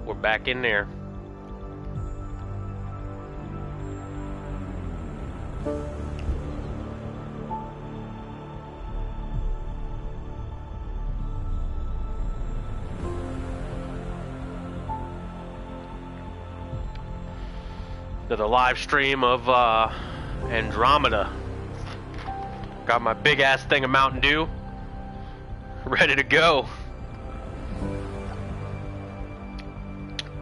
we're back in there. Did a live stream of Andromeda. Got my big ass thing of Mountain Dew ready to go.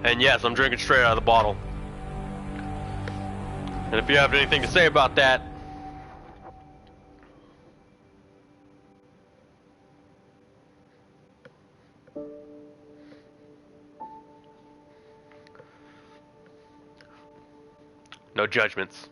And yes, I'm drinking straight out of the bottle. And if you have anything to say about that, no judgments.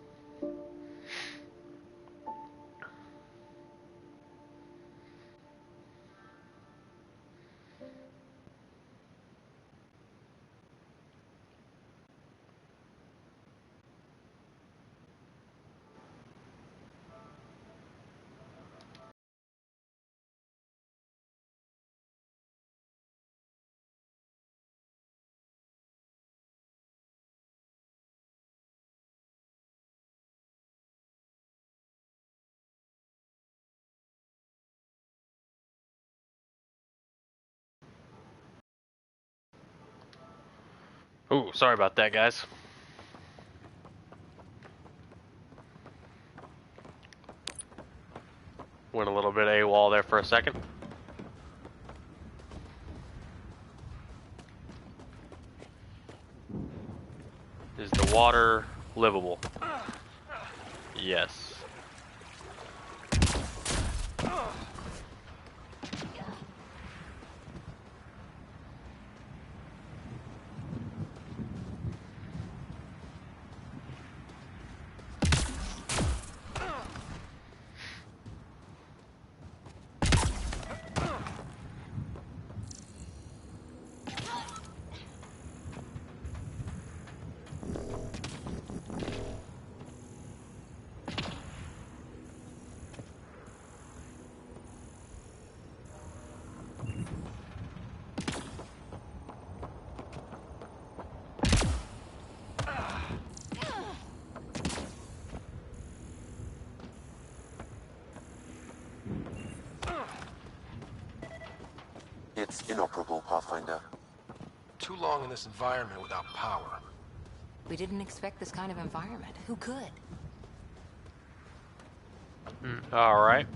Ooh, sorry about that, guys. Went a little bit AWOL there for a second. Is the water livable? Yes. It's inoperable, Pathfinder. Too long in this environment without power. We didn't expect this kind of environment. Who could? Alright.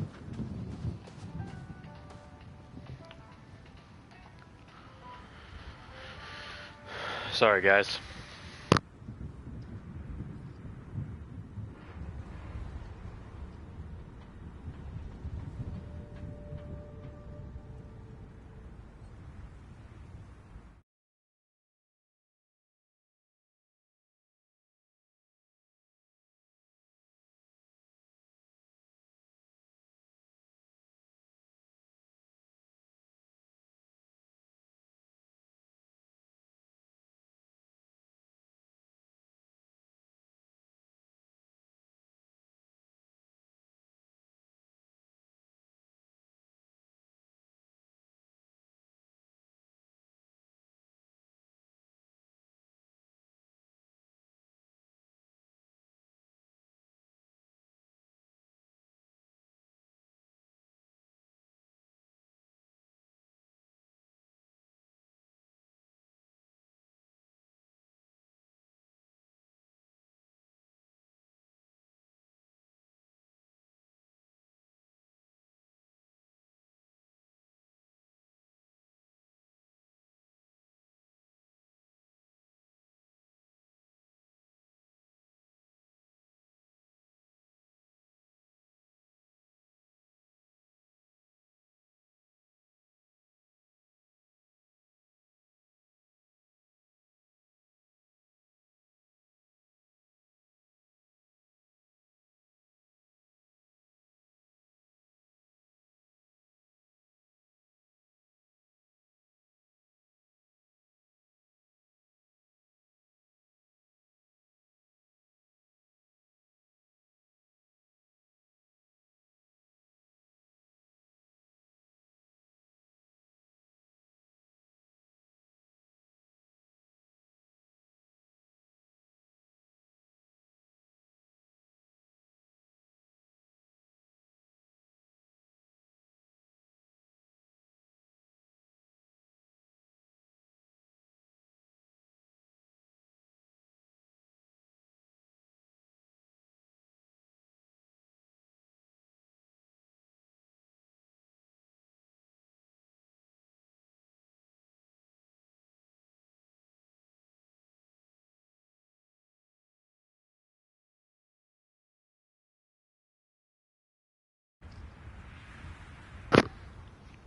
Sorry, guys.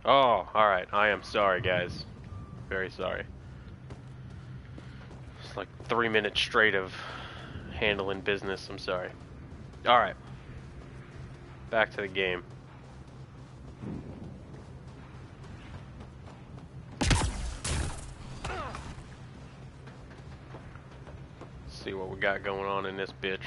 Oh, alright. I am sorry, guys. Very sorry. It's like 3 minutes straight of handling business. I'm sorry. Alright. Back to the game. See what we got going on in this bitch.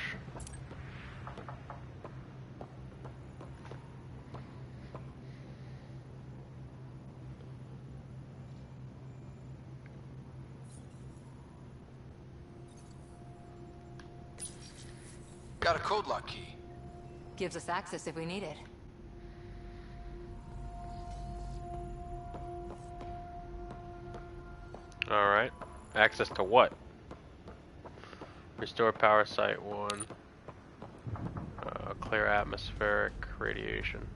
Got a code lock key. Gives us access if we need it. Alright. Access to what? Restore power site 1. Clear atmospheric radiation.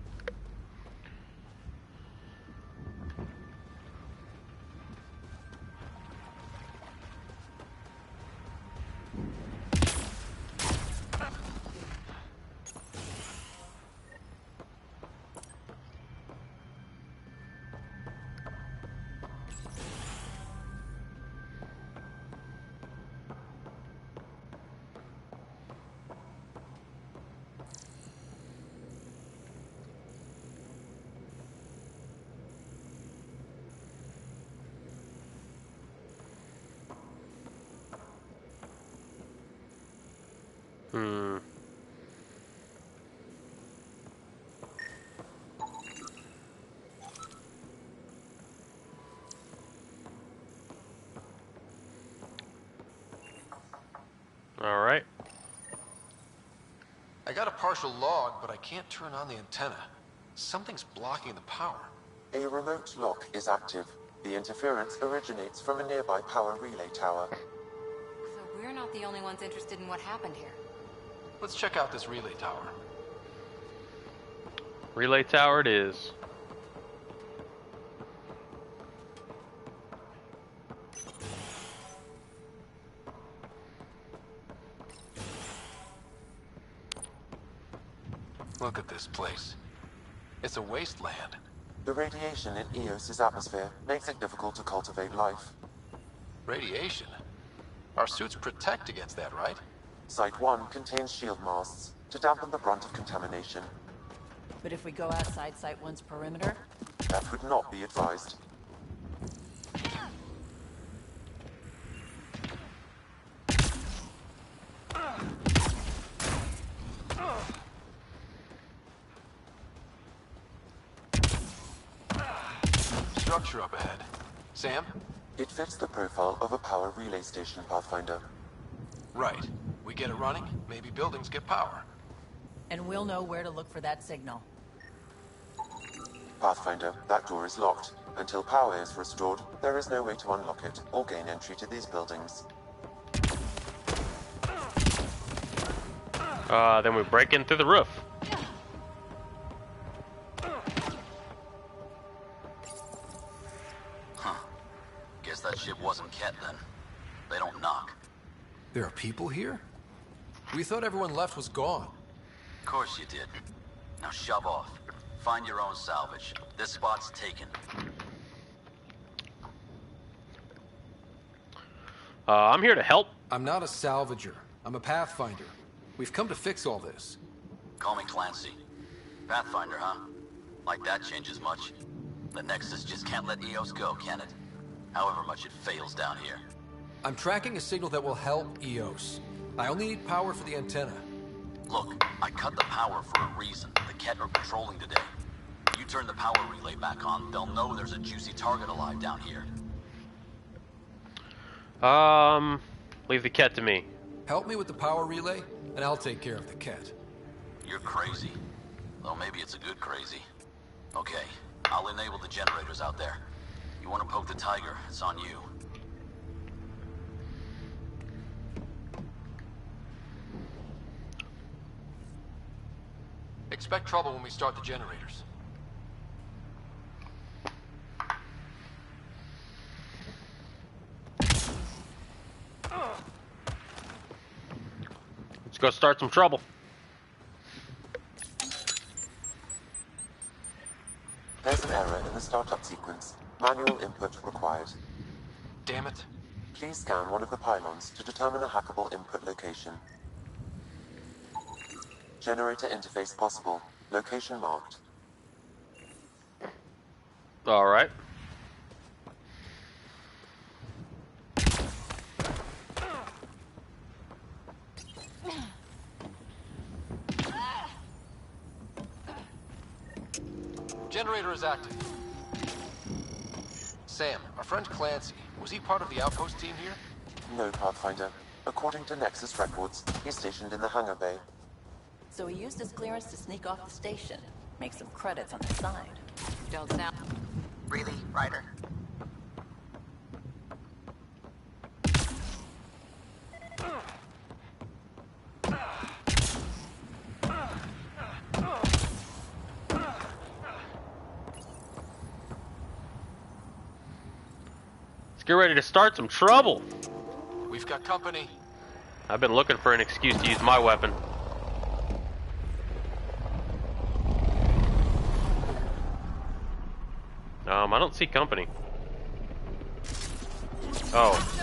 Alright. I got a partial log, but I can't turn on the antenna. Something's blocking the power. A remote lock is active. The interference originates from a nearby power relay tower. So we're not the only ones interested in what happened here. Let's check out this relay tower. Relay tower it is. Look at this place. It's a wasteland. The radiation in Eos's atmosphere makes it difficult to cultivate life. Radiation? Our suits protect against that, right? Site 1 contains shield masts to dampen the brunt of contamination. But if we go outside Site 1's perimeter? That would not be advised. Structure up ahead. Sam? It fits the profile of a power relay station, Pathfinder. Right. We get it running, maybe buildings get power. And we'll know where to look for that signal. Pathfinder, that door is locked. Until power is restored, there is no way to unlock it or gain entry to these buildings. Then we break in through the roof. Guess that ship wasn't Ket then. They don't knock. There are people here? We thought everyone left was gone. Of course you did. Now shove off. Find your own salvage. This spot's taken. I'm here to help. I'm not a salvager. I'm a Pathfinder. We've come to fix all this. Call me Clancy. Pathfinder, huh? Like that changes much. The Nexus just can't let Eos go, can it? However much it fails down here. I'm tracking a signal that will help Eos. I only need power for the antenna. Look, I cut the power for a reason. The Ket are patrolling today. You turn the power relay back on, they'll know there's a juicy target alive down here. Leave the Ket to me. Help me with the power relay, and I'll take care of the Ket. You're crazy. Well, maybe it's a good crazy. Okay, I'll enable the generators out there. You want to poke the tiger, it's on you. Expect trouble when we start the generators. Let's go start some trouble. There's an error in the start Please scan one of the pylons to determine a hackable input location. Generator interface possible. Location marked. Alright. Generator is active. Sam, our friend Clancy, was he part of the outpost team here? No, Pathfinder. According to Nexus records, he's stationed in the hangar bay. So he used his clearance to sneak off the station. Make some credits on the side. Don't sound... Really, Ryder? Let's get ready to start some trouble. We've got company. I've been looking for an excuse to use my weapon. I don't see company. Oh.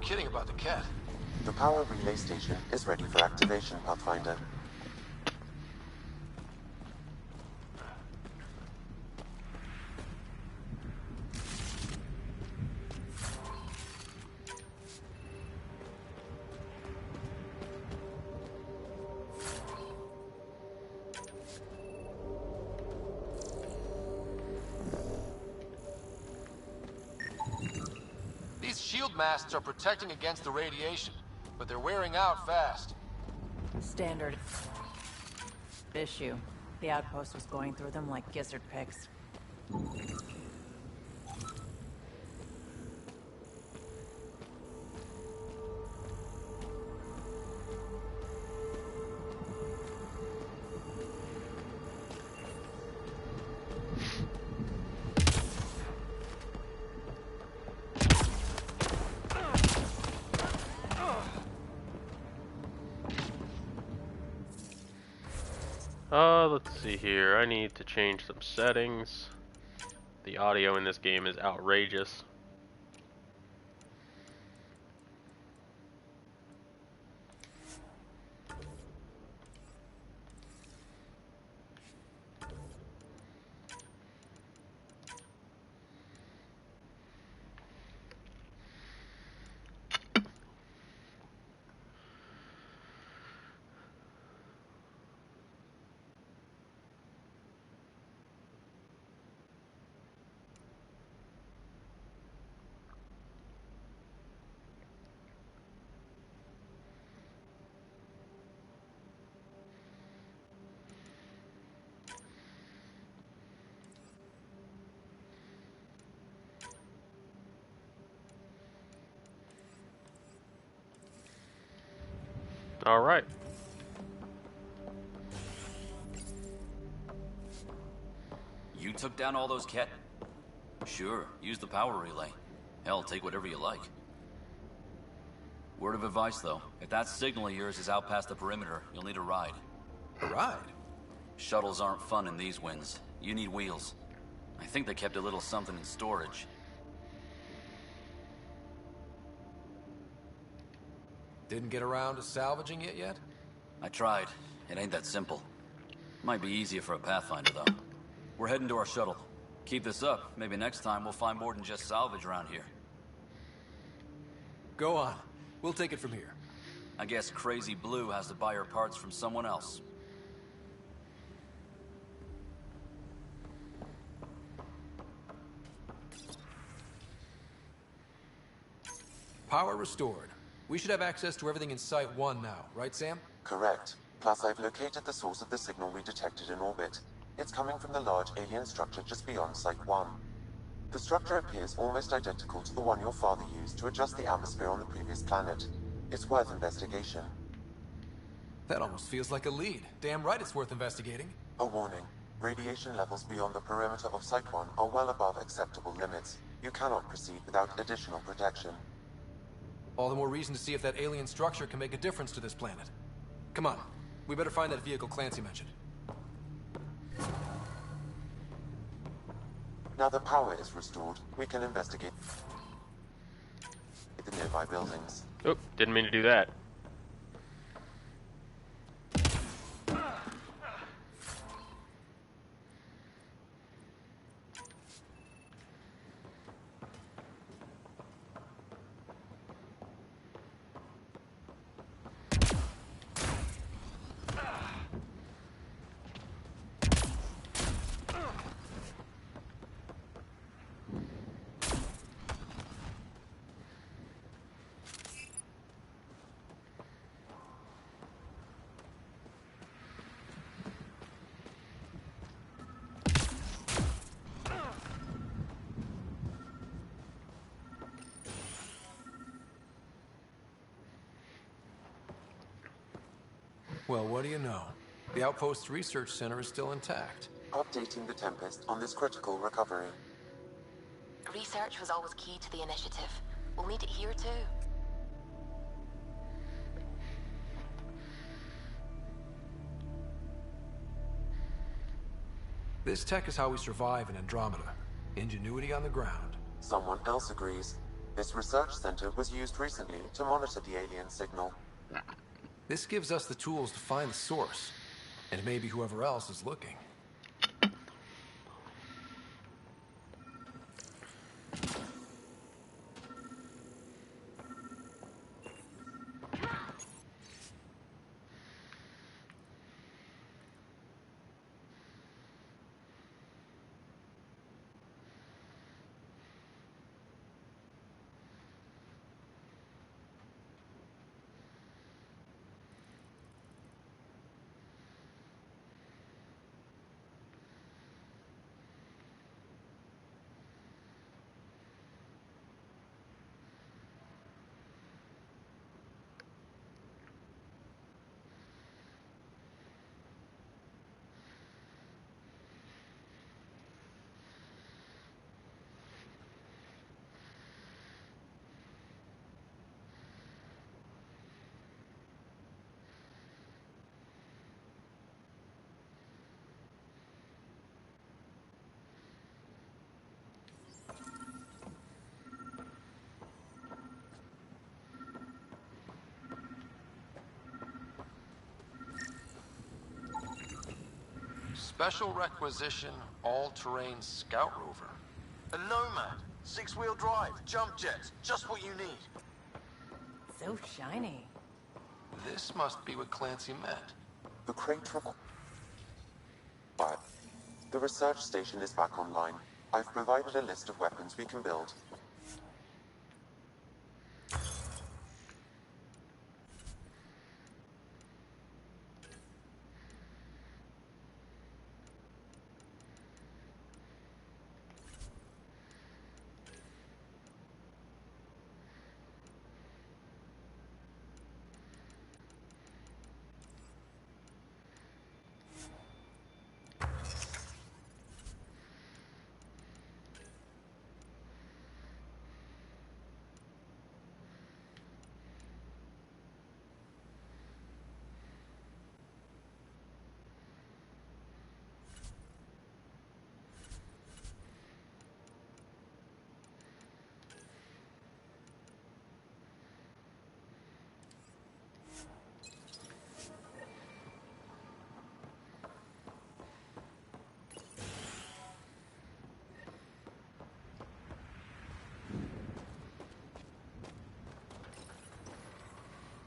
Kidding about the cat. The power relay station is ready for activation, Pathfinder. Shield masks are protecting against the radiation, but they're wearing out fast. Standard issue. The outpost was going through them like gizzard picks. Let's see here. I need to change some settings. The audio in this game is outrageous. All right. You took down all those cat... Sure, use the power relay. Hell, take whatever you like. Word of advice, though. If that signal of yours is out past the perimeter, you'll need a ride. A ride? Shuttles aren't fun in these winds. You need wheels. I think they kept a little something in storage. Didn't get around to salvaging it yet? I tried. It ain't that simple. Might be easier for a Pathfinder, though. We're heading to our shuttle. Keep this up. Maybe next time we'll find more than just salvage around here. Go on. We'll take it from here. I guess Crazy Blue has to buy her parts from someone else. Power restored. We should have access to everything in Site 1 now, right, Sam? Correct. Plus, I've located the source of the signal we detected in orbit. It's coming from the large alien structure just beyond Site 1. The structure appears almost identical to the one your father used to adjust the atmosphere on the previous planet. It's worth investigation. That almost feels like a lead. Damn right it's worth investigating. A warning. Radiation levels beyond the perimeter of Site 1 are well above acceptable limits. You cannot proceed without additional protection. All the more reason to see if that alien structure can make a difference to this planet. Come on. We better find that vehicle Clancy mentioned. Now that power is restored, we can investigate the nearby buildings. Oop, didn't mean to do that. Well, what do you know? The Outpost's research center is still intact. Updating the Tempest on this critical recovery. Research was always key to the initiative. We'll need it here too. This tech is how we survive in Andromeda. Ingenuity on the ground. Someone else agrees. This research center was used recently to monitor the alien signal. This gives us the tools to find the source, and maybe whoever else is looking. Special requisition, all-terrain scout rover. A Nomad, 6-wheel drive, jump jets, just what you need. So shiny. This must be what Clancy meant. The crate required. The research station is back online. I've provided a list of weapons we can build.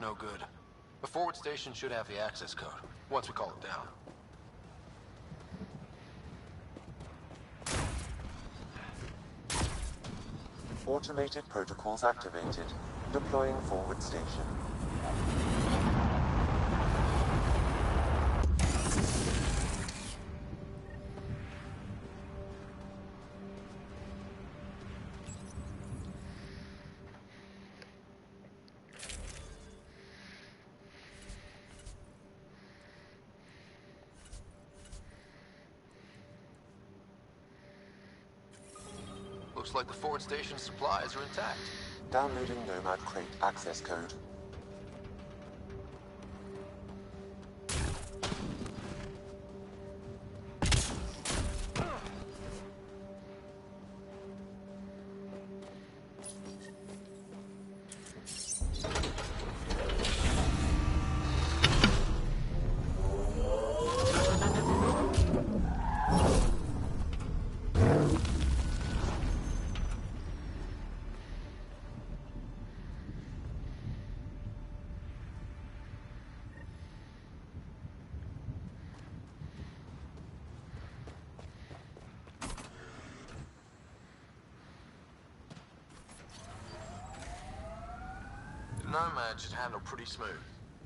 no good. The forward station should have the access code, once we call it down. Automated protocols activated. Deploying forward station. Looks like the forward station supplies are intact. Downloading Nomad crate access code. Nomad should handle pretty smooth.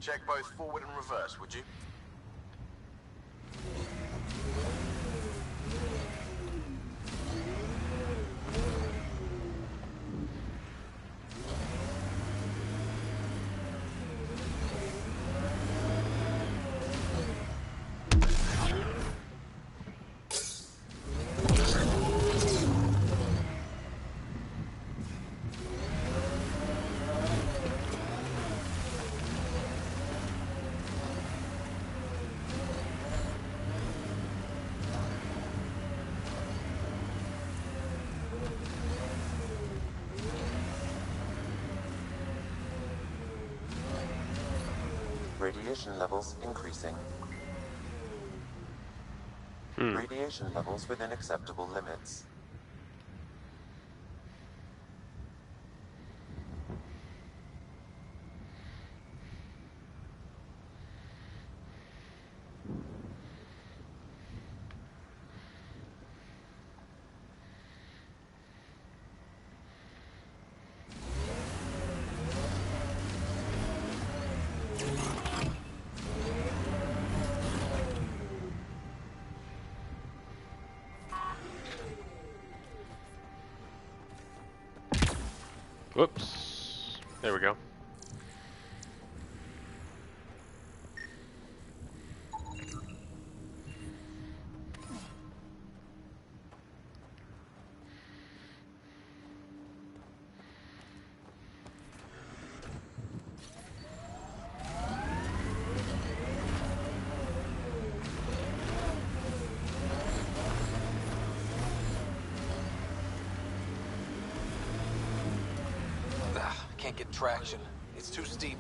Check both forward and reverse, would you? Radiation levels increasing. Radiation levels within acceptable limits. Whoops. There we go. Can't get traction. It's too steep.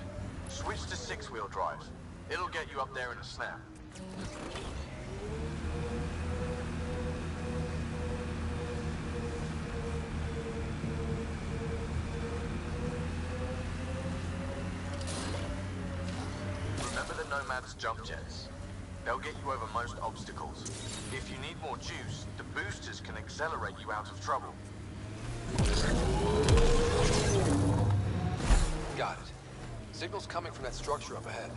Switch to six-wheel drive. It'll get you up there in a snap. Remember the Nomad's jump jets. They'll get you over most obstacles. If you need more juice, the boosters can accelerate you out of trouble. Got it. Signal's coming from that structure up ahead.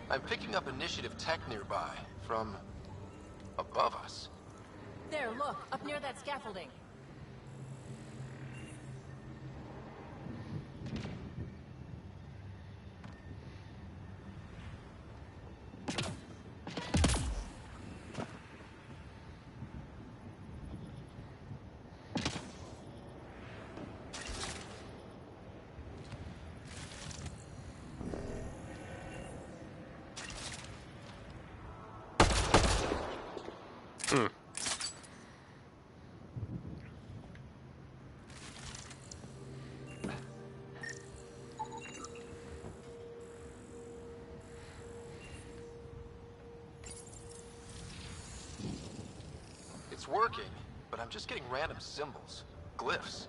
I'm picking up initiative tech nearby, from above us. There, look, up near that scaffolding. It's working, but I'm just getting random symbols. Glyphs.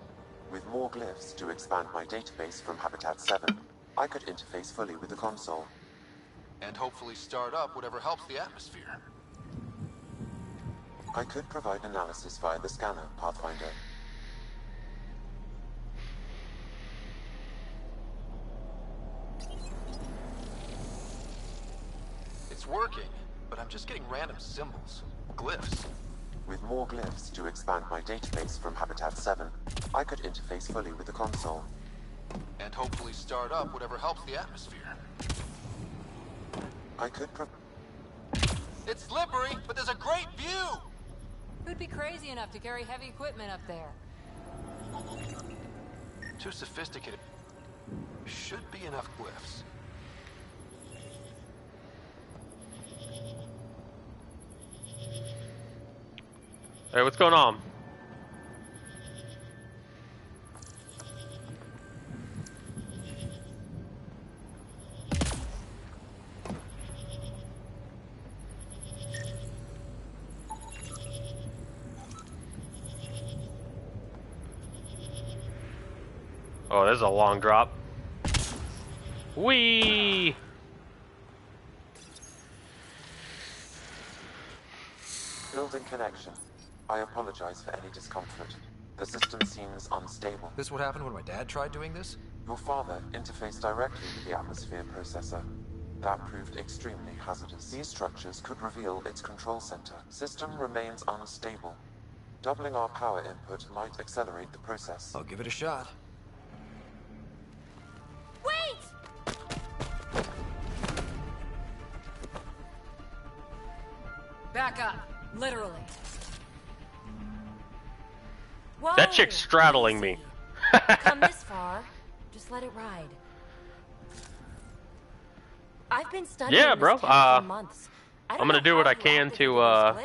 With more glyphs to expand my database from Habitat 7, I could interface fully with the console. And hopefully start up whatever helps the atmosphere. I could provide analysis via the scanner, Pathfinder. It's working, but I'm just getting random symbols. Glyphs. With more glyphs to expand my database from Habitat 7, I could interface fully with the console. And hopefully start up whatever helps the atmosphere. I could It's slippery, but there's a great view! Who'd be crazy enough to carry heavy equipment up there? Too sophisticated. Should be enough glyphs. Hey, what's going on? Oh, this is a long drop. Whee! Building connection. I apologize for any discomfort. The system seems unstable. This what happened when my dad tried doing this? Your father interfaced directly with the atmosphere processor. That proved extremely hazardous. These structures could reveal its control center. System remains unstable. Doubling our power input might accelerate the process. I'll give it a shot. Wait! Back up. Literally. Whoa, That chick's straddling me. Come this far, just let it ride. I've been studying Yeah, bro. this tech for months. I'm gonna do what I can to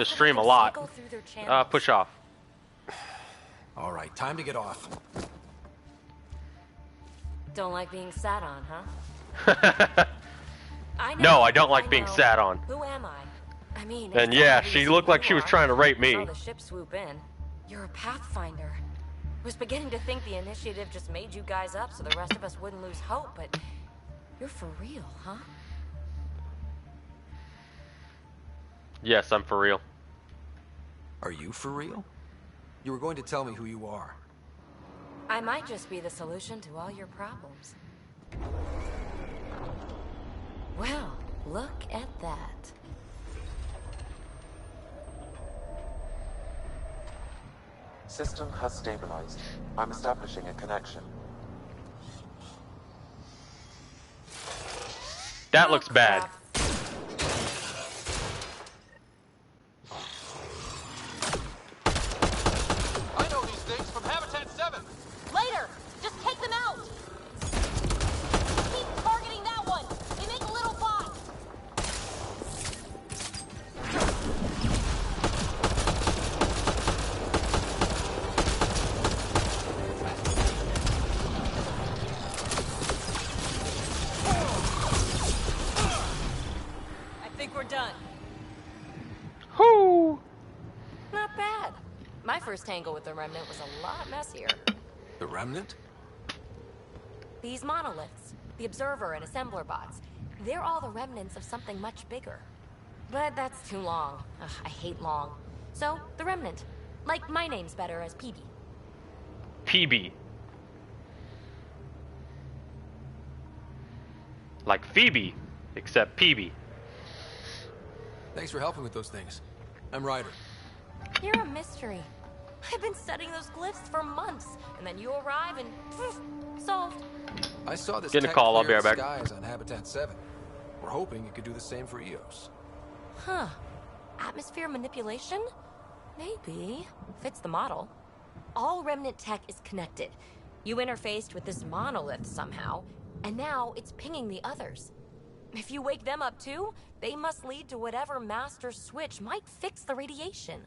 stream a lot. Push off. All right, time to get off. Don't like being sat on, huh? No, I don't like being sat on. Who am I? I mean, And yeah, she looked like she was trying to rape me. Saw the ship swoop in. You're a Pathfinder. Was beginning to think the initiative just made you guys up so the rest of us wouldn't lose hope, but you're for real, huh? Yes, I'm for real. Are you for real? You were going to tell me who you are. I might just be the solution to all your problems. Well, look at that. System has stabilized. I'm establishing a connection. That looks bad. I know these things from Habitat 7. Later! Just take them out! Keep targeting that one! They make little bots! I think we're done. Whoo! Not bad. My first tangle with the Remnant was a lot messier. The Remnant? These monoliths, the Observer and Assembler bots, they're all the remnants of something much bigger. But that's too long. Ugh, I hate long. So, the Remnant. Like, my name's better as PB. PB. Like Phoebe, except PB. Thanks for helping with those things. I'm Ryder. You're a mystery. I've been studying those glyphs for months, and then you arrive and solved. I saw this Getting a tech call, I'll be clear right the back. skies on Habitat 7. We're hoping it could do the same for EOS. Huh. Atmosphere manipulation? Maybe. Fits the model. All Remnant tech is connected. You interfaced with this monolith somehow, and now it's pinging the others. If you wake them up too, they must lead to whatever master switch might fix the radiation.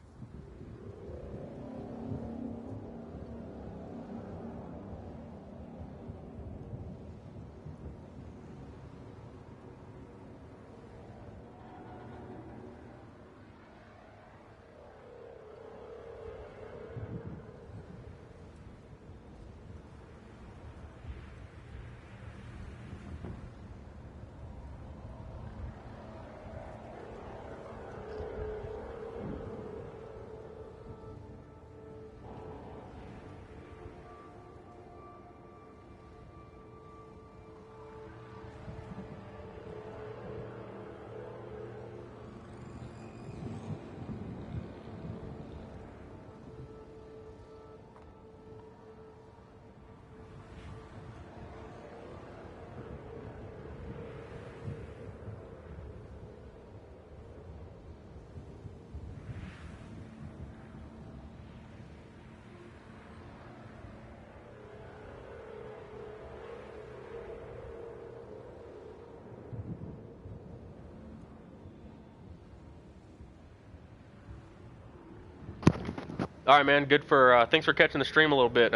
All right, man. Good for. Thanks for catching the stream a little bit,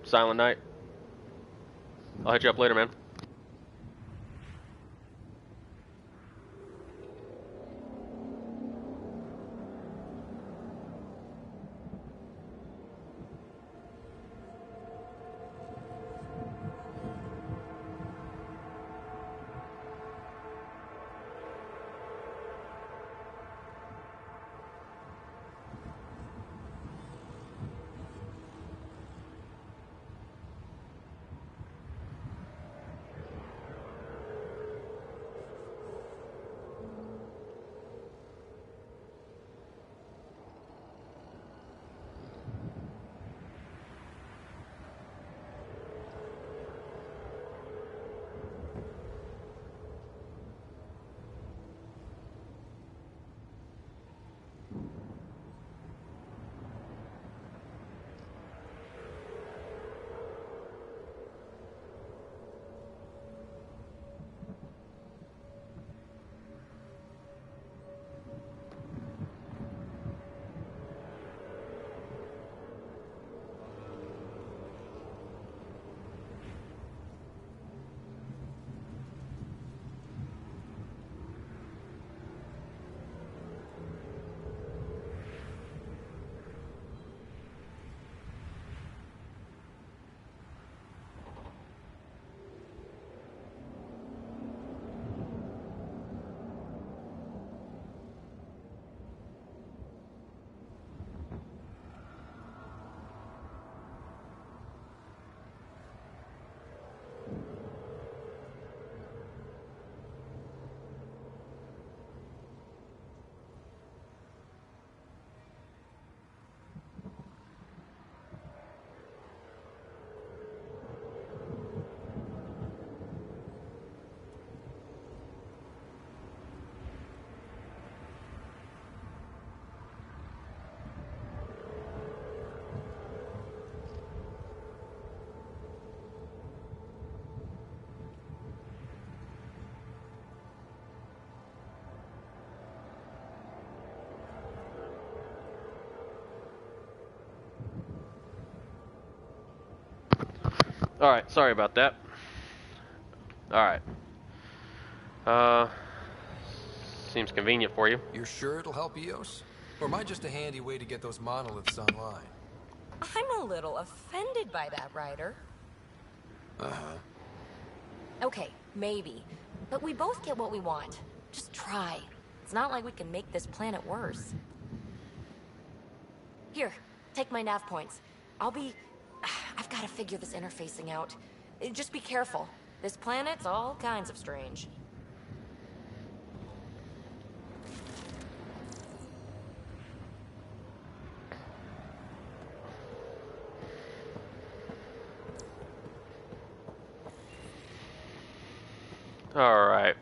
Silent Night. I'll hit you up later, man. Alright, sorry about that. Alright. Seems convenient for you. You're sure it'll help EOS? Or am I just a handy way to get those monoliths online? I'm a little offended by that, Ryder. Uh-huh. Okay, maybe. But we both get what we want. Just try. It's not like we can make this planet worse. Here, take my nav points. I've got to figure this interfacing out. Just be careful. This planet's all kinds of strange. Alright.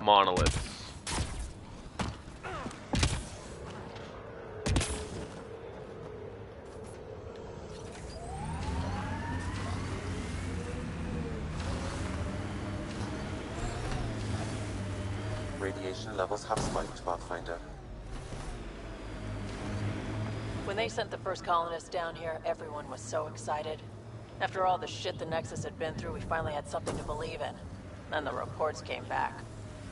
Monoliths. Radiation levels have spiked, Pathfinder. When they sent the first colonists down here, everyone was so excited. After all the shit the Nexus had been through, we finally had something to believe in. Then the reports came back.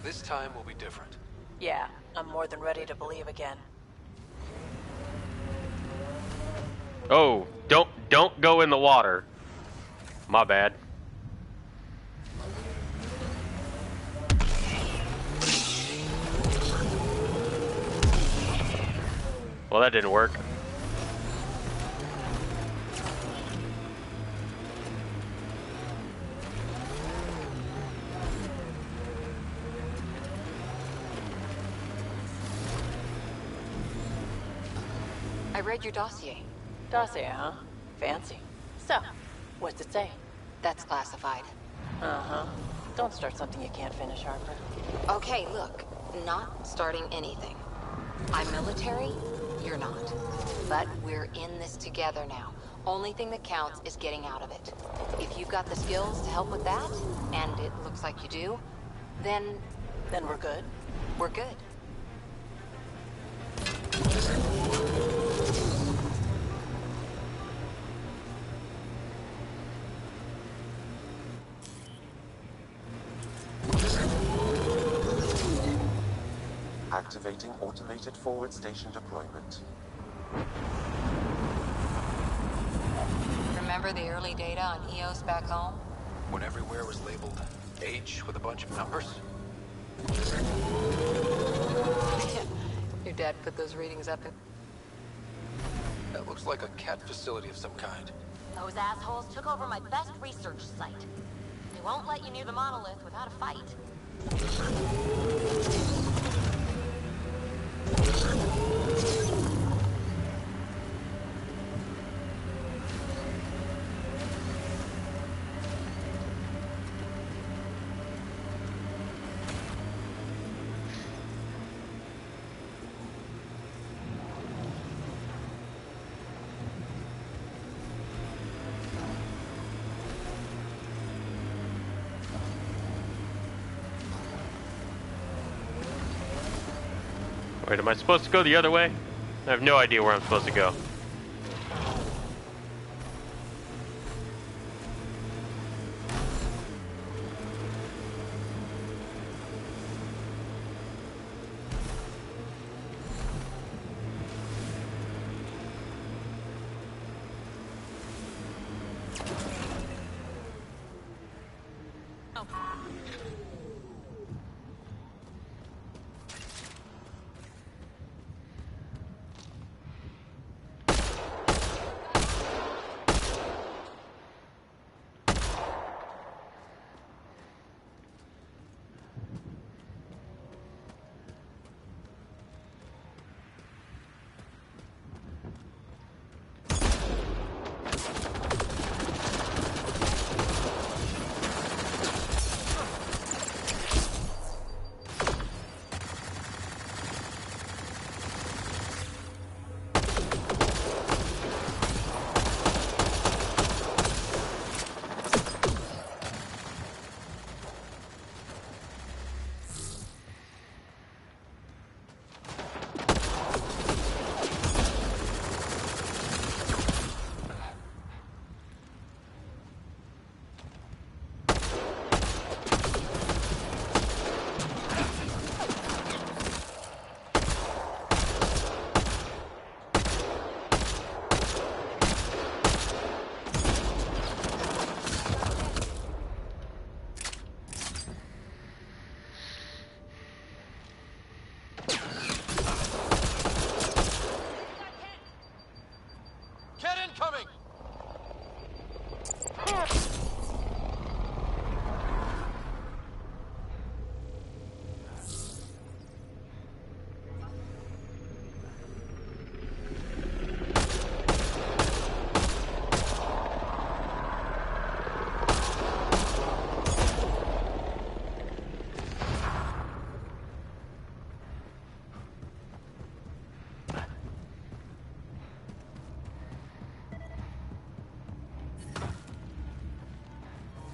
This time will be different. Yeah, I'm more than ready to believe again. Oh, don't go in the water. My bad. Well, that didn't work. I read your dossier. Dossier, huh? Fancy. So, what's it say? That's classified. Uh-huh. Don't start something you can't finish, Harper. Okay, look. Not starting anything. I'm military, you're not. But we're in this together now. Only thing that counts is getting out of it. If you've got the skills to help with that, and it looks like you do, then we're good? we're good. Activating automated forward station deployment. Remember the early data on EOS back home? When everywhere was labeled H with a bunch of numbers? Your dad put those readings up in... That looks like a cat facility of some kind. Those assholes took over my best research site. They won't let you near the monolith without a fight. Wait, am I supposed to go the other way? I have no idea where I'm supposed to go.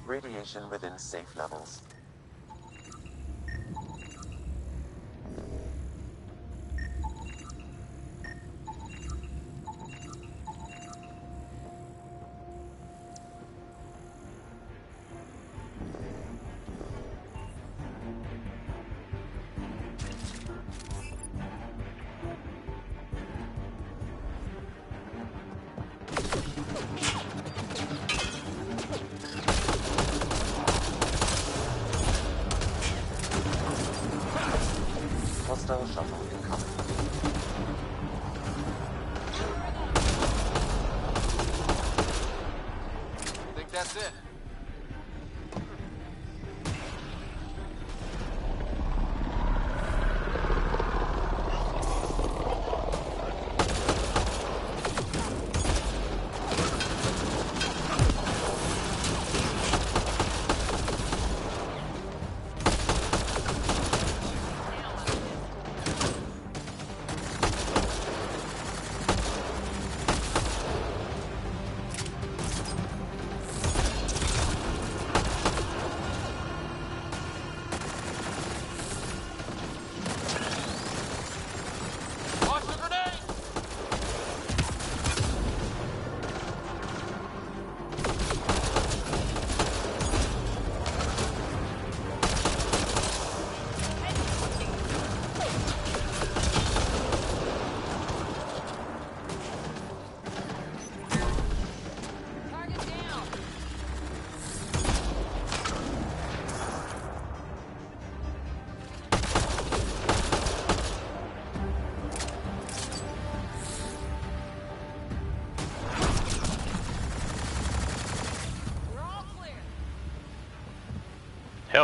Radiation within safe levels. Hostile shuttle incoming. I think that's it.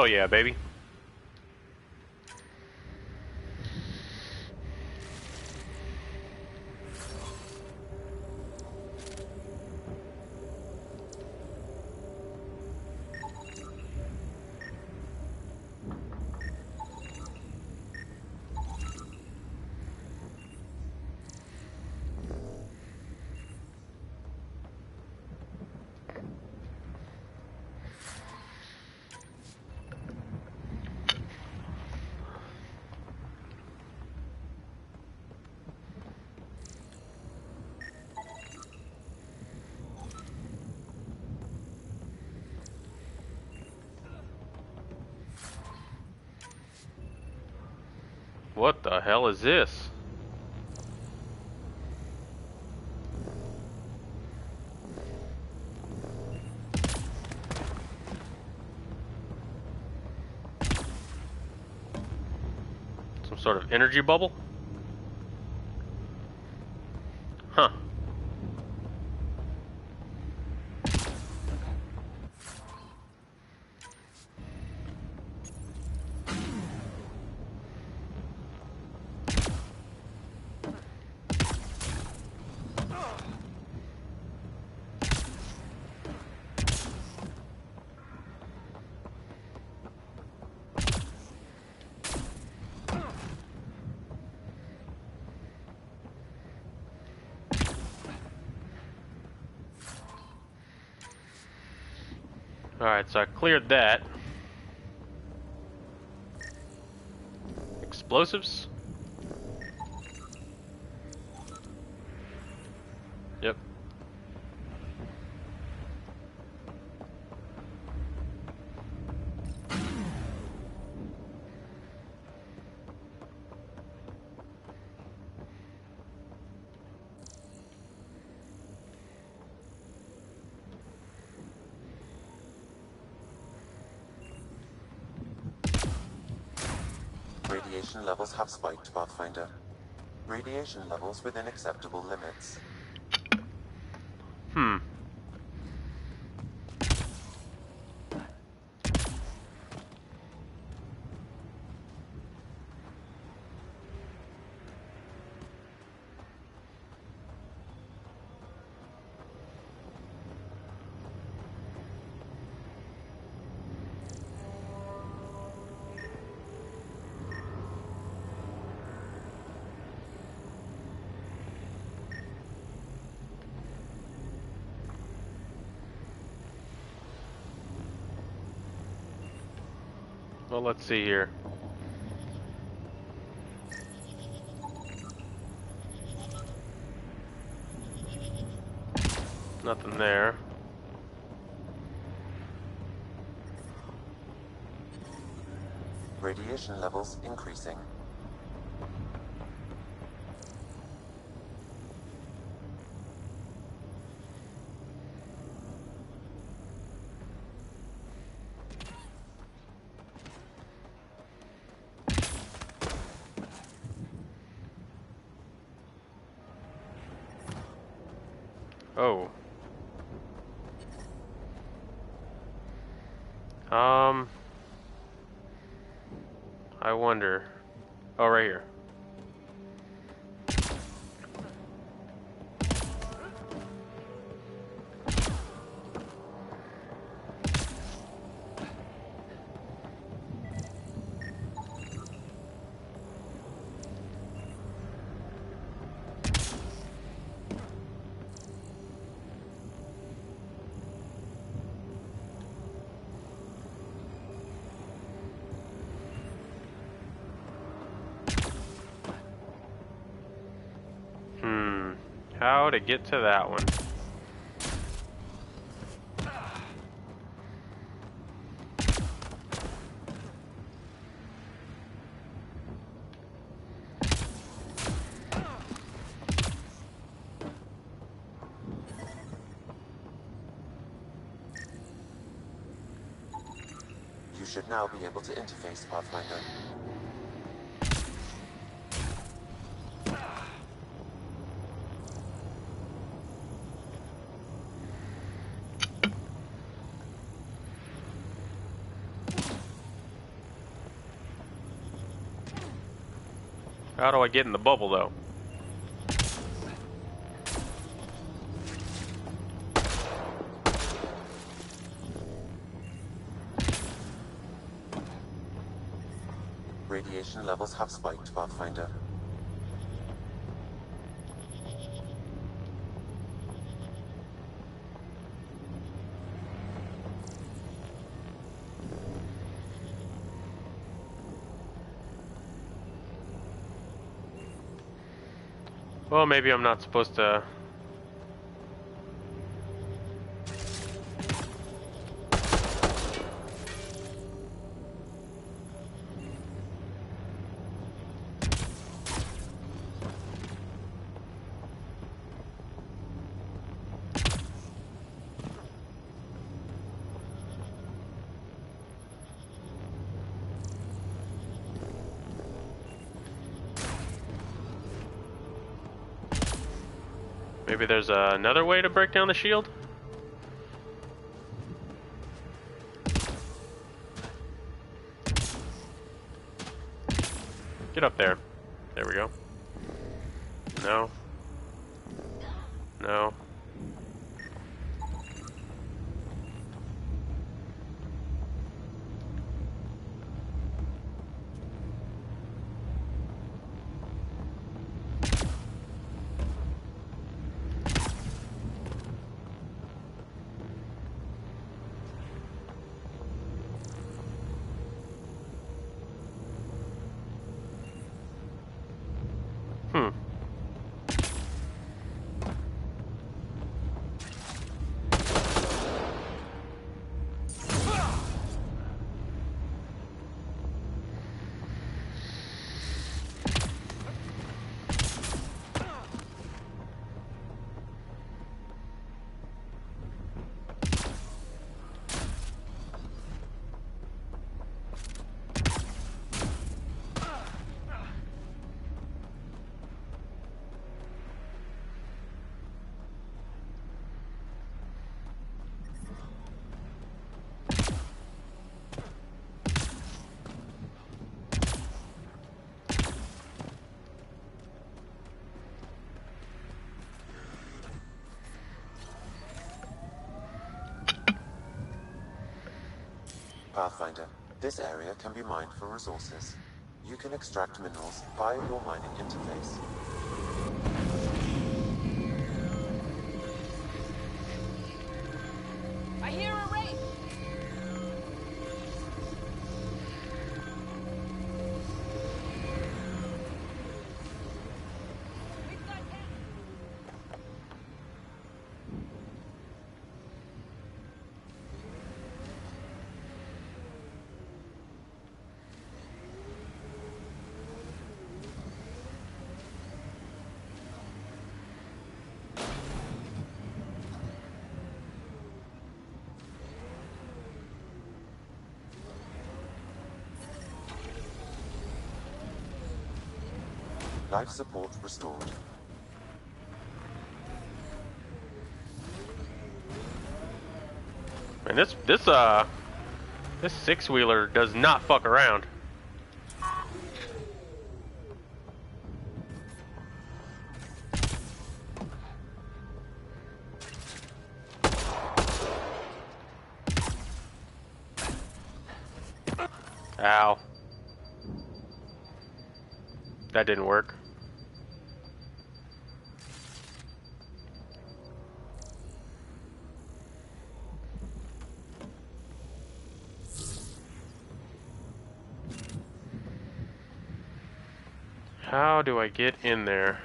Hell yeah, baby. What the hell is this? Some sort of energy bubble? Huh. Alright, so I cleared that. Explosives? Yep. Radiation levels have spiked, Pathfinder. Radiation levels within acceptable limits. Hmm. Well, let's see here. Nothing there. Radiation levels increasing. Oh. I wonder. Oh, right here. How to get to that one? You should now be able to interface, Pathfinder. How do I get in the bubble, though? Radiation levels have spiked, Pathfinder. Well, maybe I'm not supposed to... Maybe there's another way to break down the shield? Get up there. There we go. No. No. Pathfinder, this area can be mined for resources. You can extract minerals via your mining interface. I hear a race! Life support restored. And this six-wheeler does not fuck around. Ow. That didn't work. How do I get in there?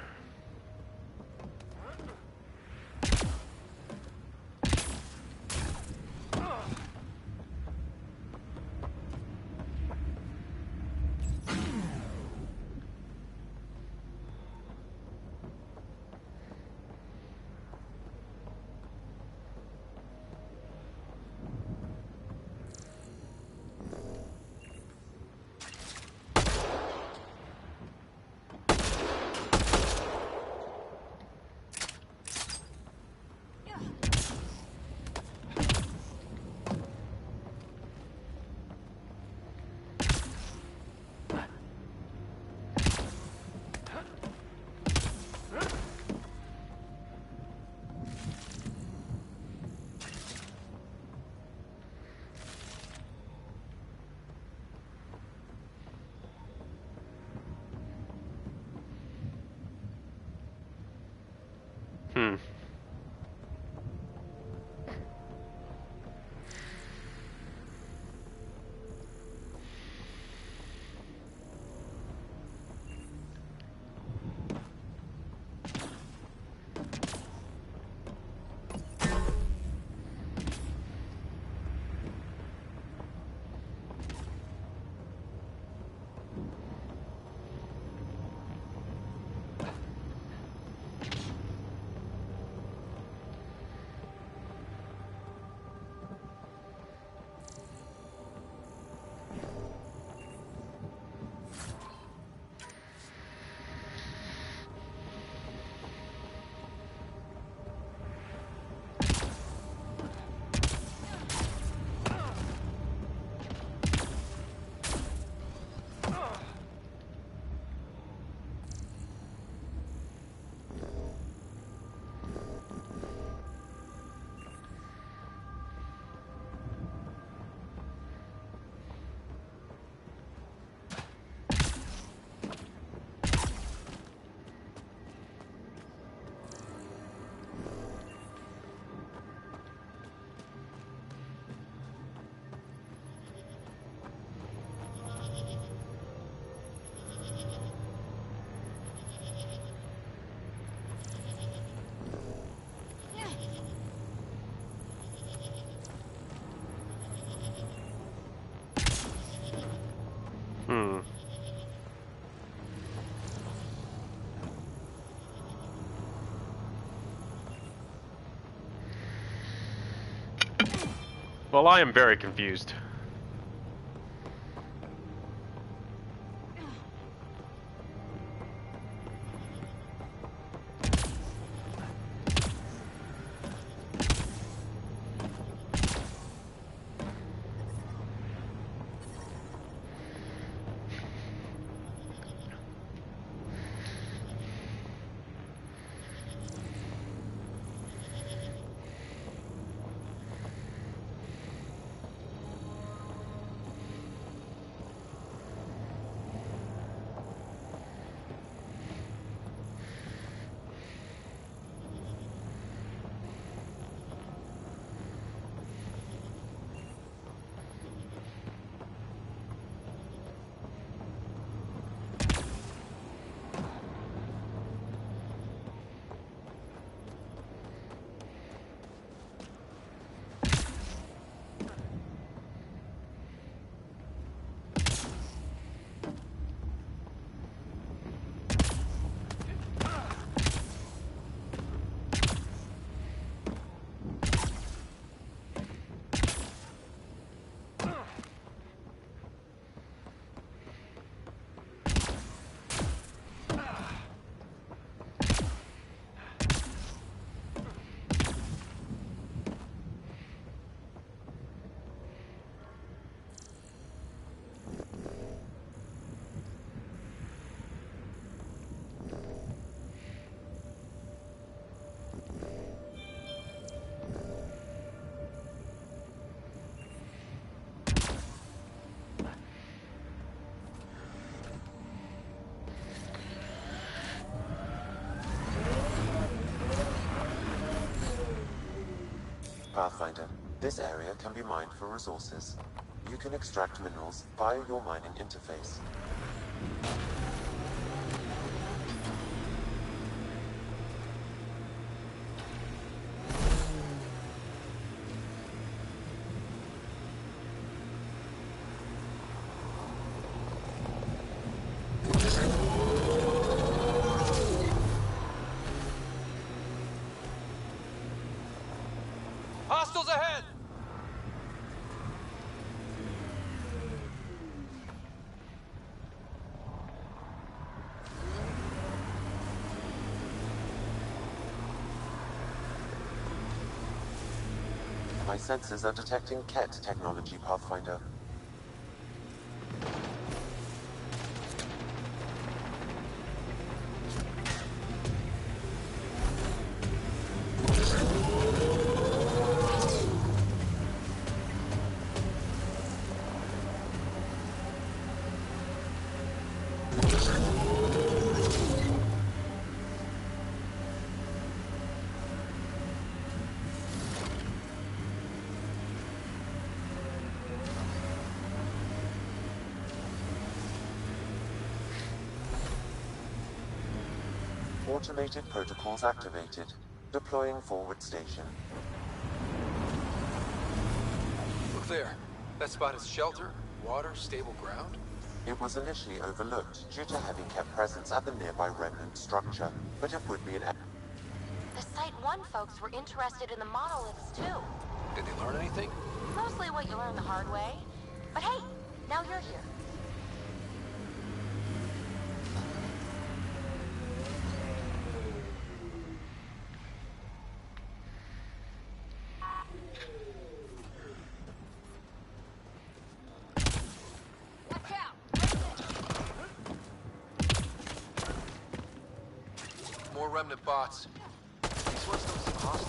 Hmm. Hmm. Well, I am very confused. Pathfinder, this area can be mined for resources. You can extract minerals via your mining interface. Hostiles ahead! My sensors are detecting KET technology, Pathfinder. Automated protocols activated. Deploying forward station. Look there. That spot is shelter, water, stable ground. It was initially overlooked due to heavy kept presence at the nearby remnant structure, but it would be an... The Site 1 folks were interested in the monoliths, too. Did they learn anything? Mostly what you learn the hard way. But hey, now you're here. More remnant bots. These ones don't seem hostile.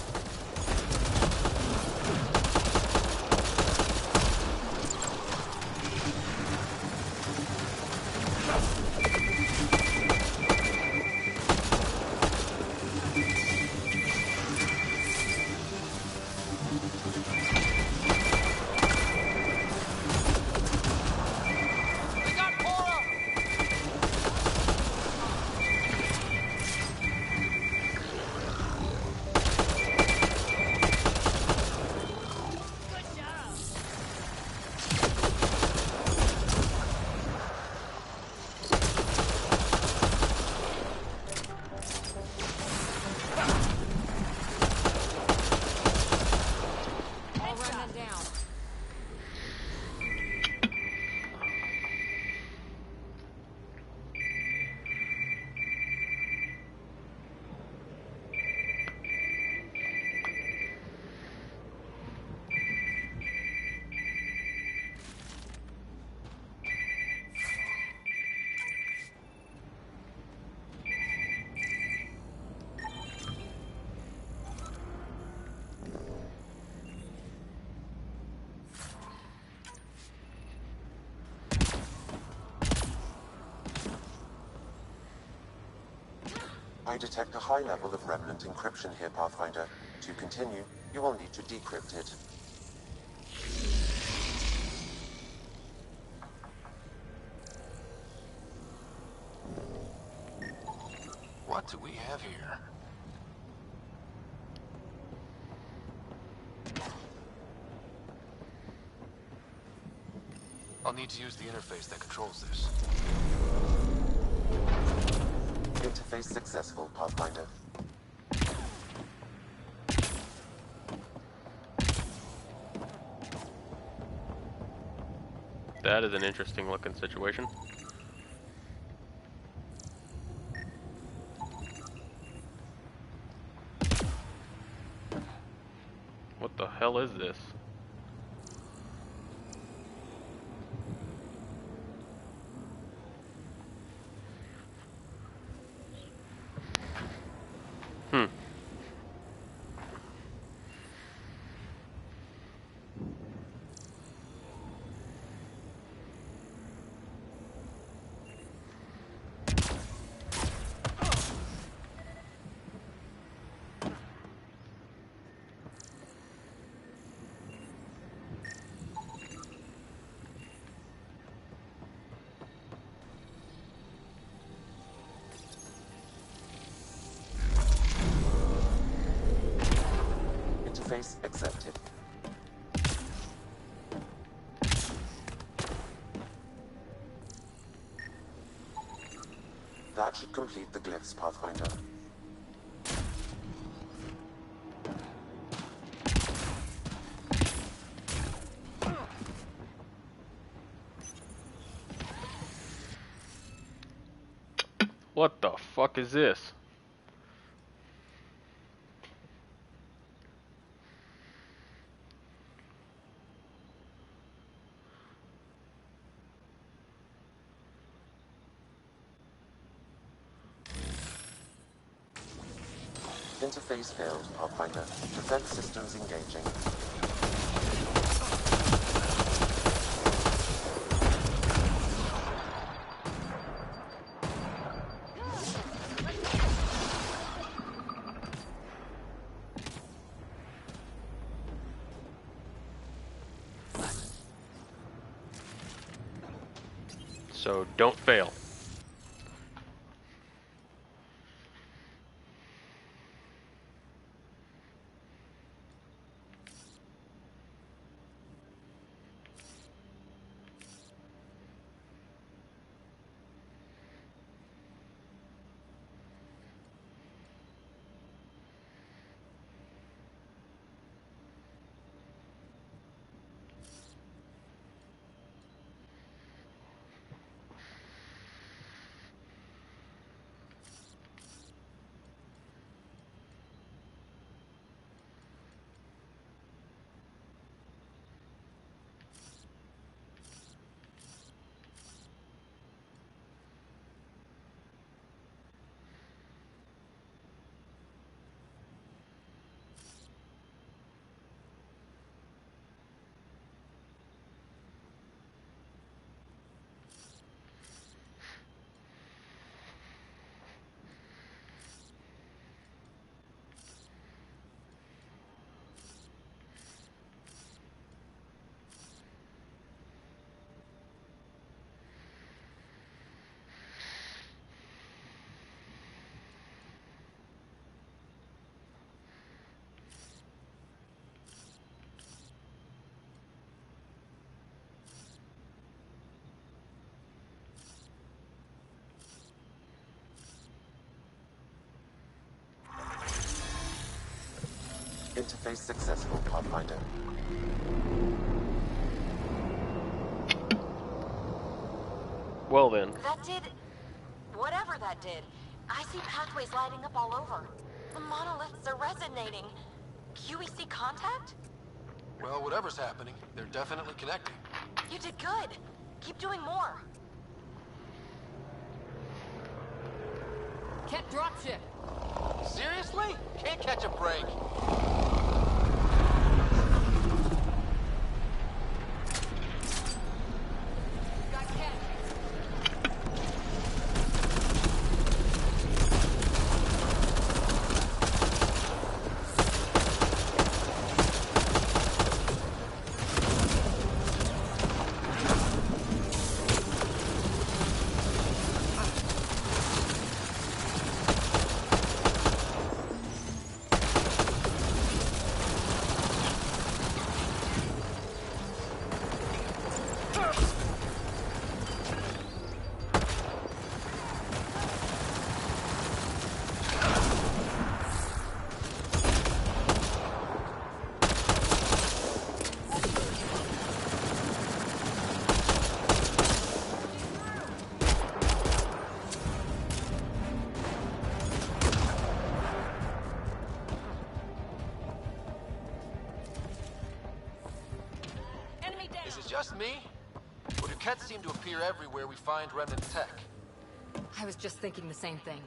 I detect a high level of remnant encryption here, Pathfinder. To continue, you will need to decrypt it. What do we have here? I'll need to use the interface that controls this. Interface successful, Pathfinder. That is an interesting looking situation. What the hell is this? Interface accepted. That should complete the glyphs, Pathfinder. What the fuck is this? Interface failed, Pathfinder. Defense systems engaging. So don't fail. Interface successful, Pathfinder. Well then. That did... whatever that did. I see pathways lighting up all over. The monoliths are resonating. QEC contact? Well, whatever's happening, they're definitely connecting. You did good. Keep doing more. Can't dropship. Seriously? Can't catch a break. Got catch. Is it just me? Or do Kets seem to appear everywhere we find remnant tech? I was just thinking the same thing.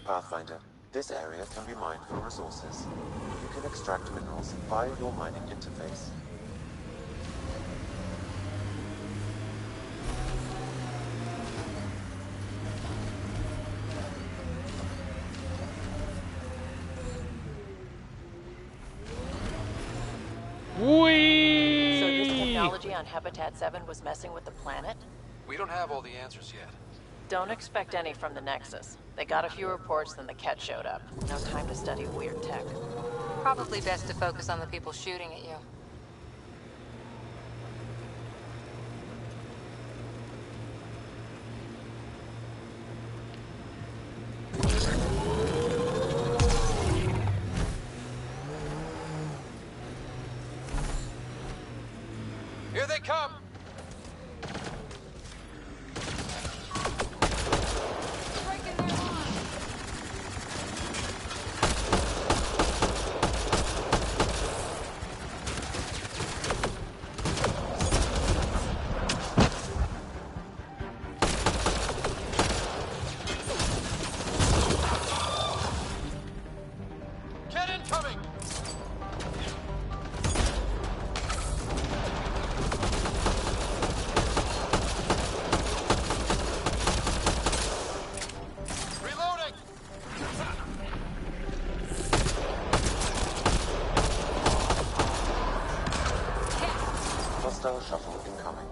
Pathfinder, this area can be mined for resources. You can extract minerals via your mining interface. Whee! So this technology on Habitat 7 was messing with the planet? We don't have all the answers yet. Don't expect any from the Nexus. They got a few reports, then the Ket showed up. No time to study weird tech. Probably best to focus on the people shooting at you. Here they come! Get incoming! Reloading! Hostile shuttle incoming.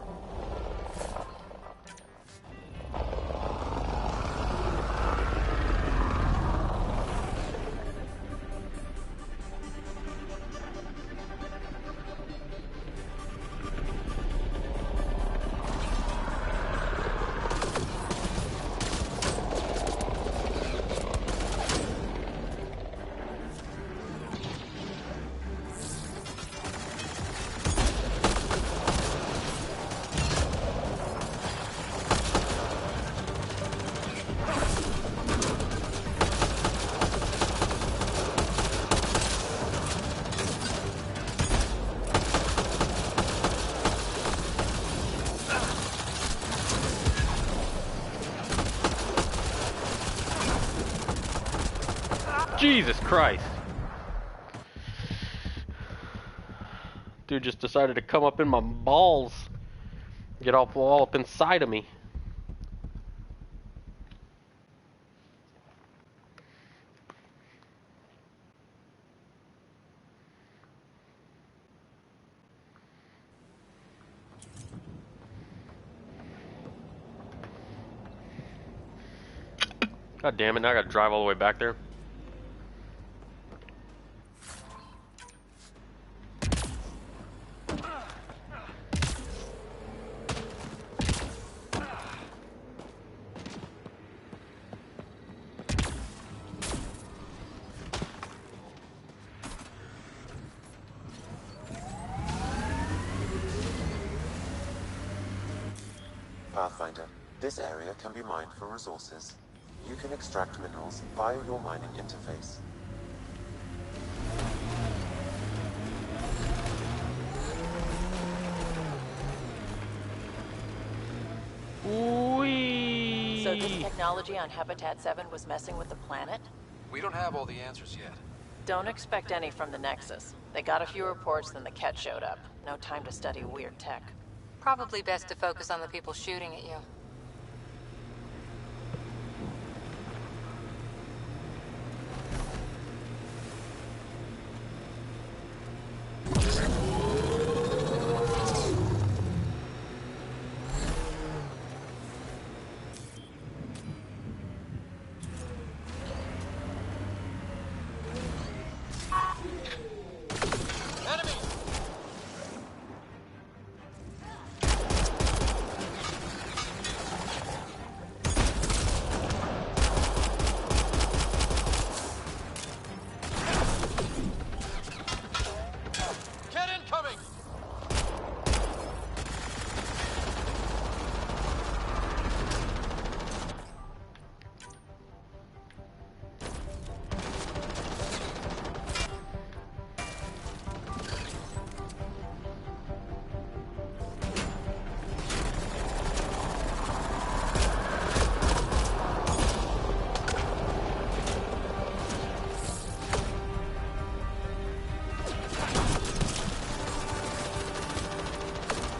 Jesus Christ. Dude just decided to come up in my balls. Get all up inside of me. God damn it, now I gotta drive all the way back there. Pathfinder, this area can be mined for resources. You can extract minerals via your mining interface. Whee! So this technology on Habitat 7 was messing with the planet? We don't have all the answers yet. Don't expect any from the Nexus. They got a few reports, then the Ket showed up. No time to study weird tech. Probably best to focus on the people shooting at you.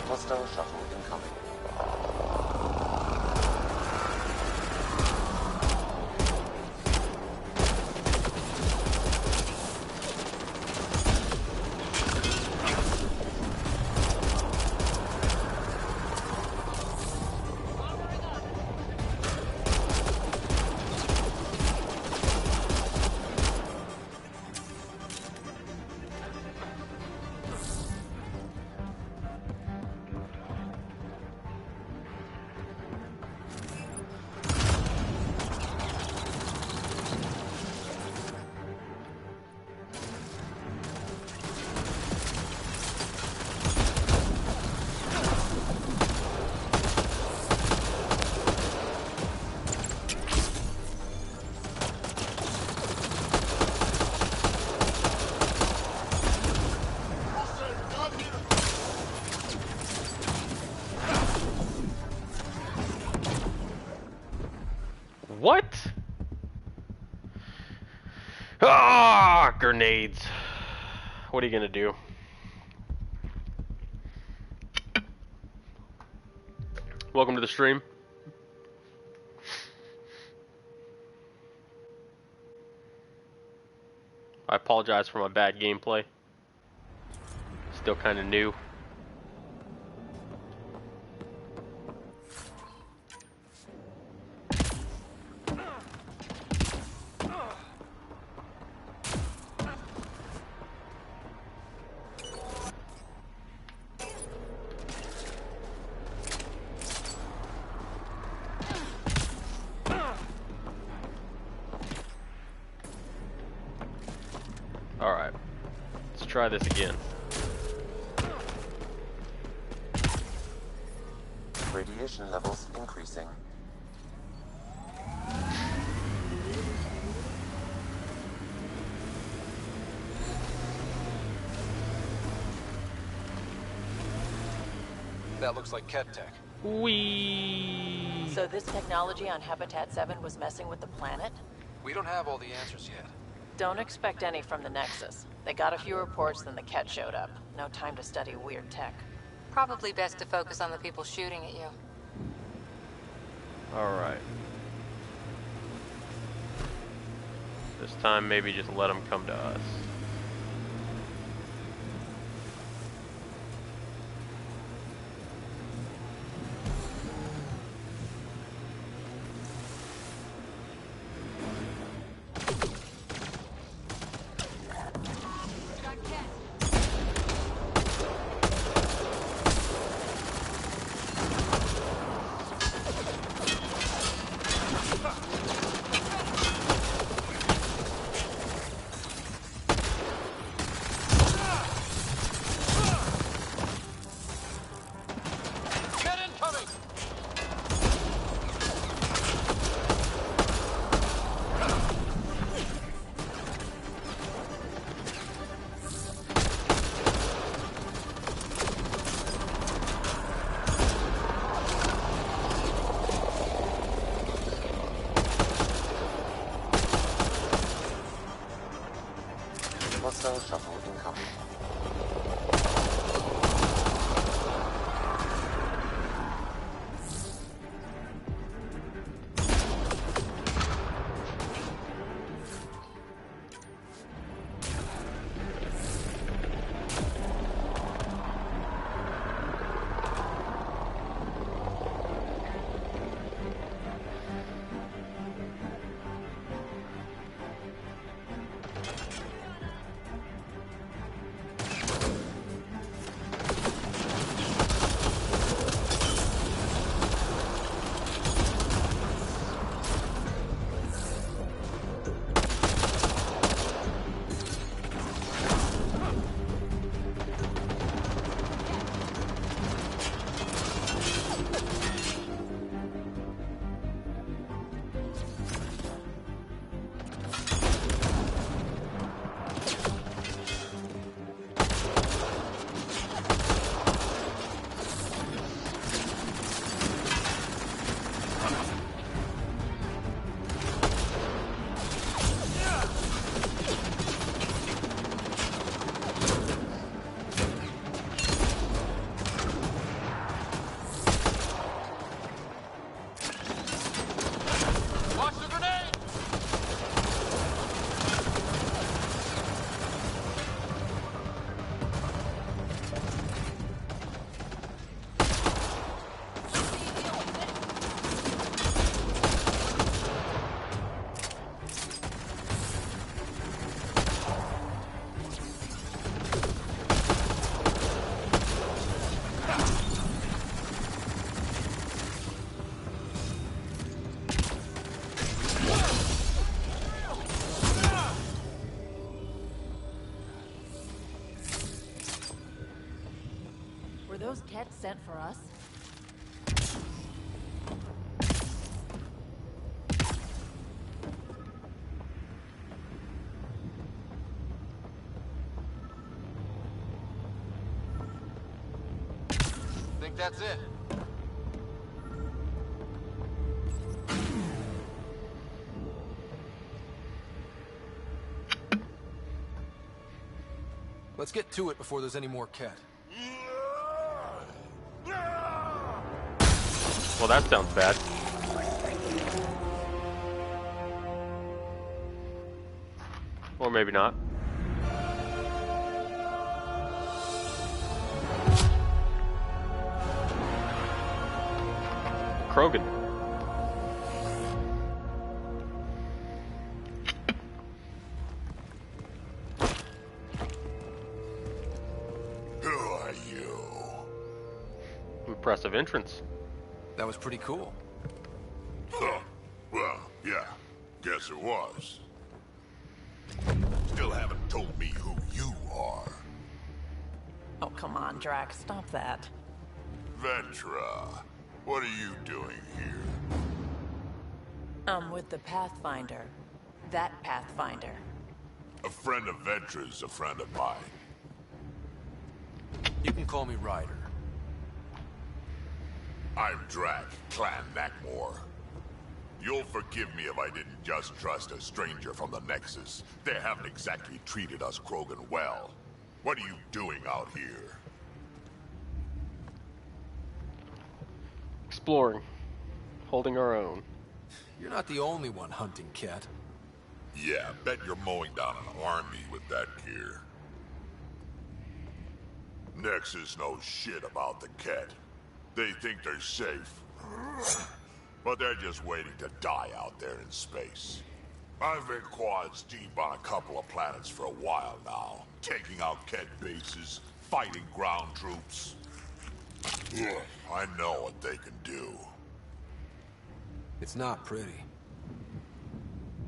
Hostile shuttle incoming. What? Ah, grenades. What are you gonna do? Welcome to the stream. I apologize for my bad gameplay. Still kind of new. Alright, let's try this again. Radiation levels increasing. That looks like Ket tech. Whee! So this technology on Habitat 7 was messing with the planet? We don't have all the answers yet. Don't expect any from the Nexus. They got a few reports, then the Ket showed up. No time to study weird tech. Probably best to focus on the people shooting at you. Alright. This time, maybe just let them come to us. Hostile shuttle incoming. Were those Kets sent for us? Think that's it? Let's get to it before there's any more Ket. Well, that sounds bad. Or maybe not. Krogan. Who are you? Impressive entrance. That was pretty cool. Huh. Well, yeah. Guess it was. Still haven't told me who you are. Oh, come on, Drax. Stop that. Vetra. What are you doing here? I'm with the Pathfinder. That Pathfinder. A friend of Vetra's a friend of mine. You can call me Ryder. I'm Drac, Clan Nakmor. You'll forgive me if I didn't just trust a stranger from the Nexus. They haven't exactly treated us Krogan well. What are you doing out here? Exploring. Holding our own. You're not the only one hunting Ket. Yeah, bet you're mowing down an army with that gear. Nexus knows shit about the Ket. They think they're safe. But they're just waiting to die out there in space. I've been quads deep on a couple of planets for a while now. Taking out Ket bases, fighting ground troops. Ugh, I know what they can do. It's not pretty.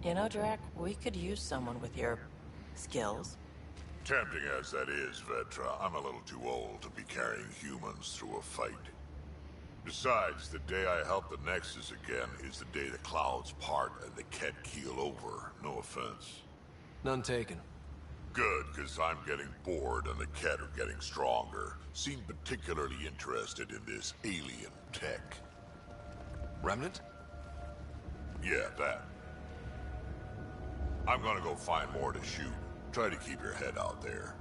You know, Drac, we could use someone with your skills. Tempting as that is, Vetra, I'm a little too old to be carrying humans through a fight. Besides, the day I help the Nexus again is the day the clouds part and the Ket keel over. No offense. None taken. Good, because I'm getting bored and the Ket are getting stronger. Seem particularly interested in this alien tech. Remnant? Yeah, that. I'm gonna go find more to shoot. Try to keep your head out there.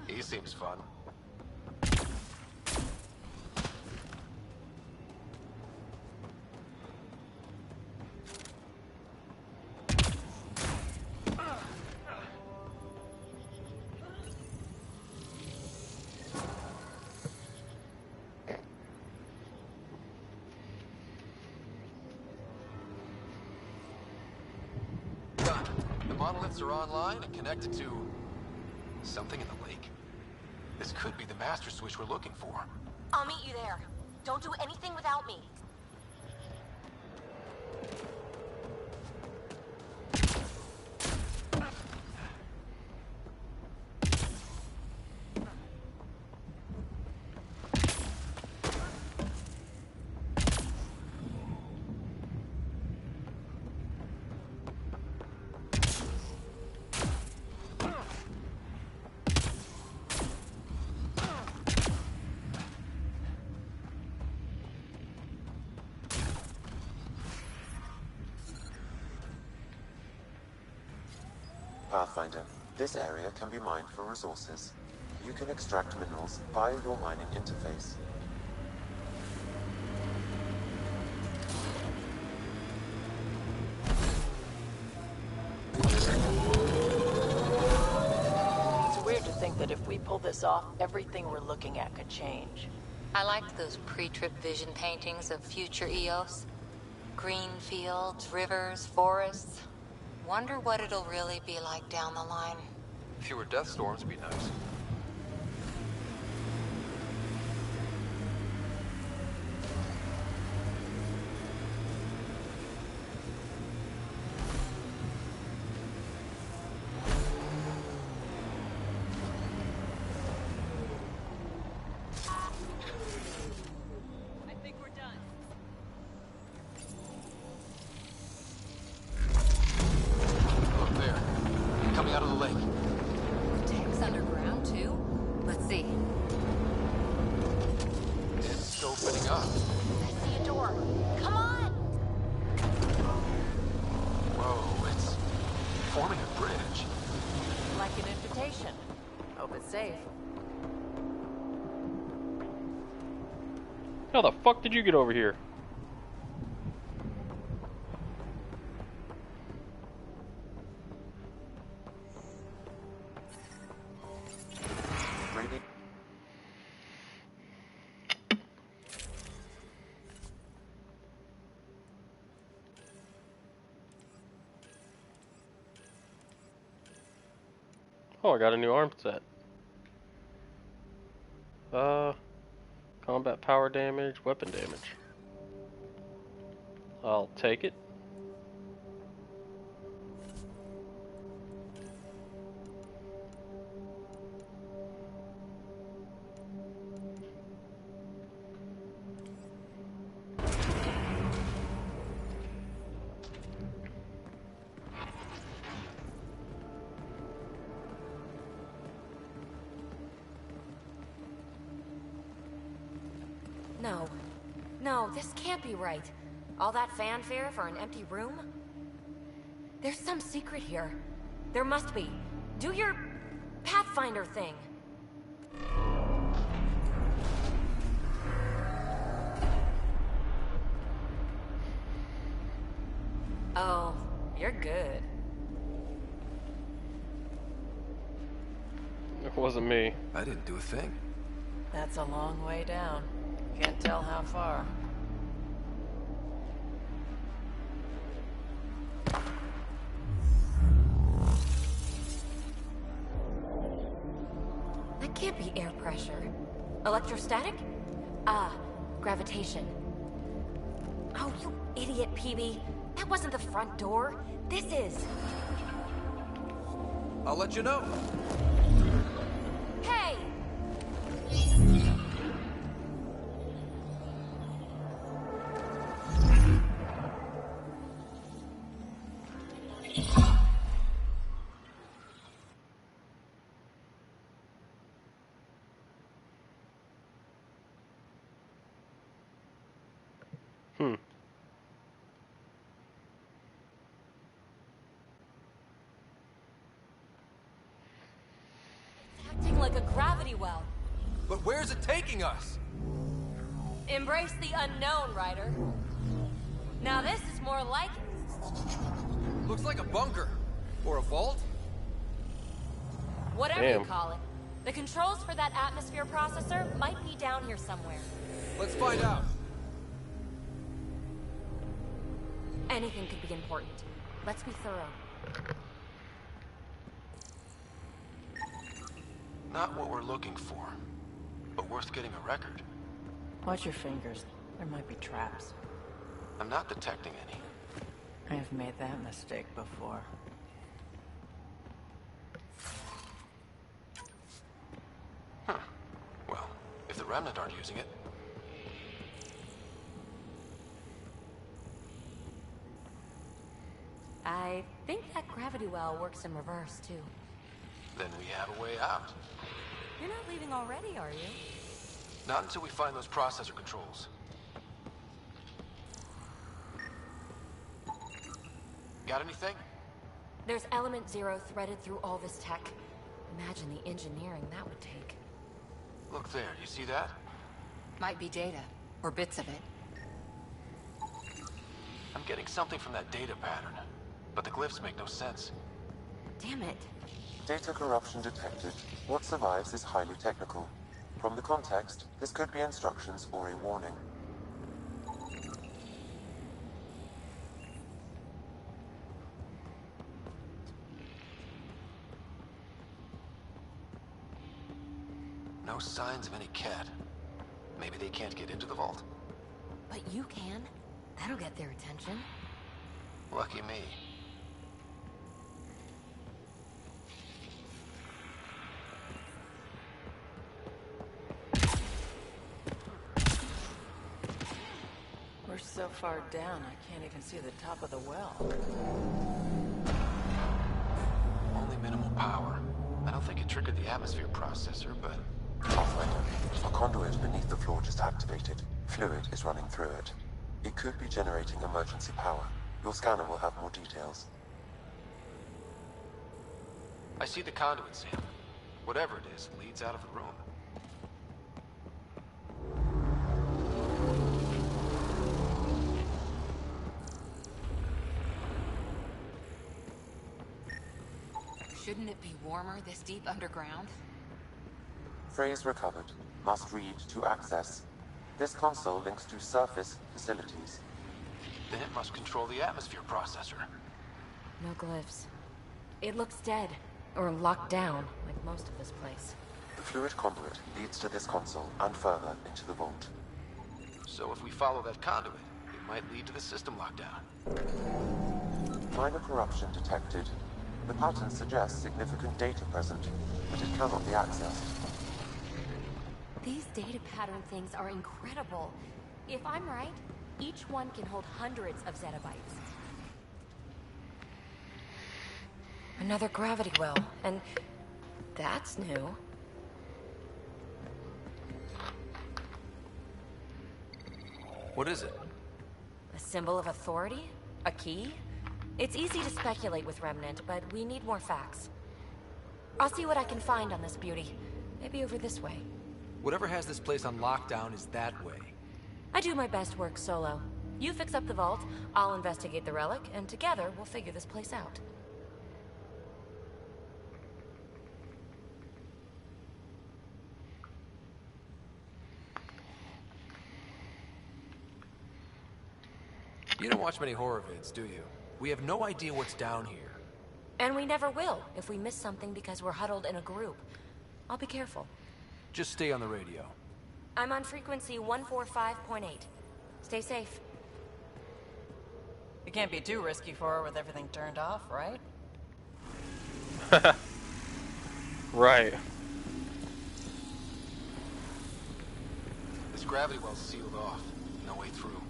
He seems fun. Done. The monoliths are online and connected to something in the lake. This could be the master switch we're looking for. I'll meet you there. Don't do anything without me. Pathfinder, this area can be mined for resources. You can extract minerals via your mining interface. It's weird to think that if we pull this off, everything we're looking at could change. I liked those pre-trip vision paintings of future Eos. Green fields, rivers, forests. Wonder what it'll really be like down the line. Fewer death storms would be nice. Forming a bridge. How the fuck did you get over here? Really? Oh, I got a new arm set. Combat power damage, weapon damage. I'll take it. No. No, this can't be right. All that fanfare for an empty room? There's some secret here. There must be. Do your Pathfinder thing. Oh, you're good. It wasn't me. I didn't do a thing. That's a long way down. Can't tell how far. That can't be air pressure. Electrostatic? Gravitation. Oh, you idiot, PB. That wasn't the front door. This is. I'll let you know. Hey! Acting like a gravity well. But where's it taking us? Embrace the unknown, Ryder. Now this is more like it. Looks like a bunker. Or a vault? Whatever Damn. you call it. The controls for that atmosphere processor might be down here somewhere. Let's find out. Anything could be important. Let's be thorough. Not what we're looking for, but worth getting a record. Watch your fingers. There might be traps. I'm not detecting any. I've made that mistake before. Huh. Well, if the Remnant aren't using it... I think that gravity well works in reverse, too. then we have a way out. You're not leaving already, are you? Not until we find those processor controls. Got anything? There's element 0 threaded through all this tech. Imagine the engineering that would take. Look there, you see that? Might be data, or bits of it. I'm getting something from that data pattern, but the glyphs make no sense. Damn it. Data corruption detected. What survives is highly technical. From the context, this could be instructions or a warning. No signs of any cat. Maybe they can't get into the vault. But you can. That'll get their attention. Lucky me. We're so far down, I can't even see the top of the well. Only minimal power. I don't think it triggered the atmosphere processor, but... Pathfinder, a conduit beneath the floor just activated. Fluid is running through it. It could be generating emergency power. Your scanner will have more details. I see the conduit, Sam. Whatever it is, leads out of the room. Shouldn't it be warmer this deep underground? Phrase recovered. Must read to access. This console links to surface facilities. Then it must control the atmosphere processor. No glyphs. It looks dead. Or locked down, like most of this place. The fluid conduit leads to this console and further into the vault. So if we follow that conduit, it might lead to the system lockdown. Minor corruption detected. The pattern suggests significant data present, but it cannot be accessed. These data pattern things are incredible. If I'm right, each one can hold hundreds of zettabytes. Another gravity well, and that's new. What is it? A symbol of authority? A key? It's easy to speculate with Remnant, but we need more facts. I'll see what I can find on this beauty. Maybe over this way. Whatever has this place on lockdown is that way. I do my best work solo. You fix up the vault, I'll investigate the relic, and together we'll figure this place out. You don't watch many horror vids, do you? We have no idea what's down here. And we never will, if we miss something because we're huddled in a group. I'll be careful. Just stay on the radio. I'm on frequency 145.8. Stay safe. It can't be too risky for her with everything turned off, right? Right. This gravity well's sealed off. No way through.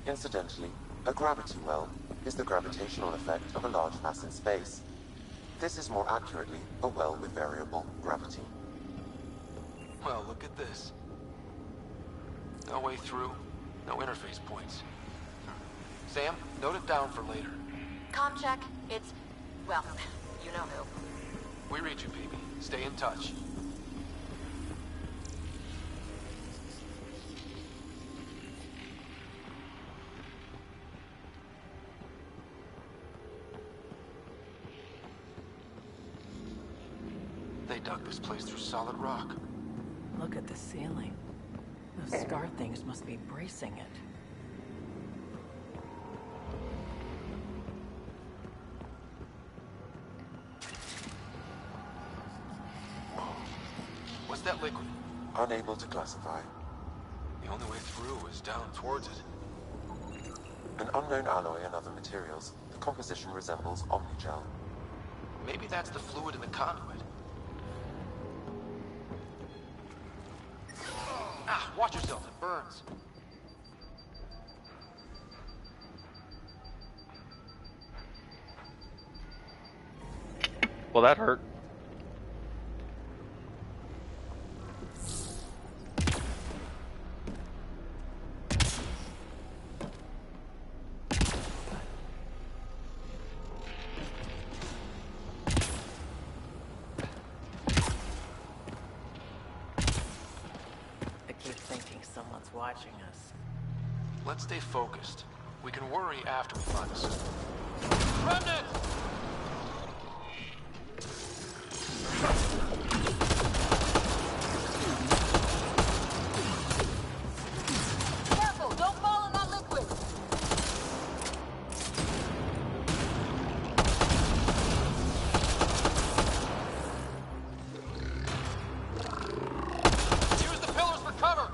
Incidentally, a gravity well is the gravitational effect of a large mass in space. This is more accurately a well with variable gravity. Well, look at this. No way through, no interface points. Sam, note it down for later. Com check. It's... well, you know who. We read you, baby. Stay in touch. They dug this place through solid rock. Look at the ceiling. Those scar things must be bracing it. What's that liquid? Unable to classify. The only way through is down towards it. An unknown alloy and other materials. The composition resembles omnigel. Maybe that's the fluid in the conduit. Ah, watch yourself, it burns. Well, that hurt. I keep thinking someone's watching us. Let's stay focused. We can worry after we find the system. Remnant! Careful! Don't fall in that liquid! Use the pillars for cover!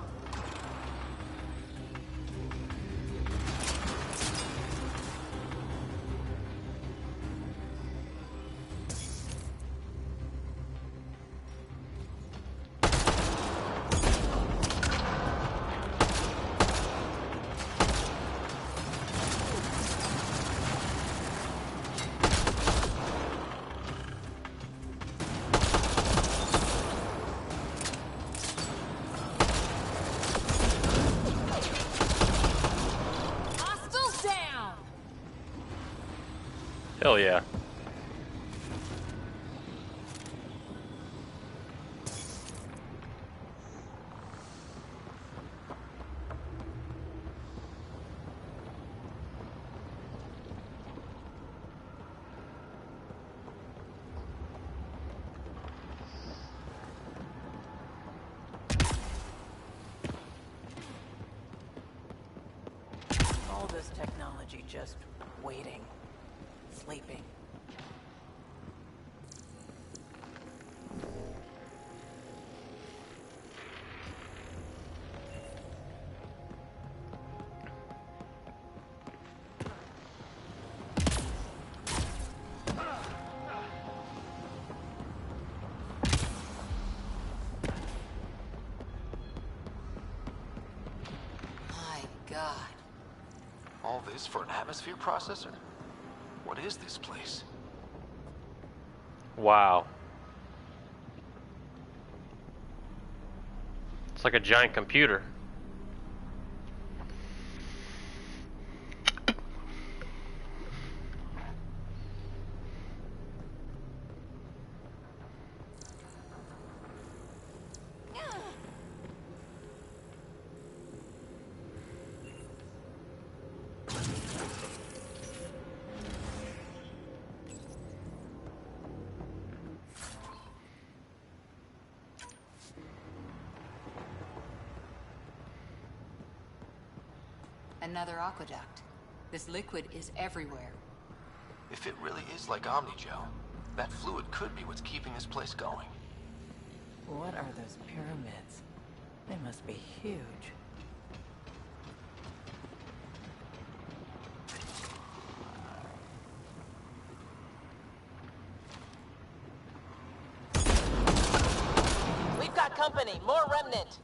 Hostiles down! Hell yeah. this technology just waiting, sleeping? God. All this for an atmosphere processor? What is this place? Wow. It's like a giant computer. Another aqueduct. This liquid is everywhere. If it really is like Omnigel, that fluid could be what's keeping this place going. What are those pyramids? They must be huge. We've got company. More remnant.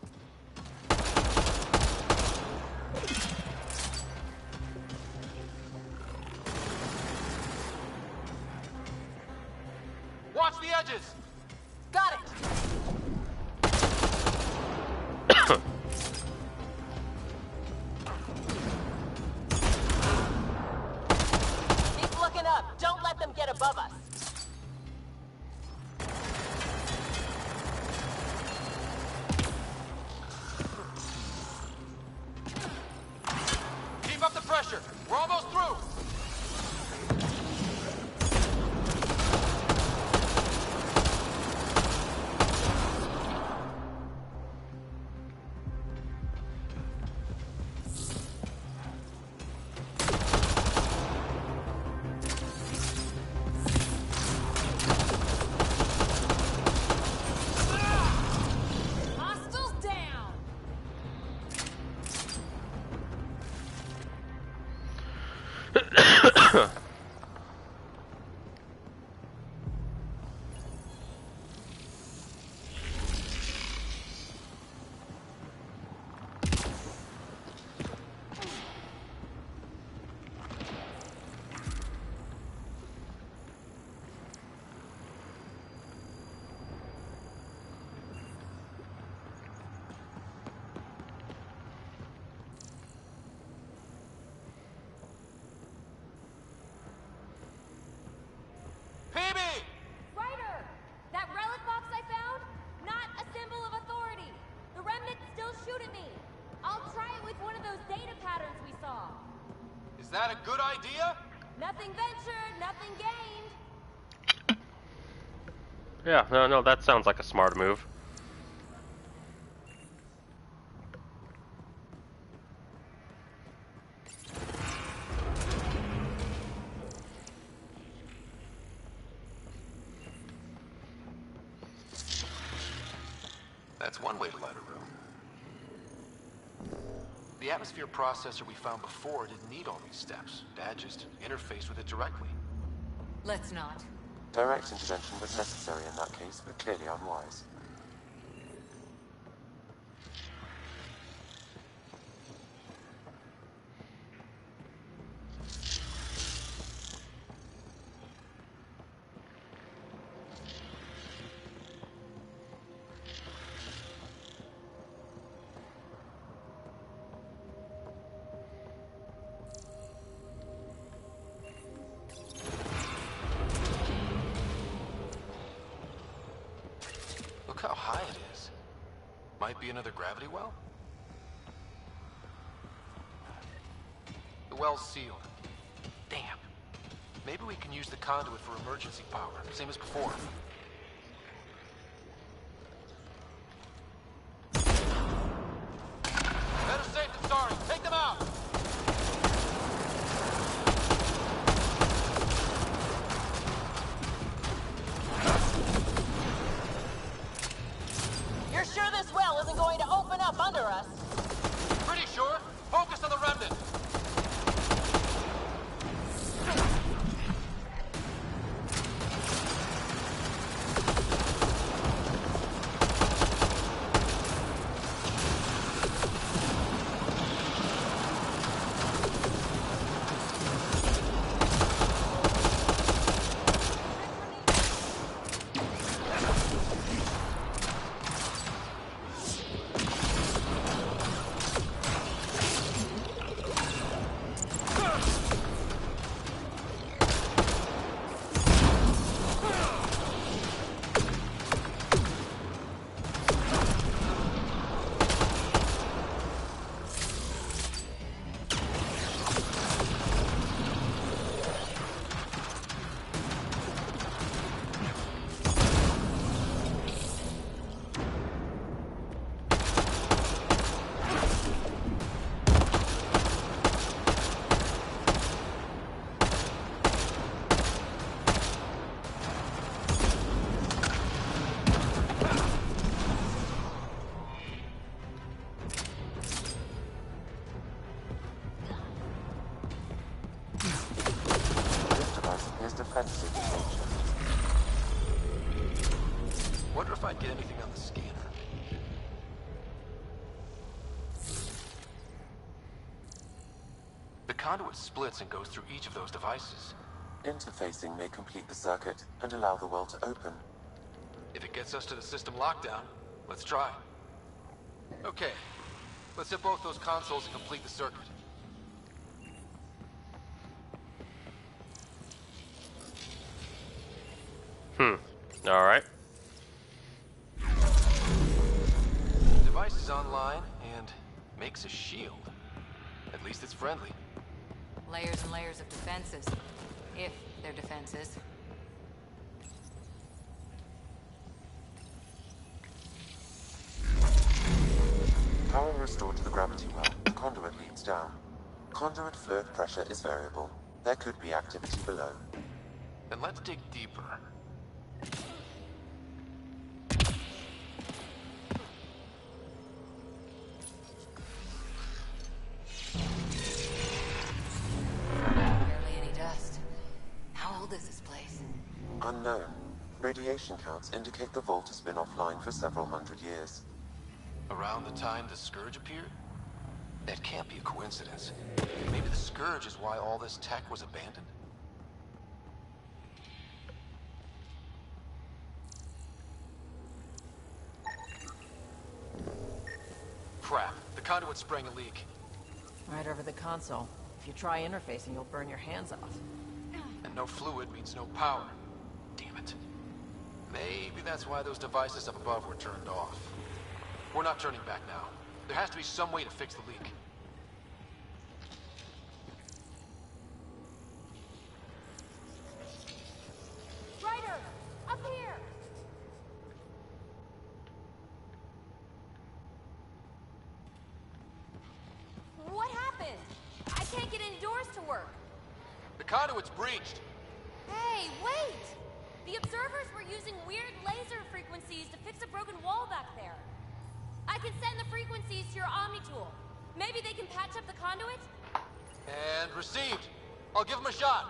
Watch the edges! Got it! Keep looking up. Don't let them get above us. Keep up the pressure! We're almost through! Hostiles down! Ryder! That relic box I found? Not a symbol of authority. The remnants still shoot at me. I'll try it with one of those data patterns we saw. Is that a good idea? Nothing ventured, nothing gained. Yeah, no, that sounds like a smart move. That's one way to light a room. The atmosphere processor we found before didn't need all these steps. Dad just interfaced with it directly. Let's not. Direct intervention was necessary in that case, but clearly unwise. Look how high it is. Might be another gravity well? The well's sealed. Damn. Maybe we can use the conduit for emergency power, same as before. Better safe than sorry. Take them out! isn't going to open up under us. Pretty sure. Focus on the remnant. Wonder if I'd get anything on the scanner. The conduit splits and goes through each of those devices. Interfacing may complete the circuit and allow the well to open. If it gets us to the system lockdown, let's try. Okay, let's hit both those consoles and complete the circuit. Alright. Device is online and makes a shield. At least it's friendly. Layers and layers of defenses. If they're defenses. Power restored to the gravity well. The conduit leads down. Conduit flow pressure is variable. There could be activity below. Then let's dig deeper. Barely any dust. How old is this place? Unknown. Radiation counts indicate the vault has been offline for several hundred years. Around the time the Scourge appeared? That can't be a coincidence. Maybe the Scourge is why all this tech was abandoned? Crap. The conduit's spraying a leak. Right over the console. If you try interfacing, you'll burn your hands off. And no fluid means no power. Damn it. Maybe that's why those devices up above were turned off. We're not turning back now. There has to be some way to fix the leak. Ryder! Up here! What happened? I can't get indoors to work. The conduit's breached. Hey, wait! The observers were using weird laser frequencies to fix a broken wall back there. I can send the frequencies to your Omni tool. Maybe they can patch up the conduit? And received. I'll give him a shot.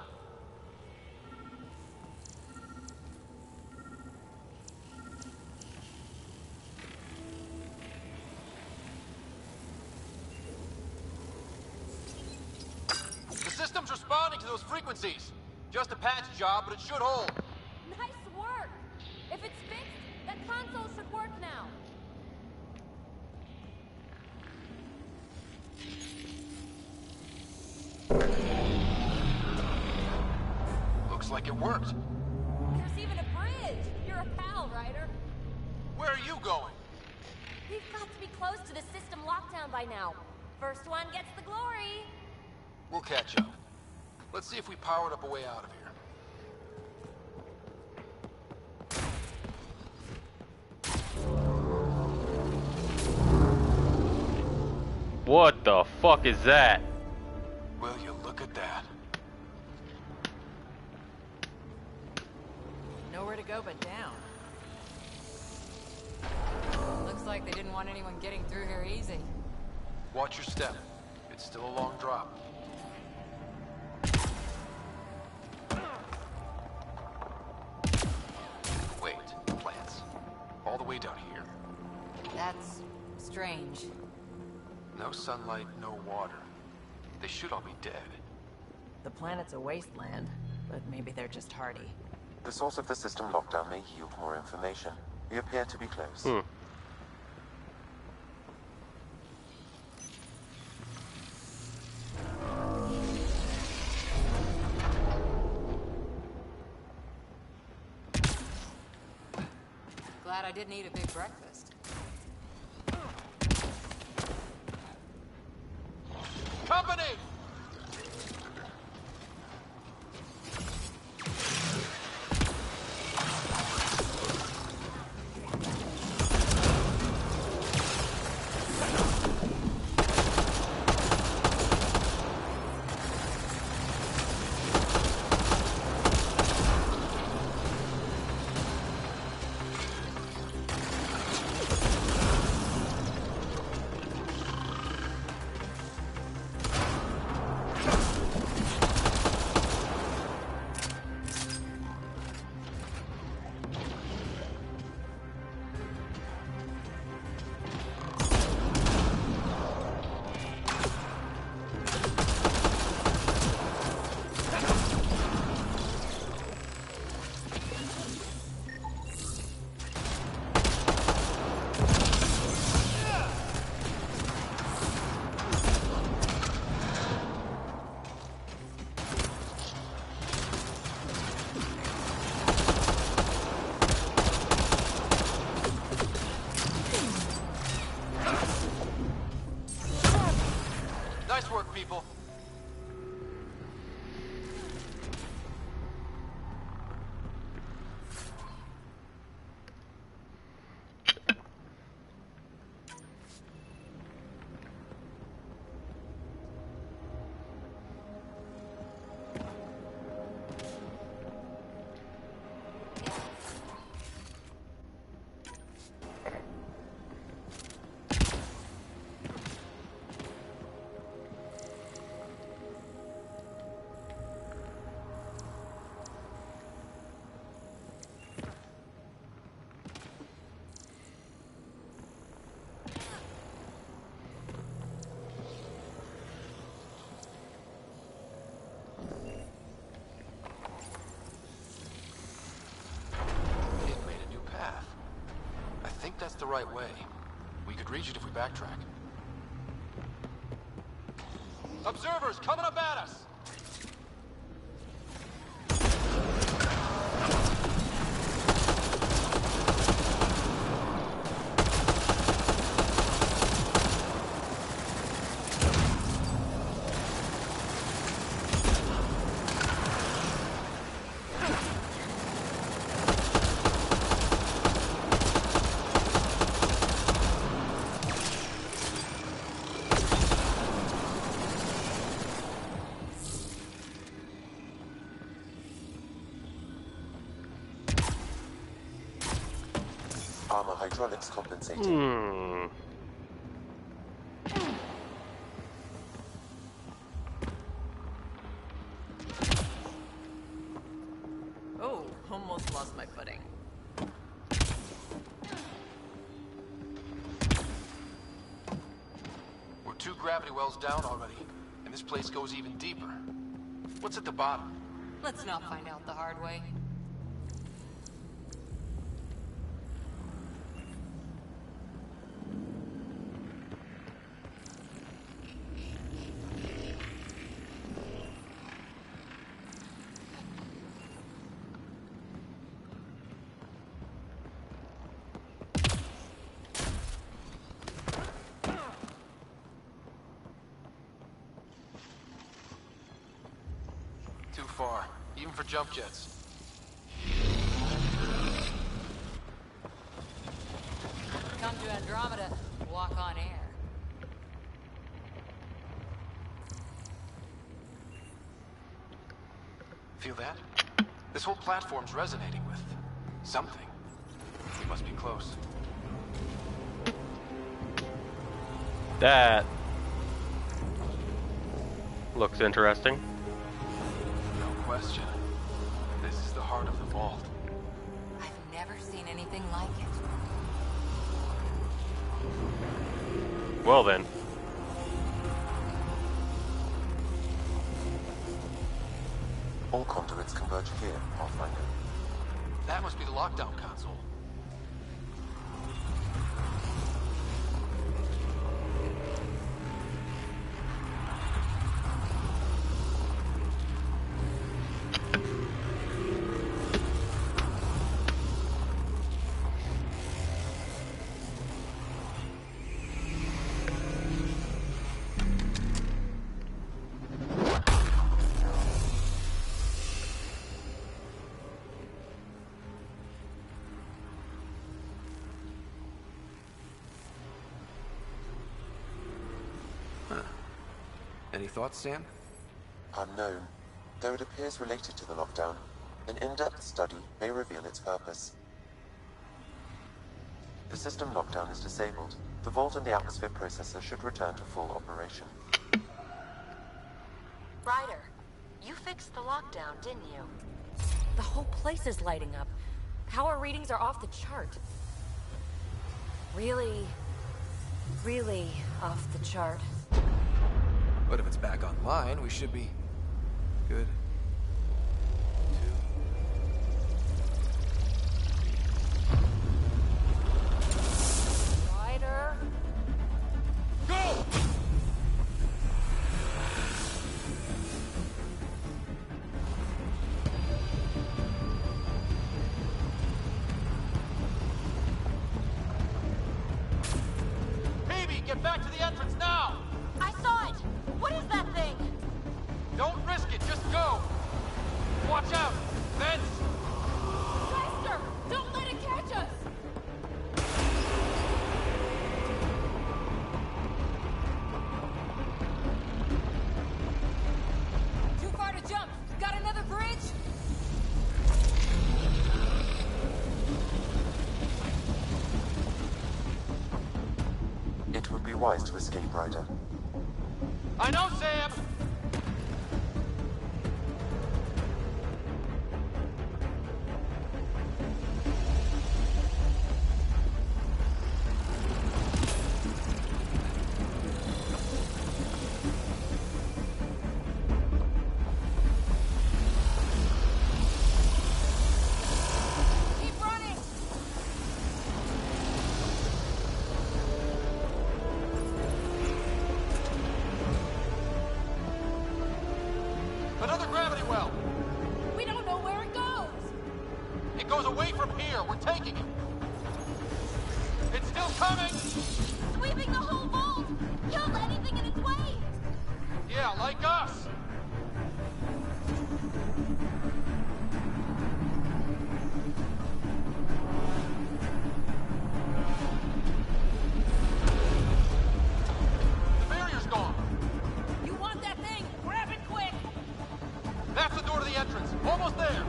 The system's responding to those frequencies. Just a patch job, but it should hold. Nice work! If it's fixed, that console should work now. Looks like it worked. There's even a bridge! You're a pal, Ryder. Where are you going? We've got to be close to the system lockdown by now. First one gets the glory. We'll catch up. Let's see if we powered up a way out of here. What the fuck is that? Will you look at that? Nowhere to go but down. Looks like they didn't want anyone getting through here easy. Watch your step. It's still a long drop. Wait, plants. All the way down here. That's strange. No sunlight, no water. They should all be dead. The planet's a wasteland, but maybe they're just hardy. The source of the system lockdown may yield more information. We appear to be close. Glad I didn't eat a big breakfast. Company! Nice work, people. That's the right way. We could reach it if we backtrack. Observers coming up at us! Armor hydraulics compensating. Oh, almost lost my footing. We're 2 gravity wells down already, and this place goes even deeper. What's at the bottom? Let's not find out the hard way. Too far, even for jump jets. Come to Andromeda, walk on air. Feel that? This whole platform's resonating with something. We must be close. That looks interesting. No question. This is the heart of the vault. I've never seen anything like it. Well then. All conduits converge here, Pathfinder. That must be the lockdown console. Any thoughts, Sam? Unknown. Though it appears related to the lockdown, an in-depth study may reveal its purpose. The system lockdown is disabled. The vault and the atmosphere processor should return to full operation. Ryder, you fixed the lockdown, didn't you? The whole place is lighting up. Power readings are off the chart. Really, really off the chart. But if it's back online, we should be good. Ryder? Go! Baby, get back to the entrance now! I saw it! What is that thing? Don't risk it, just go! Watch out! Vents! Faster! Don't let it catch us! Too far to jump! Got another bridge? It would be wise to escape, Ryder. I know, Sam! Keep running! Another gravity well! We don't know where it goes! It goes away from here. We're taking it. It's still coming! Sweeping the whole vault! Kill anything in its way! Yeah, like us! The barrier's gone. You want that thing? Grab it quick! That's the door to the entrance. Almost there.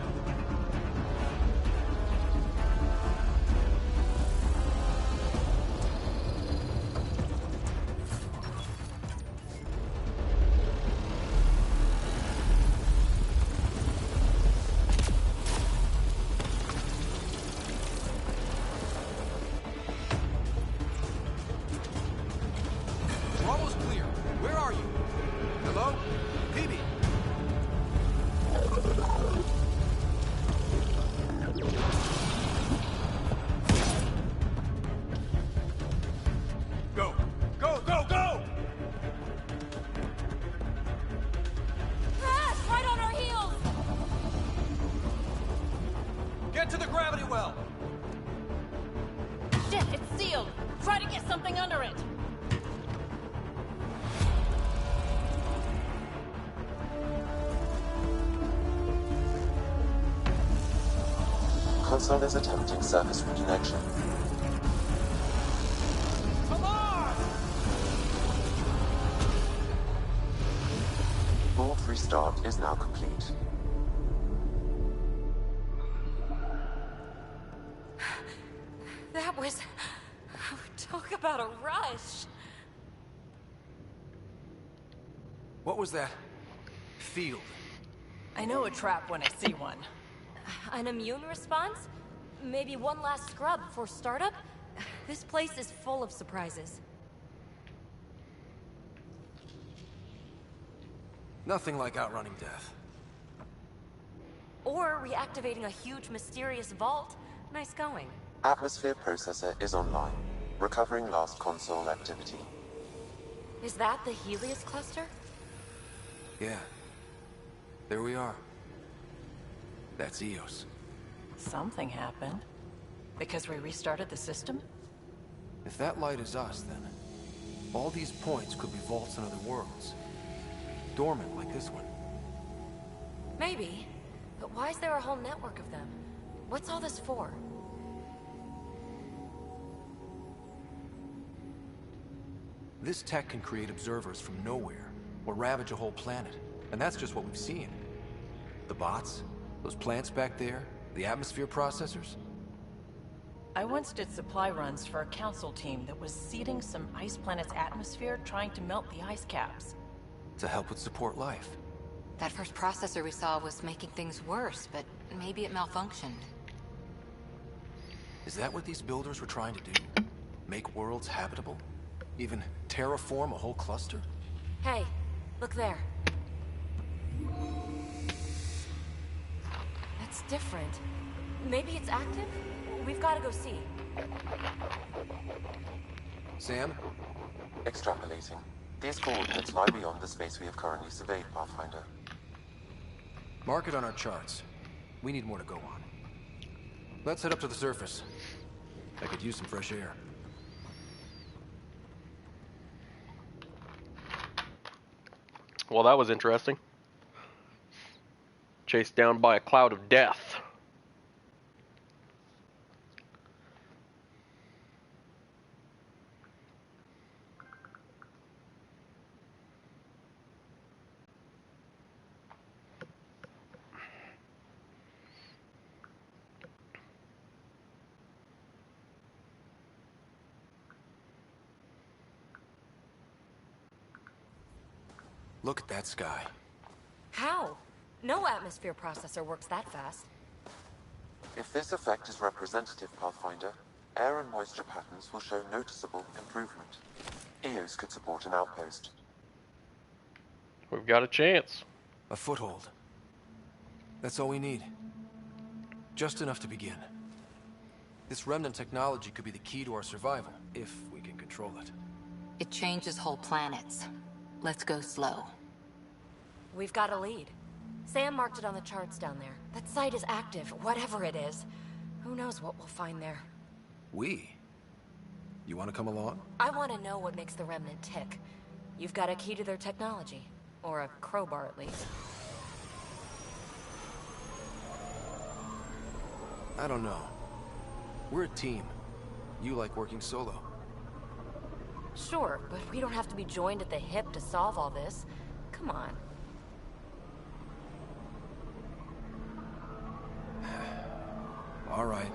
We're almost clear. Where are you? Hello? PB? Go! Go, go, go! Crash! Right on our heels! Get to the gravity well! Shit, it's sealed! Try to get something under it! Console is attempting surface reconnection. Come on! Vault restart is now complete. That was... Talk about a rush! What was that? Field. I know a trap when I see one. An immune response? Maybe one last scrub before startup? This place is full of surprises. Nothing like outrunning death. Or reactivating a huge mysterious vault. Nice going. Atmosphere processor is online, recovering last console activity. Is that the Helios cluster? Yeah. There we are. That's Eos. Something happened. Because we restarted the system? If that light is us, then all these points could be vaults in other worlds. Dormant like this one. Maybe. But why is there a whole network of them? What's all this for? This tech can create observers from nowhere, or ravage a whole planet. And that's just what we've seen. The bots, those plants back there, the atmosphere processors. I once did supply runs for a council team that was seeding some ice planet's atmosphere, trying to melt the ice caps. To help with support life. That first processor we saw was making things worse, but maybe it malfunctioned. Is that what these builders were trying to do? Make worlds habitable? Even terraform a whole cluster? Hey, look there. That's different. Maybe it's active? We've got to go see. Sam? Extrapolating. These coordinates lie beyond the space we have currently surveyed, Pathfinder. Mark it on our charts. We need more to go on. Let's head up to the surface. I could use some fresh air. Well, that was interesting. Chased down by a cloud of death. Look at that sky. How? No atmosphere processor works that fast. If this effect is representative, Pathfinder, air and moisture patterns will show noticeable improvement. Eos could support an outpost. We've got a chance. A foothold. That's all we need. Just enough to begin. This remnant technology could be the key to our survival, if we can control it. It changes whole planets. Let's go slow. We've got a lead. Sam marked it on the charts down there. That site is active, whatever it is. Who knows what we'll find there. We? You want to come along? I want to know what makes the Remnant tick. You've got a key to their technology. Or a crowbar, at least. I don't know. We're a team. You like working solo. Sure, but we don't have to be joined at the hip to solve all this. Come on. All right.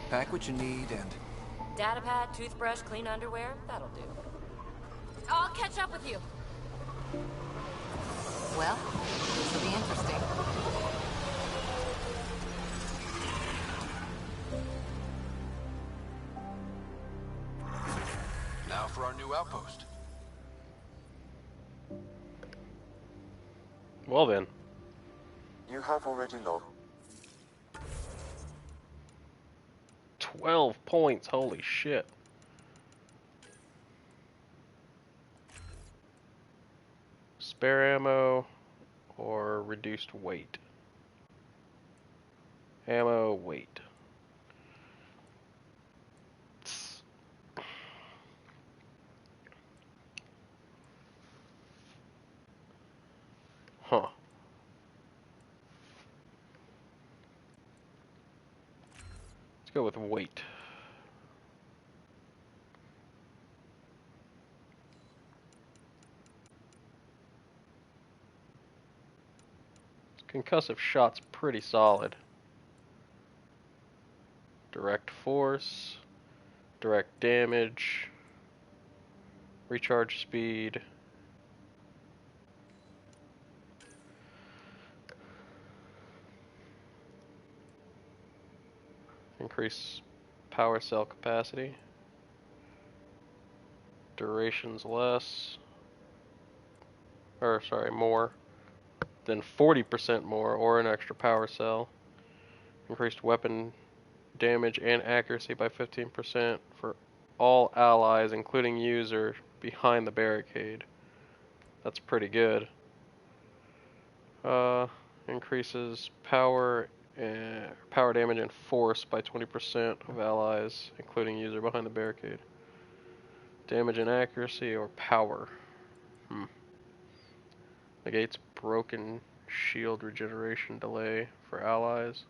Pack what you need and... Datapad, toothbrush, clean underwear, that'll do. I'll catch up with you. Well, this will be interesting. Now for our new outpost. Well then. You have already logged 12 points, holy shit. Spare ammo or reduced weight. Ammo, weight. Huh. Let's go with weight. Concussive shot's pretty solid. Direct force, direct damage, recharge speed. Increase power cell capacity. Duration's less. Or, sorry, more than 40% more, or an extra power cell. Increased weapon damage and accuracy by 15% for all allies, including user, behind the barricade. That's pretty good. Increases power damage and force by 20% of allies, including user behind the barricade. Damage and accuracy or power. Negates broken shield regeneration delay for allies.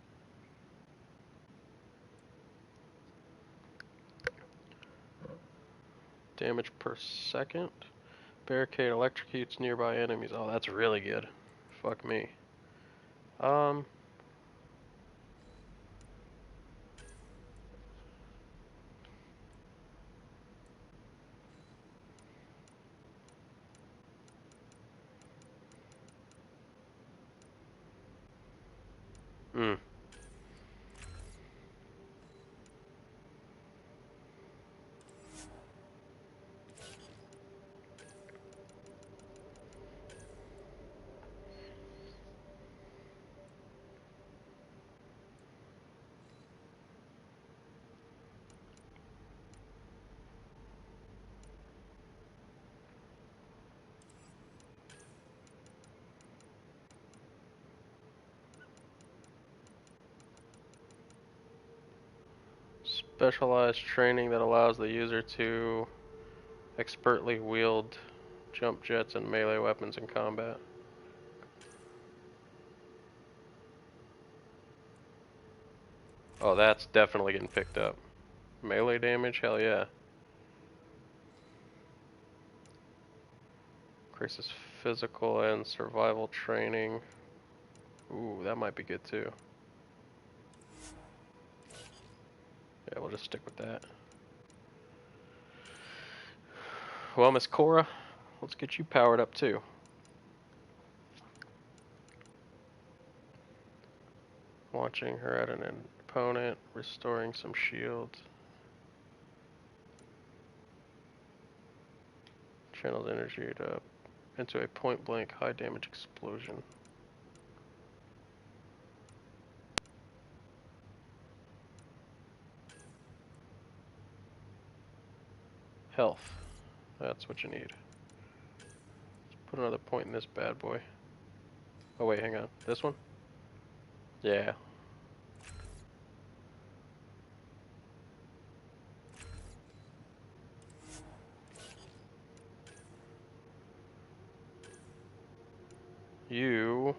Damage per second. Barricade electrocutes nearby enemies. Oh, that's really good. Fuck me. Specialized training that allows the user to expertly wield jump jets and melee weapons in combat. Oh, that's definitely getting picked up. Melee damage? Hell yeah. Increases physical and survival training. Ooh, that might be good too. Yeah, we'll just stick with that. Well, Miss Cora, let's get you powered up too. Launching her at an opponent, restoring some shields. Channels energy into a point-blank high-damage explosion. Health. That's what you need. Let's put another point in this bad boy. Oh wait, hang on. This one? Yeah. You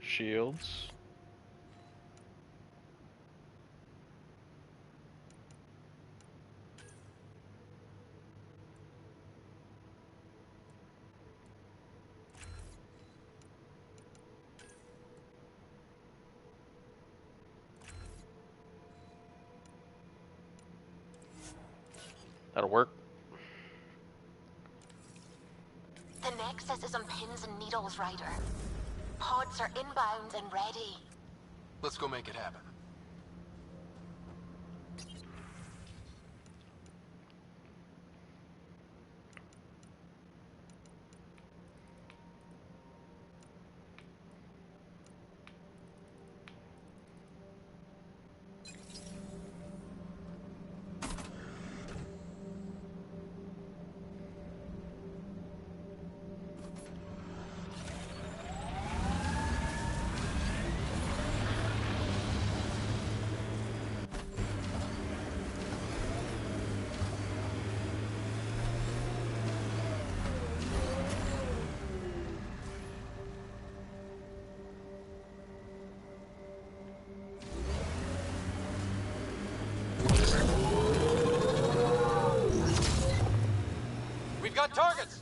shields. That'll work. The Nexus is on pins and needles, Ryder. Pods are inbound and ready. Let's go make it happen. Got targets!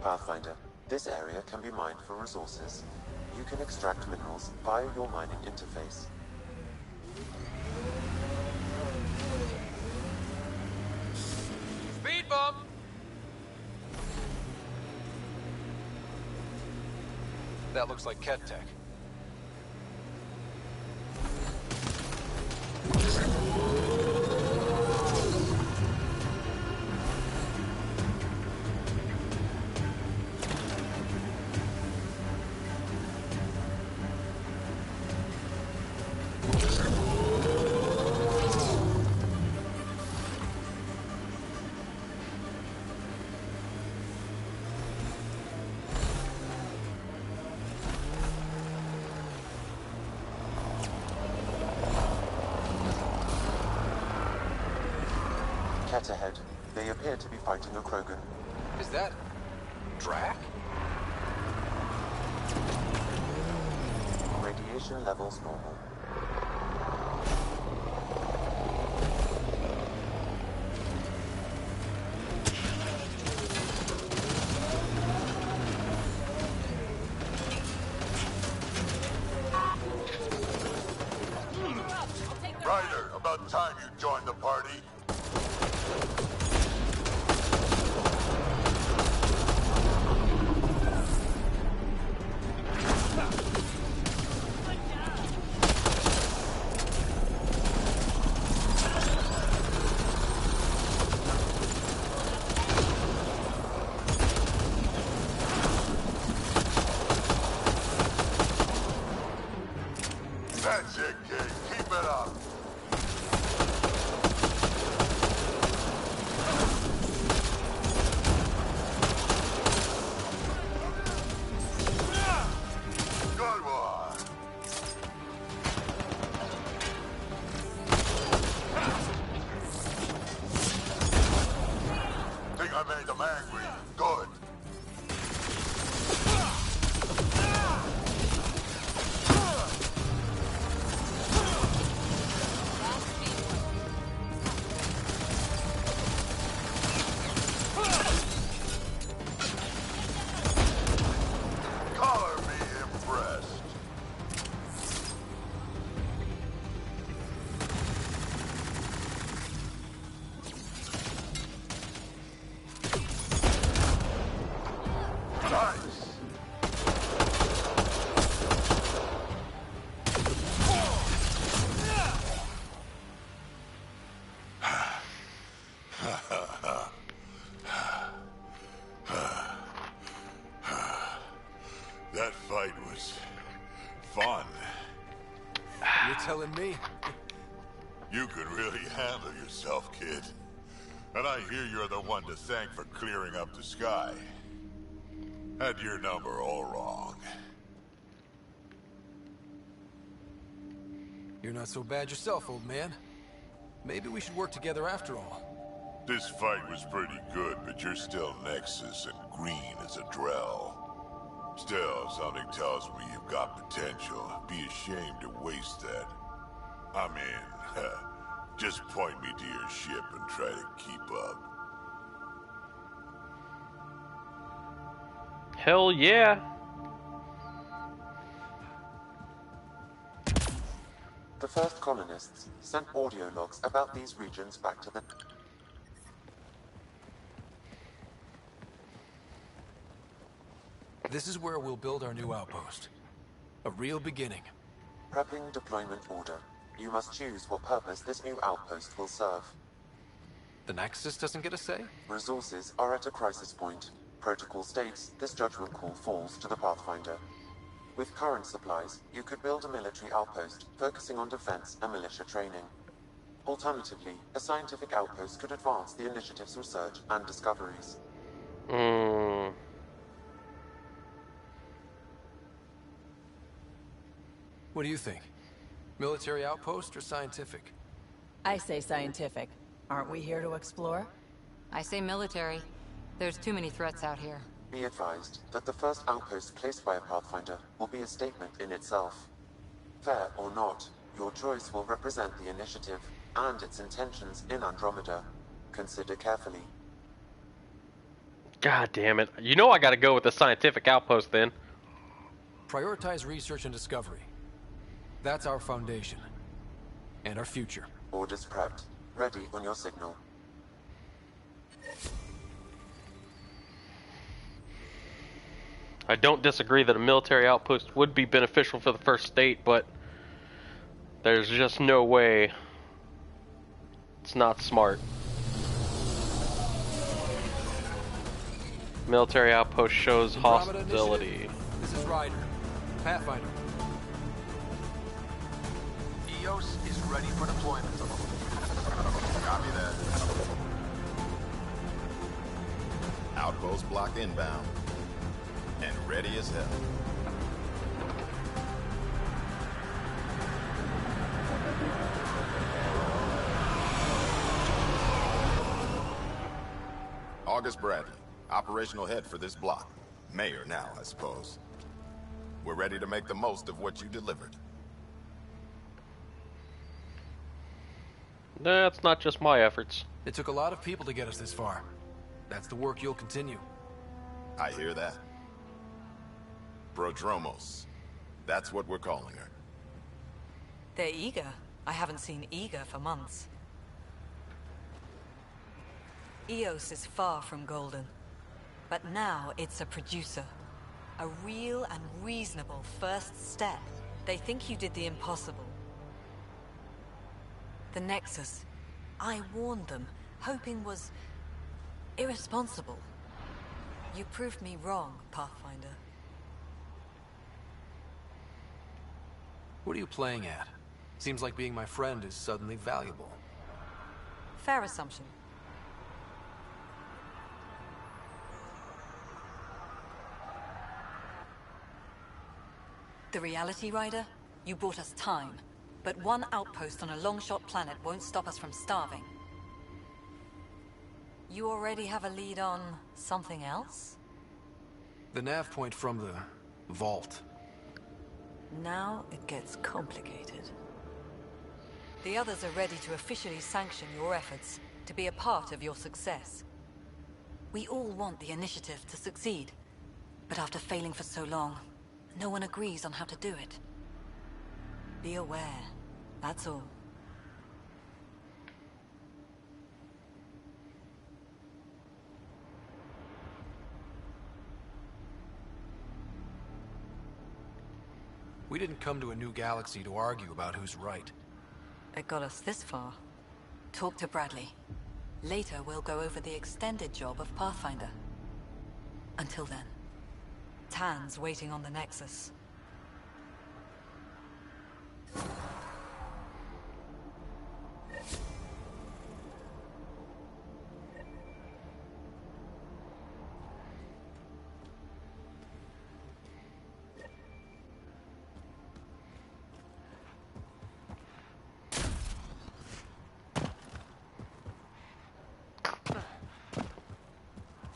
Pathfinder, This area can be mined for resources. You can extract minerals via your mining interface. Speed bump! That looks like Ket Tech. Ket ahead. They appear to be fighting a Krogan. Is that... Drac? Radiation levels normal. Ryder, about time you joined the party. That's it, kid. Keep it up. Good one. Think I made them angry. Good. Color me impressed. Nice. That fight was fun. You're telling me? You could really handle yourself, kid. And I hear you're the one to thank for clearing up the sky. Had your number all wrong. You're not so bad yourself, old man. Maybe we should work together after all. This fight was pretty good, but you're still Nexus and green as a Drell. Still, something tells me you've got potential. Be ashamed to waste that. I mean, just point me to your ship and try to keep up. Hell yeah. The first colonists sent audio logs about these regions back to the... This is where we'll build our new outpost. A real beginning. Prepping deployment order. You must choose what purpose this new outpost will serve. The Nexus doesn't get a say? Resources are at a crisis point. Protocol states this judgment call falls to the Pathfinder. With current supplies, you could build a military outpost focusing on defense and militia training. Alternatively, a scientific outpost could advance the initiative's research and discoveries. What do you think? Military outpost or scientific? I say scientific. Aren't we here to explore? I say military. There's too many threats out here. Be advised that the first outpost placed by a Pathfinder will be a statement in itself. Fair or not, your choice will represent the initiative and its intentions in Andromeda. Consider carefully. God damn it. You know I gotta go with the scientific outpost then. Prioritize research and discovery. That's our foundation. And our future. Orders prepped. Ready on your signal. I don't disagree that a military outpost would be beneficial for the first state, but there's just no way it's not smart. Military outpost shows Andromeda hostility. Initiative. This is Ryder. Pathfinder. EOS is ready for deployment. Copy that. Outpost block inbound. And ready as hell. August Bradley, operational head for this block. Mayor now, I suppose. We're ready to make the most of what you delivered. That's not just my efforts. It took a lot of people to get us this far. That's the work you'll continue. I hear that. Prodromos. That's what we're calling her. They're eager. I haven't seen eager for months. EOS is far from golden. But now it's a producer. A real and reasonable first step. They think you did the impossible. The Nexus. I warned them, hoping was irresponsible. You proved me wrong, Pathfinder. What are you playing at? Seems like being my friend is suddenly valuable. Fair assumption. The reality, Rider? You bought us time. But one outpost on a long-shot planet won't stop us from starving. You already have a lead on something else? The nav point from the vault. Now it gets complicated. The others are ready to officially sanction your efforts, to be a part of your success. We all want the initiative to succeed, but after failing for so long, no one agrees on how to do it. Be aware, that's all. We didn't come to a new galaxy to argue about who's right. It got us this far. Talk to Bradley. Later, we'll go over the extended job of Pathfinder. Until then, Tan's waiting on the Nexus.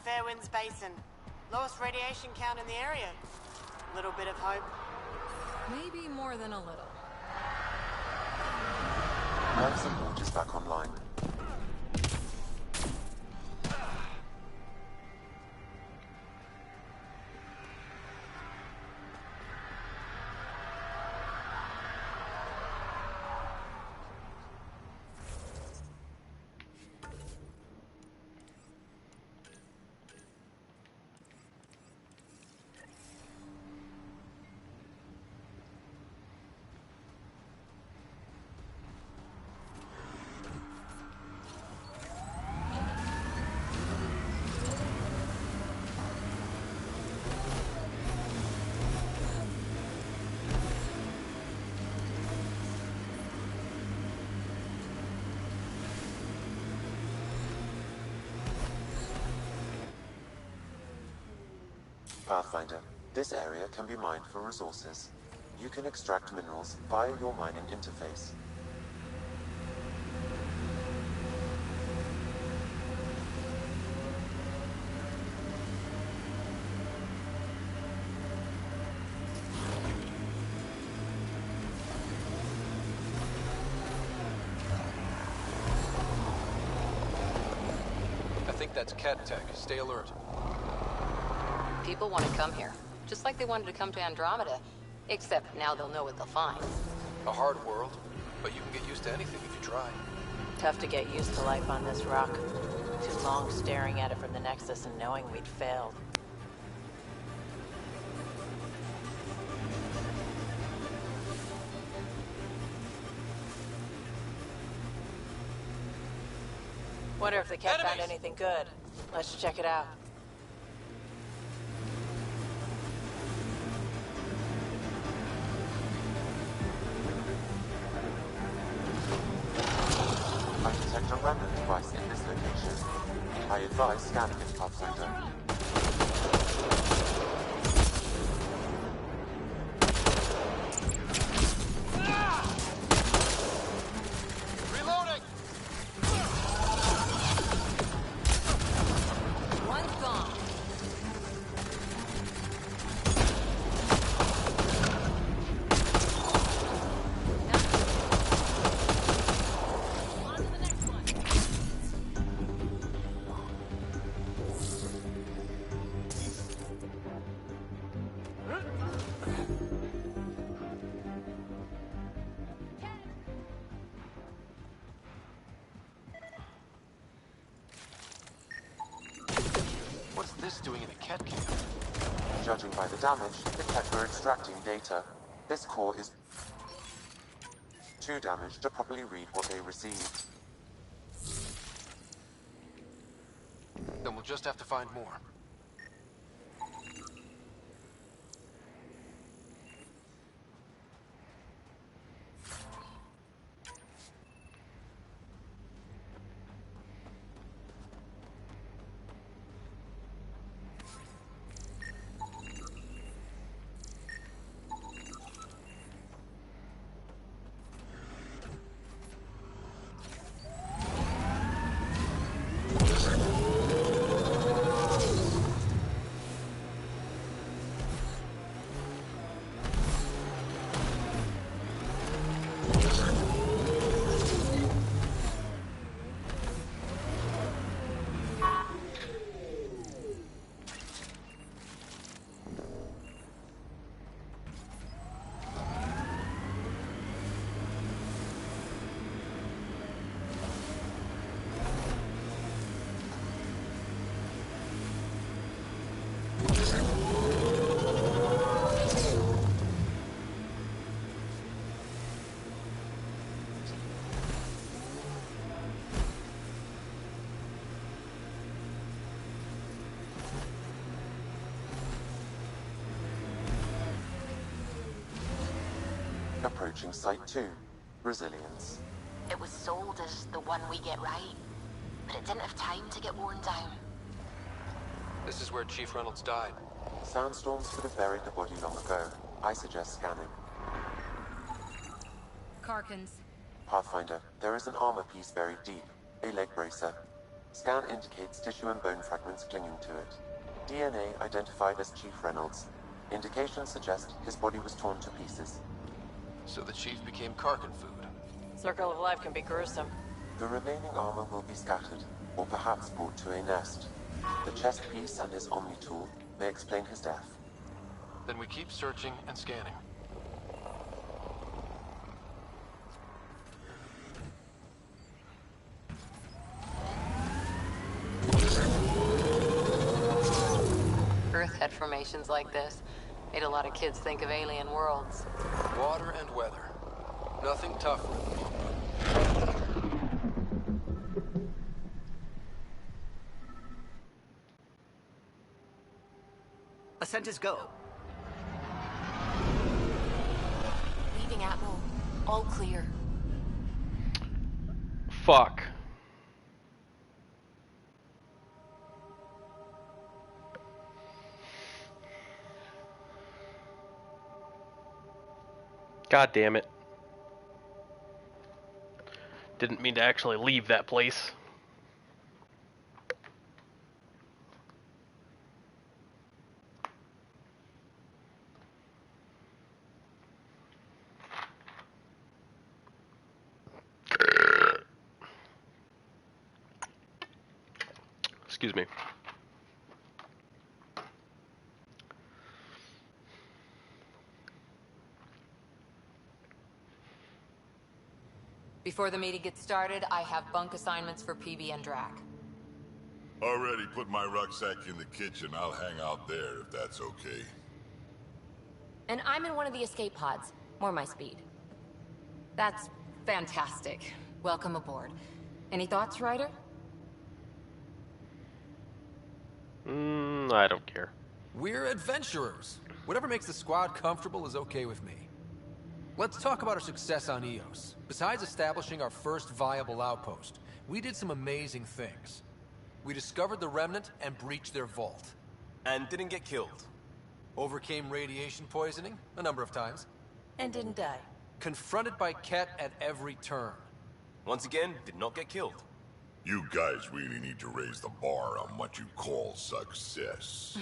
Fairwinds Basin. Lowest radiation count in the area. Little bit of hope. Maybe more than a little. Life support is back online. Pathfinder, this area can be mined for resources. You can extract minerals via your mining interface. I think that's Cat Tech. Stay alert. People want to come here, just like they wanted to come to Andromeda. Except now they'll know what they'll find. A hard world, but you can get used to anything if you try. Tough to get used to life on this rock. Too long staring at it from the Nexus and knowing we'd failed. Wonder if the cat found anything good. Let's check it out. I detect a remnant device in this location. I advise scanning it, Pathfinder. Reloading! One's gone. On to the next one. What's this doing in a cat camp? Judging by the damage, the Ket were extracting data. This core is too damaged to properly read what they received. Then we'll just have to find more. Approaching Site 2. Resilience. It was sold as the one we get right, but it didn't have time to get worn down. This is where Chief Reynolds died. Sandstorms could have buried the body long ago. I suggest scanning. Karkins. Pathfinder, there is an armor piece buried deep. A leg bracer. Scan indicates tissue and bone fragments clinging to it. DNA identified as Chief Reynolds. Indications suggest his body was torn to pieces. So the Chief became Karkin food. Circle of life can be gruesome. The remaining armor will be scattered, or perhaps brought to a nest. The chest piece and his Omni tool may explain his death. Then we keep searching and scanning. Earth had formations like this. Made a lot of kids think of alien worlds. Water and weather. Nothing tougher in the long run. Ascent is go. Leaving Atmo. All clear. Fuck. God damn it. Didn't mean to actually leave that place. Excuse me. Before the meeting gets started, I have bunk assignments for PB and Drac. Already put my rucksack in the kitchen. I'll hang out there if that's okay. And I'm in one of the escape pods. More my speed. That's fantastic. Welcome aboard. Any thoughts, Ryder? I don't care. We're adventurers. Whatever makes the squad comfortable is okay with me. Let's talk about our success on Eos. Besides establishing our first viable outpost, we did some amazing things. We discovered the Remnant and breached their vault. And didn't get killed. Overcame radiation poisoning a number of times. And didn't die. Confronted by Ket at every turn. Once again, did not get killed. You guys really need to raise the bar on what you call success.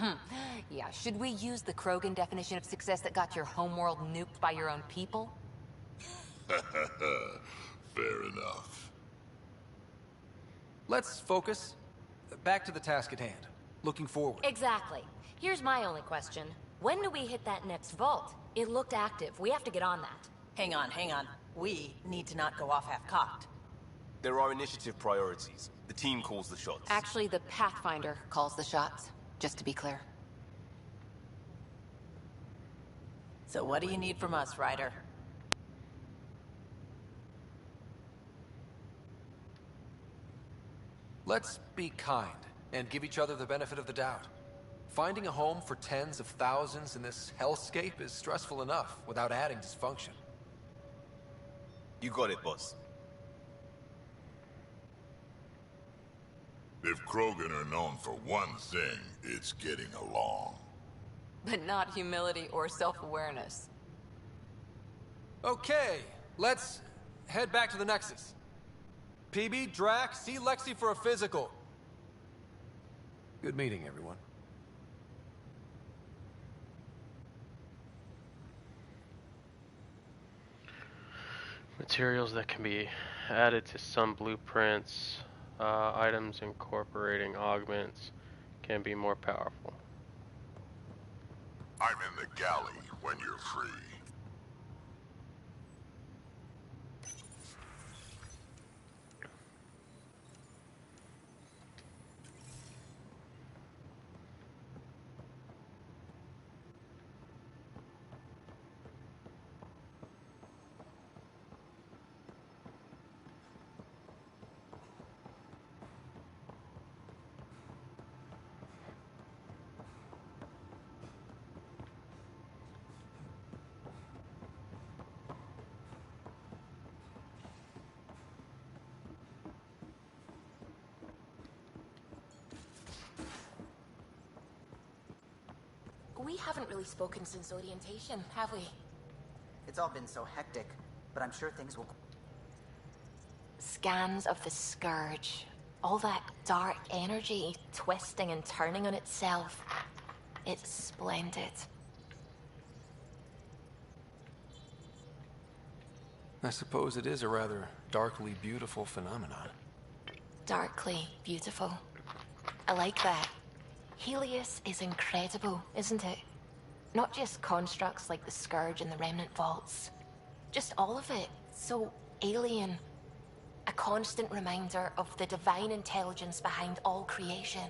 Yeah, should we use the Krogan definition of success that got your homeworld nuked by your own people? Fair enough. Let's focus. Back to the task at hand. Looking forward. Exactly. Here's my only question. When do we hit that next vault? It looked active. We have to get on that. Hang on, hang on. We need to not go off half-cocked. There are initiative priorities. The team calls the shots. Actually, the Pathfinder calls the shots, just to be clear. So what do you need from us, Ryder? Let's be kind and give each other the benefit of the doubt. Finding a home for tens of thousands in this hellscape is stressful enough without adding dysfunction. You got it, boss. If Krogan are known for one thing, it's getting along. But not humility or self-awareness. Okay, let's head back to the Nexus. PB, Drac, see Lexi for a physical. Good meeting, everyone. Materials that can be added to some blueprints, items incorporating augments can be more powerful. I'm in the galley when you're free. We haven't really spoken since orientation, have we? It's all been so hectic, but I'm sure things will... Scans of the Scourge. All that dark energy twisting and turning on itself. It's splendid. I suppose it is a rather darkly beautiful phenomenon. Darkly beautiful. I like that. Helios is incredible, isn't it? Not just constructs like the Scourge and the Remnant Vaults. Just all of it. So alien. A constant reminder of the divine intelligence behind all creation.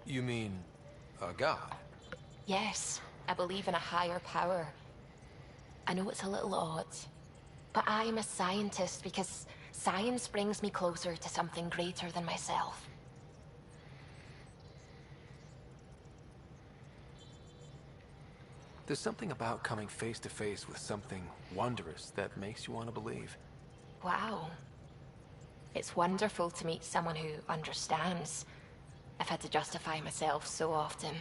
You mean a god? Yes, I believe in a higher power. I know it's a little odd, but I am a scientist because science brings me closer to something greater than myself. There's something about coming face to face with something wondrous that makes you want to believe. Wow. It's wonderful to meet someone who understands. I've had to justify myself so often.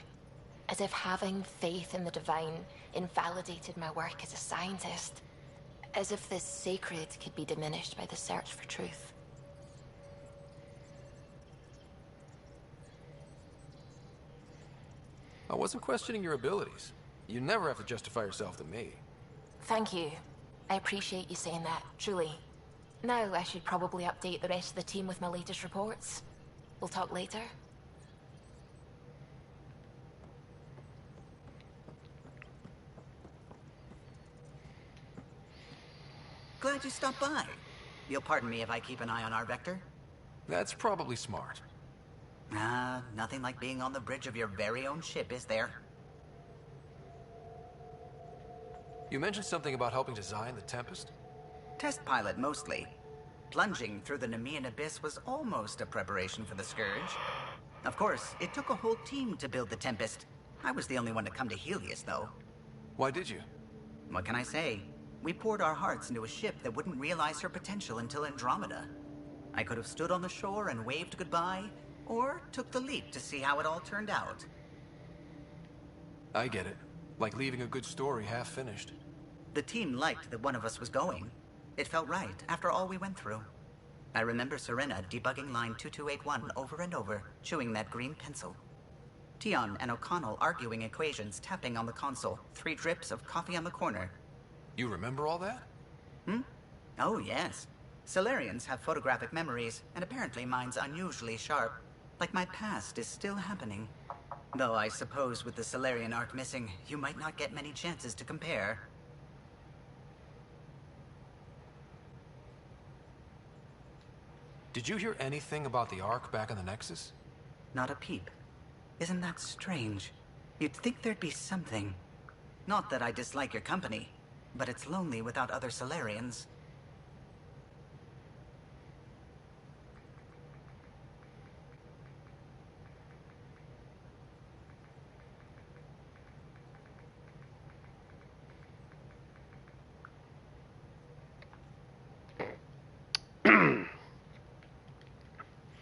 As if having faith in the divine invalidated my work as a scientist. As if the sacred could be diminished by the search for truth. I wasn't questioning your abilities. You never have to justify yourself to me. Thank you. I appreciate you saying that, truly. Now I should probably update the rest of the team with my latest reports. We'll talk later. Glad you stopped by. You'll pardon me if I keep an eye on our vector? That's probably smart. Nothing like being on the bridge of your very own ship, is there? You mentioned something about helping design the Tempest? Test pilot, mostly. Plunging through the Nemean abyss was almost a preparation for the Scourge. Of course, it took a whole team to build the Tempest. I was the only one to come to Helios, though. Why did you? What can I say? We poured our hearts into a ship that wouldn't realize her potential until Andromeda. I could have stood on the shore and waved goodbye, or took the leap to see how it all turned out. I get it. Like leaving a good story half-finished. The team liked that one of us was going. It felt right, after all we went through. I remember Serena debugging line 2281 over and over, chewing that green pencil. Tion and O'Connell arguing equations, tapping on the console, 3 drips of coffee on the corner. You remember all that? Oh, yes. Solarians have photographic memories, and apparently mine's unusually sharp. Like my past is still happening. Though I suppose with the Solarian art missing, you might not get many chances to compare. Did you hear anything about the Ark back in the Nexus? Not a peep. Isn't that strange? You'd think there'd be something. Not that I dislike your company, but it's lonely without other Solarians.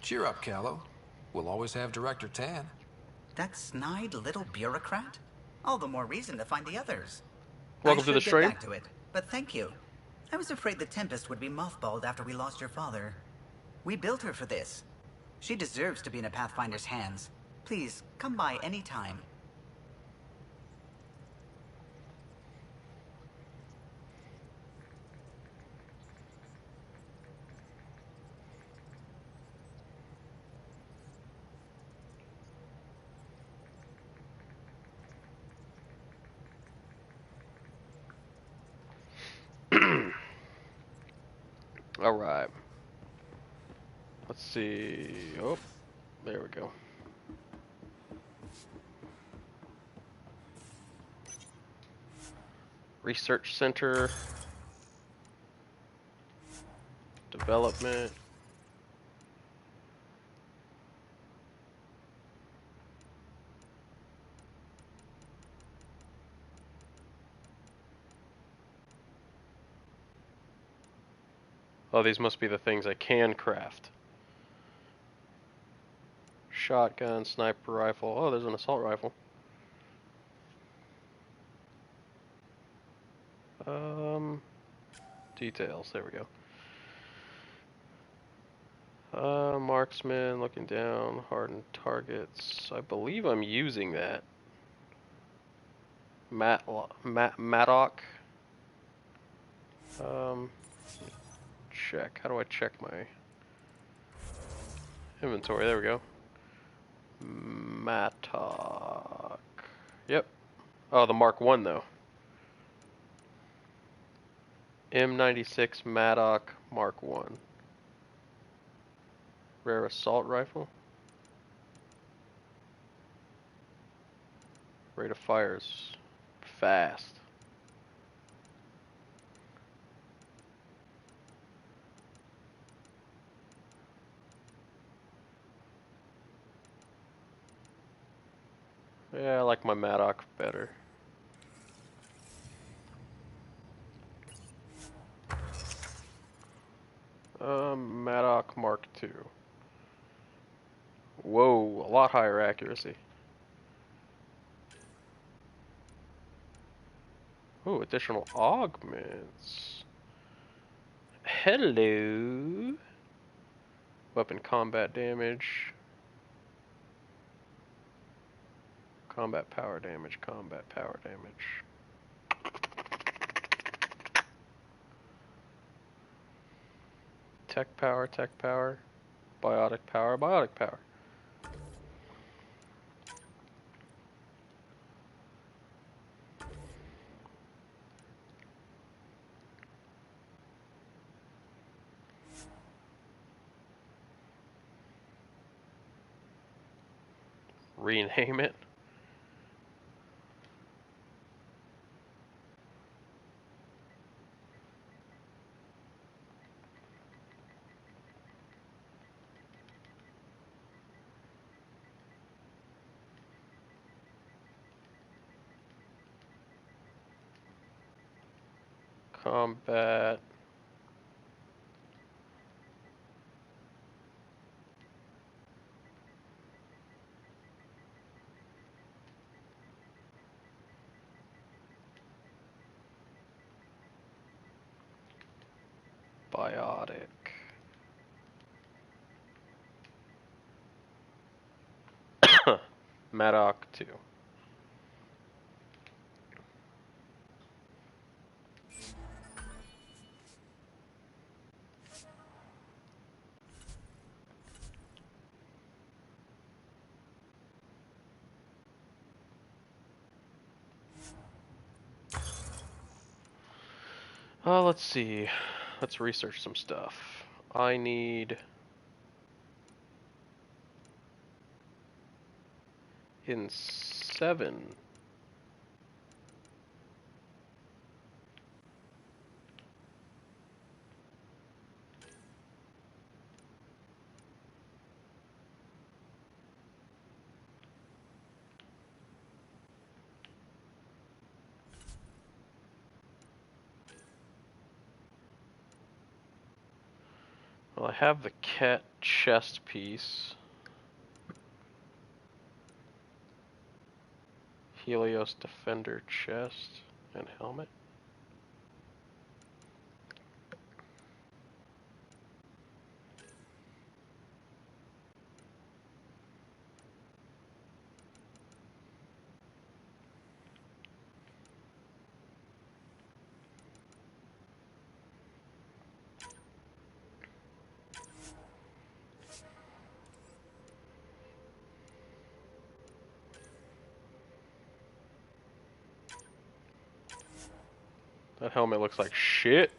Cheer up, Callow. We'll always have Director Tan. That snide little bureaucrat? All the more reason to find the others. Welcome to the stream. Get back to it, but thank you. I was afraid the Tempest would be mothballed after we lost your father. We built her for this. She deserves to be in a Pathfinder's hands. Please, come by any time. All right. Let's see. Oh, there we go. Research Center. Development. Oh, these must be the things I can craft. Shotgun, sniper rifle. Oh, there's an assault rifle. Details. There we go. Marksman, looking down, hardened targets. I believe I'm using that. Mattock. Check. How do I check my inventory? There we go. Mattock. Yep. Oh, the Mark 1 though. M96 Mattock Mark 1. Rare assault rifle. Rate of fire is fast. Yeah, I like my Mattock better. Mattock Mark II. Whoa, a lot higher accuracy. Oh, additional augments. Hello. Weapon combat damage. Combat power damage, combat power damage. Tech power, biotic power, biotic power. rename it. Combat. Biotic. Madoc 2. Let's see. Let's research some stuff. I need in 7. Well, I have the cat chest piece. Helios Defender chest and helmet. That helmet looks like shit.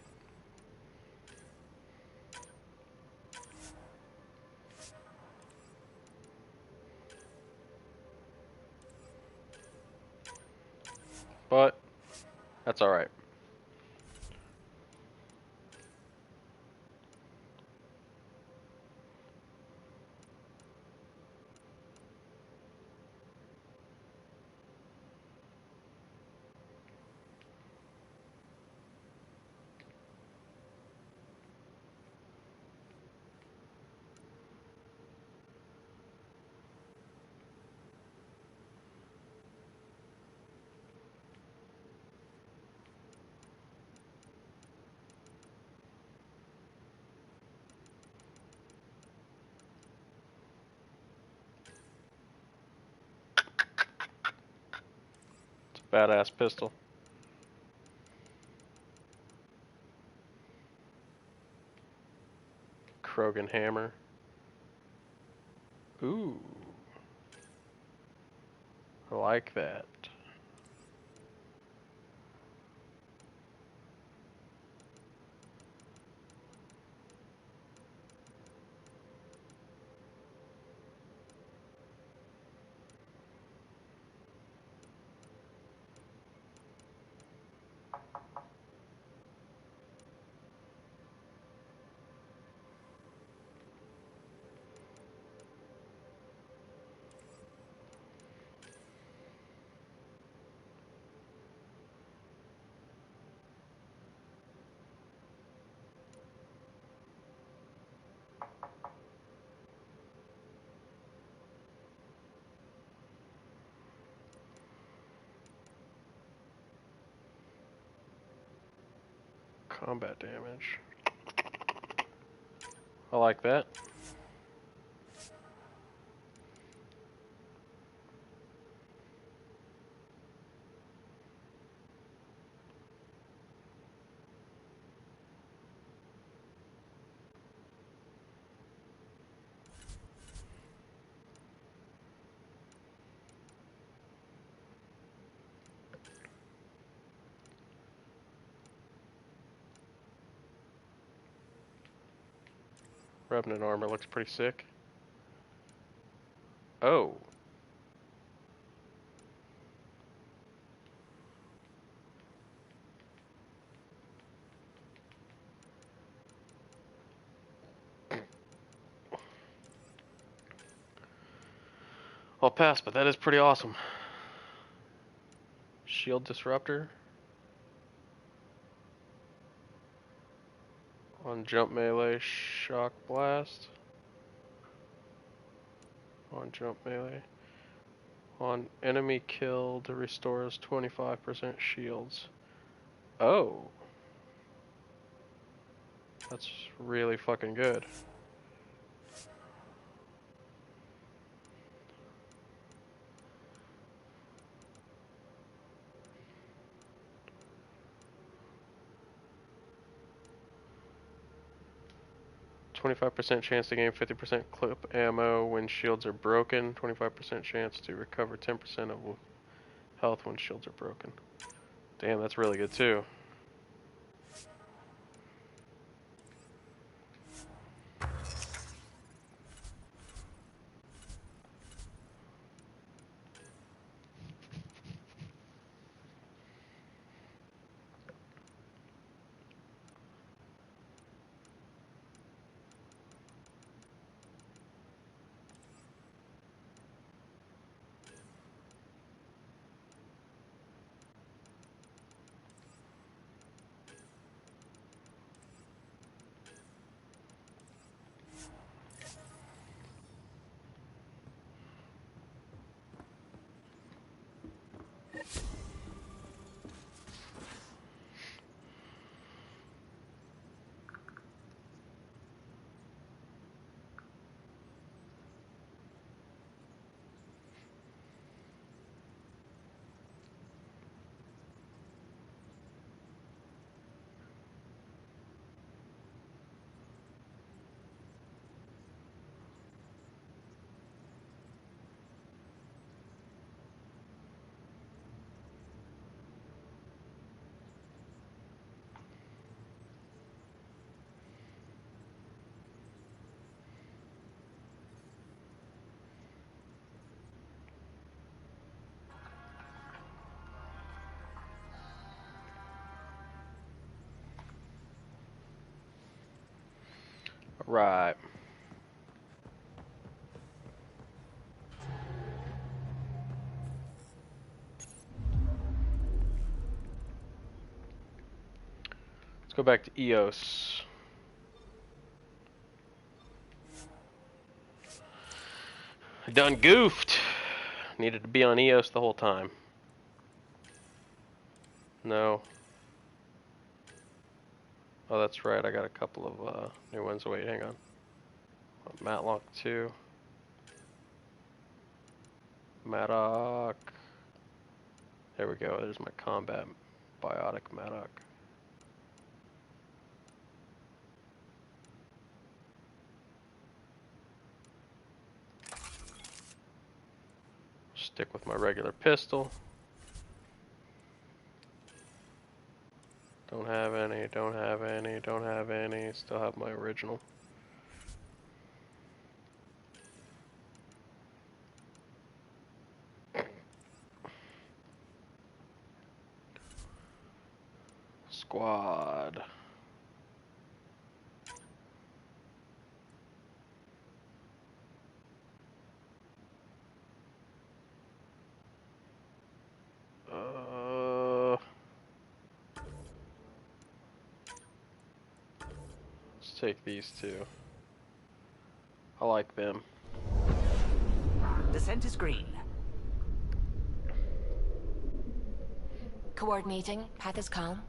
But that's alright. It's a badass pistol. Krogan hammer. Ooh. I like that. Combat damage. I like that. Revenant armor looks pretty sick. Oh. I'll pass, but that is pretty awesome. Shield disruptor. On jump melee, shock blast. On jump melee. On enemy killed, restores 25% shields. Oh. That's really fucking good. %25 chance to gain 50% clip ammo when shields are broken. 25% chance to recover 10% of health when shields are broken. Damn, that's really good too. Right. Let's go back to EOS. I done goofed. Needed to be on EOS the whole time. No. Oh, that's right. I got a couple of new ones. Wait, hang on. Matlock 2. Maddock. There we go. There's my combat biotic Maddock. Stick with my regular pistol. Don't have any, don't have any, don't have any. Still have my original. Squad. Let's take these two. I like them. The scent is green. Coordinating. Path is calm.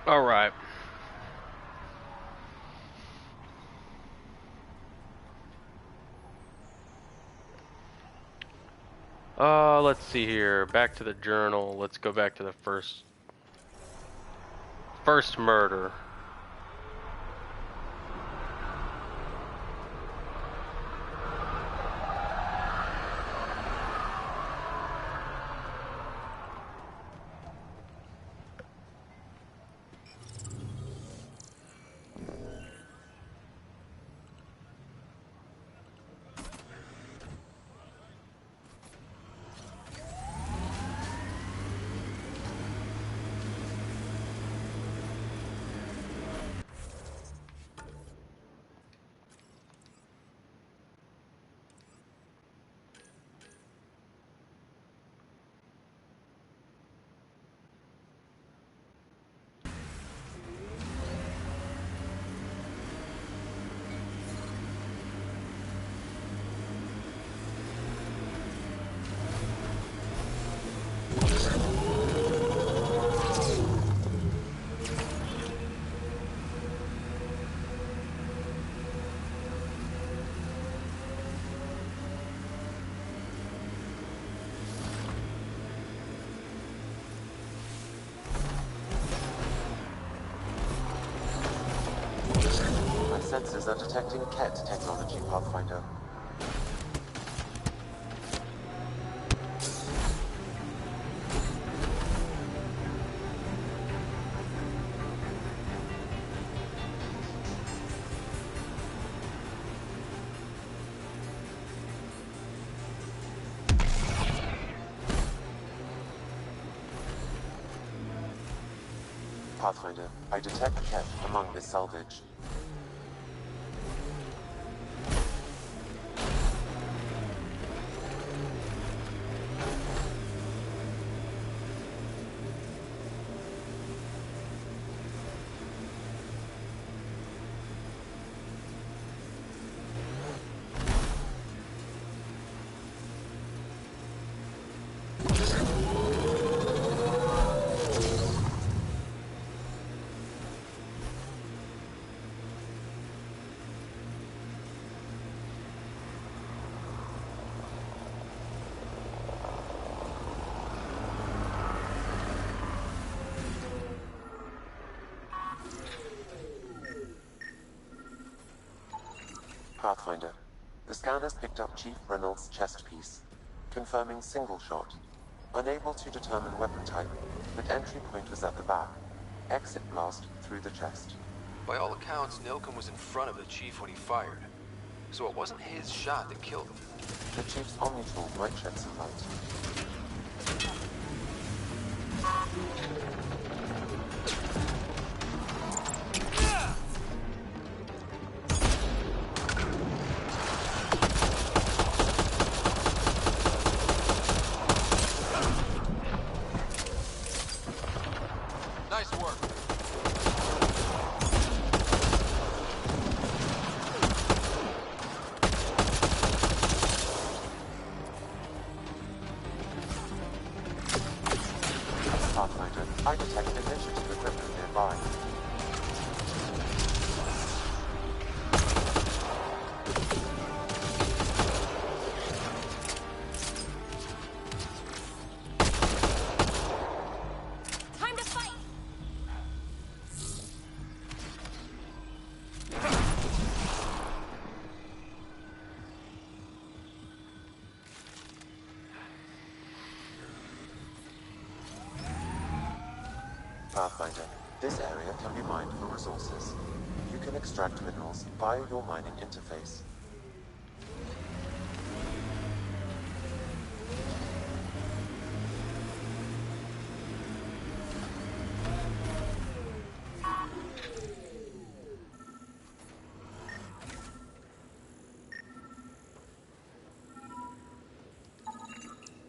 All right. Let's see here. Back to the journal. Let's go back to the first murder. My sensors are detecting KET technology, Pathfinder. Pathfinder, I detect KET among this salvage. Pathfinder, the scanners picked up Chief Reynolds' chest piece, confirming single shot. Unable to determine weapon type, but entry point was at the back. Exit blast through the chest. By all accounts, Nilkum was in front of the Chief when he fired. So it wasn't his shot that killed him. The Chief's Omni-tool might shed some light. Nice work. Pathfinder, I detect initiative equipment nearby. Time to fight! Pathfinder, this area can be mined for resources. You can extract minerals via your mining interface.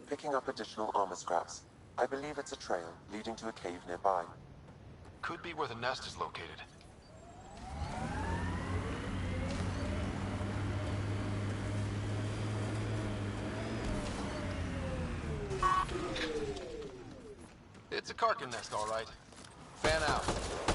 Picking up additional armor scraps. I believe it's a trail leading to a cave nearby. Could be where the nest is located. It's a Karkin nest, all right. Fan out.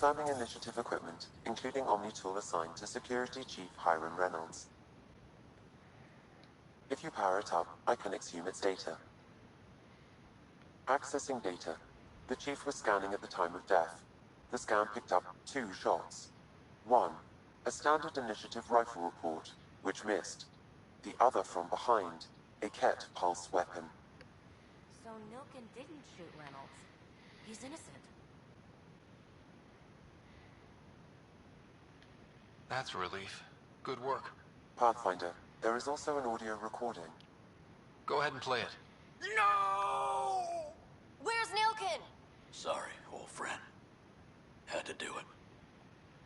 Confirming initiative equipment, including Omni-tool assigned to Security Chief Hiram Reynolds. If you power it up, I can exhume its data. Accessing data. The Chief was scanning at the time of death. The scan picked up 2 shots. 1. A standard initiative rifle report, which missed. The other from behind, a Ket pulse weapon. So Nilkin didn't shoot Reynolds. He's innocent. That's a relief. Good work. Pathfinder, there is also an audio recording. Go ahead and play it. No! Where's Nilkin? Sorry, old friend. Had to do it.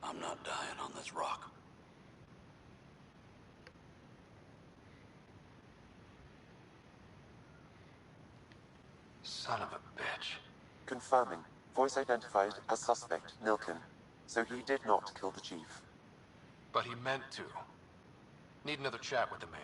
I'm not dying on this rock. Son of a bitch. Confirming. Voice identified as suspect, Nilkin. So he did not kill the Chief. But he meant to. Need another chat with the man.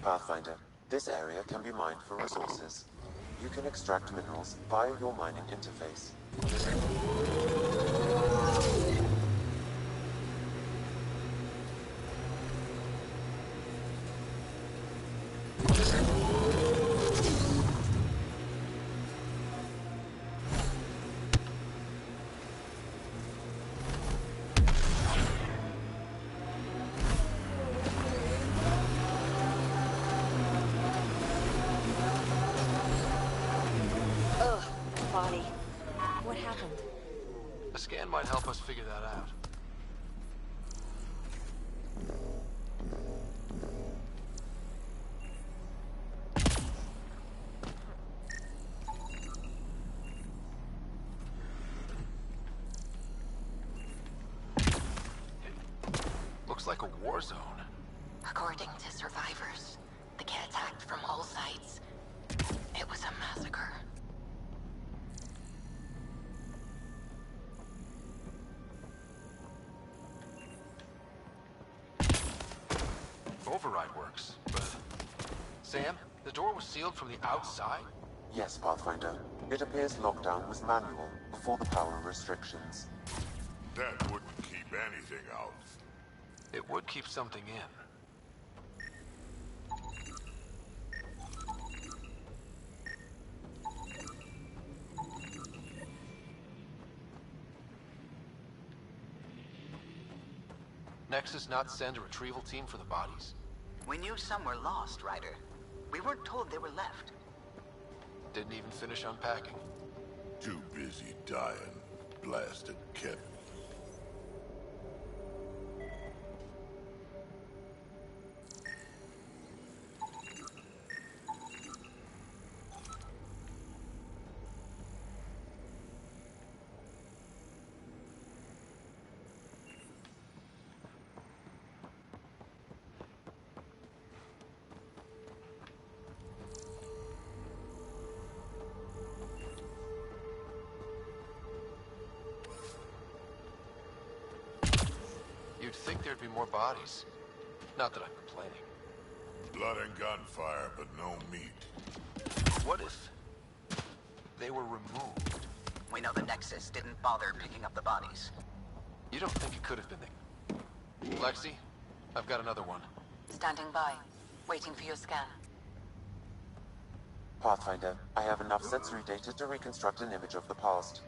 Pathfinder, this area can be mined for resources. You can extract minerals via your mining interface. Body. What happened? A scan might help us figure that out. Looks like a war zone. According to survivors, the Ket attacked from all sides. It was a massacre. Override works, but... Sam, the door was sealed from the outside? Yes, Pathfinder. It appears lockdown was manual before the power restrictions. That wouldn't keep anything out. It would keep something in. Nexus not send a retrieval team for the bodies? We knew some were lost, Ryder. We weren't told they were left. Didn't even finish unpacking. Too busy dying. Blasted Ket. You'd think there'd be more bodies. Not that I'm complaining. Blood and gunfire, but no meat. What if they were removed? We know the Nexus didn't bother picking up the bodies. You don't think it could have been the... Lexi, I've got another one. Standing by, waiting for your scan. Pathfinder, I have enough sensory data to reconstruct an image of the past.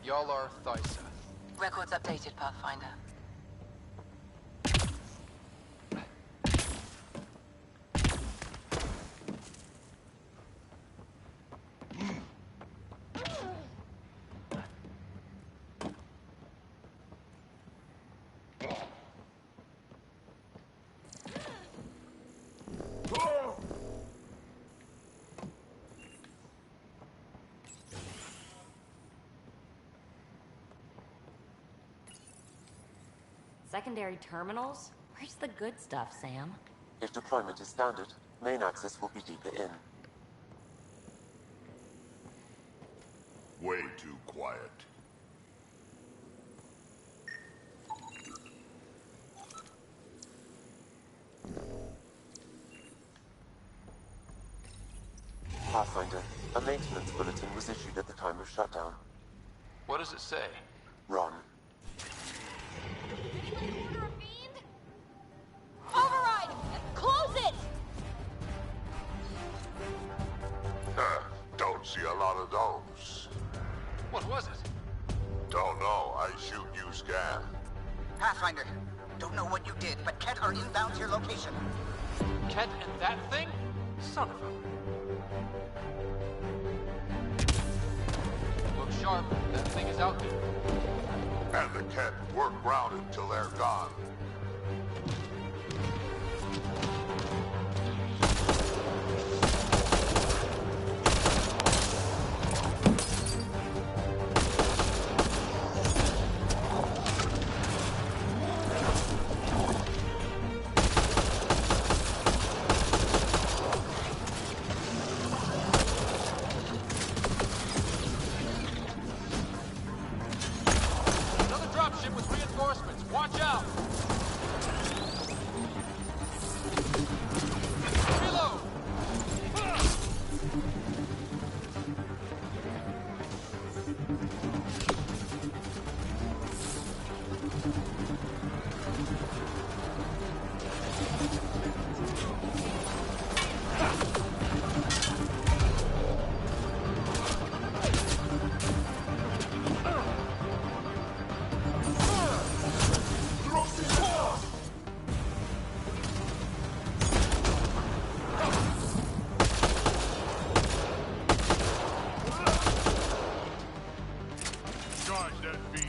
Y'all are Thysa. Records updated, Pathfinder. Secondary terminals? Where's the good stuff, Sam? If deployment is standard, main access will be deeper in. Way too quiet. Pathfinder, a maintenance bulletin was issued at the time of shutdown. What does it say? Run. Override! Close it! Don't see a lot of those. What was it? Don't know. I shoot you scan. Pathfinder, don't know what you did, but Ket are inbound to your location. Ket and that thing? Son of a... Look sharp. That thing is out there. And the Ket work grounded till they're gone. Another dropship with reinforcements. Watch out! Reload! Charge that beam.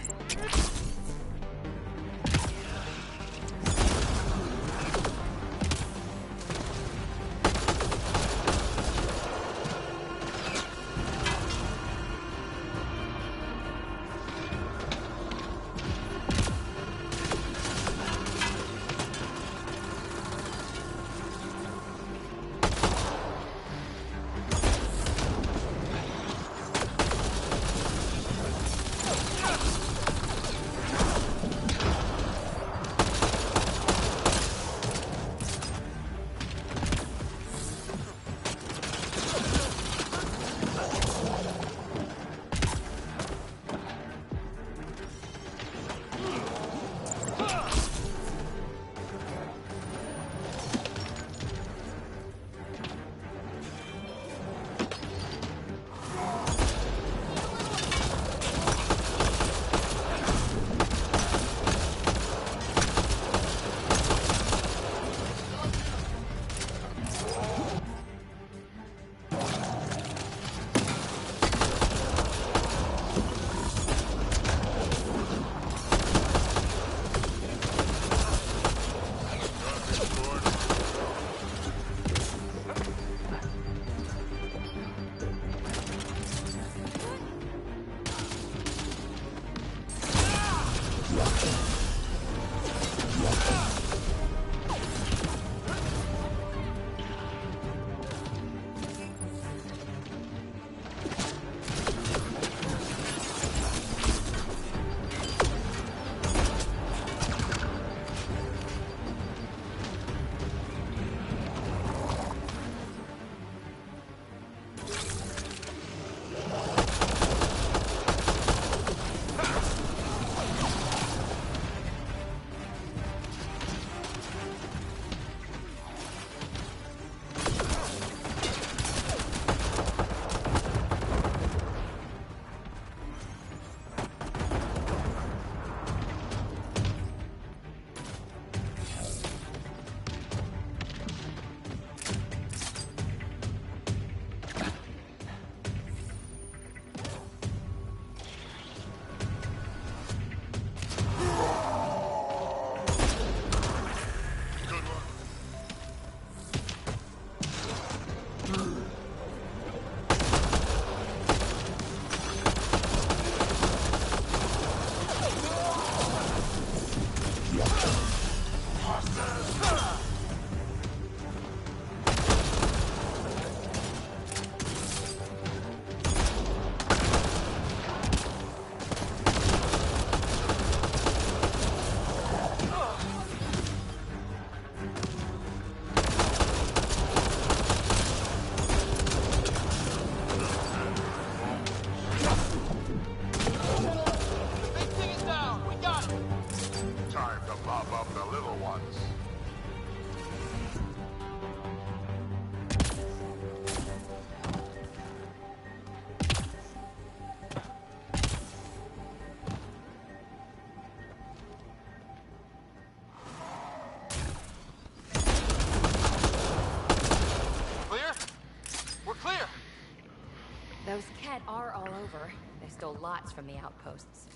Kett are all over. They stole lots from the outposts.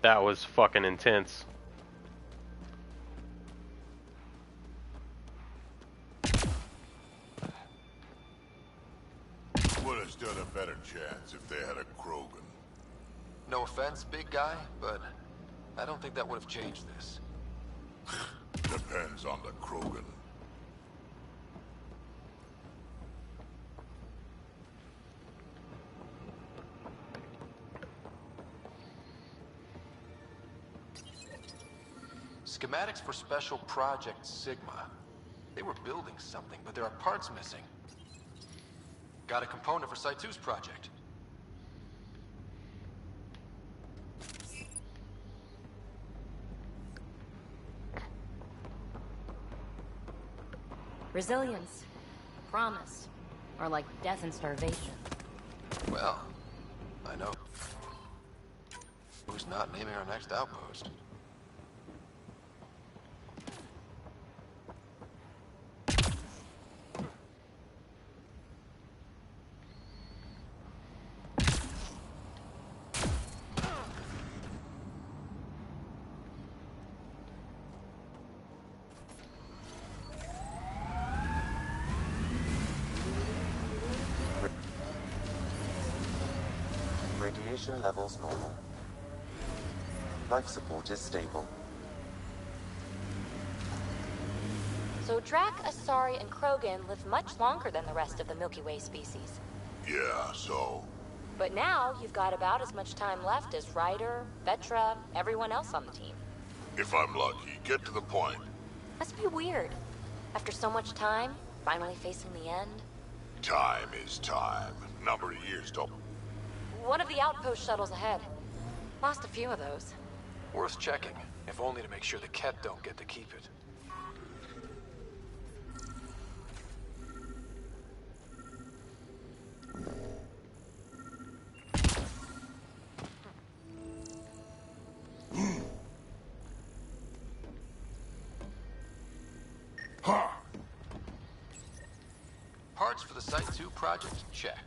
That was fucking intense. Would have stood a better chance if they had a Krogan. No offense, big guy, but I don't think that would have changed this. Depends on the Krogan. Schematics for Special Project Sigma. They were building something, but there are parts missing. Got a component for Site 2's project. Resilience, promise, or like death and starvation. Well, I know who's not naming our next outpost. Radiation levels normal. Life support is stable. So Drac, Asari, and Krogan live much longer than the rest of the Milky Way species. Yeah, so... But now you've got about as much time left as Ryder, Vetra, everyone else on the team. If I'm lucky, get to the point. Must be weird. After so much time, finally facing the end. Time is time. Number of years don't... One of the outpost shuttles ahead. Lost a few of those. Worth checking, if only to make sure the Kett don't get to keep it. Parts for the Site 2 project, check.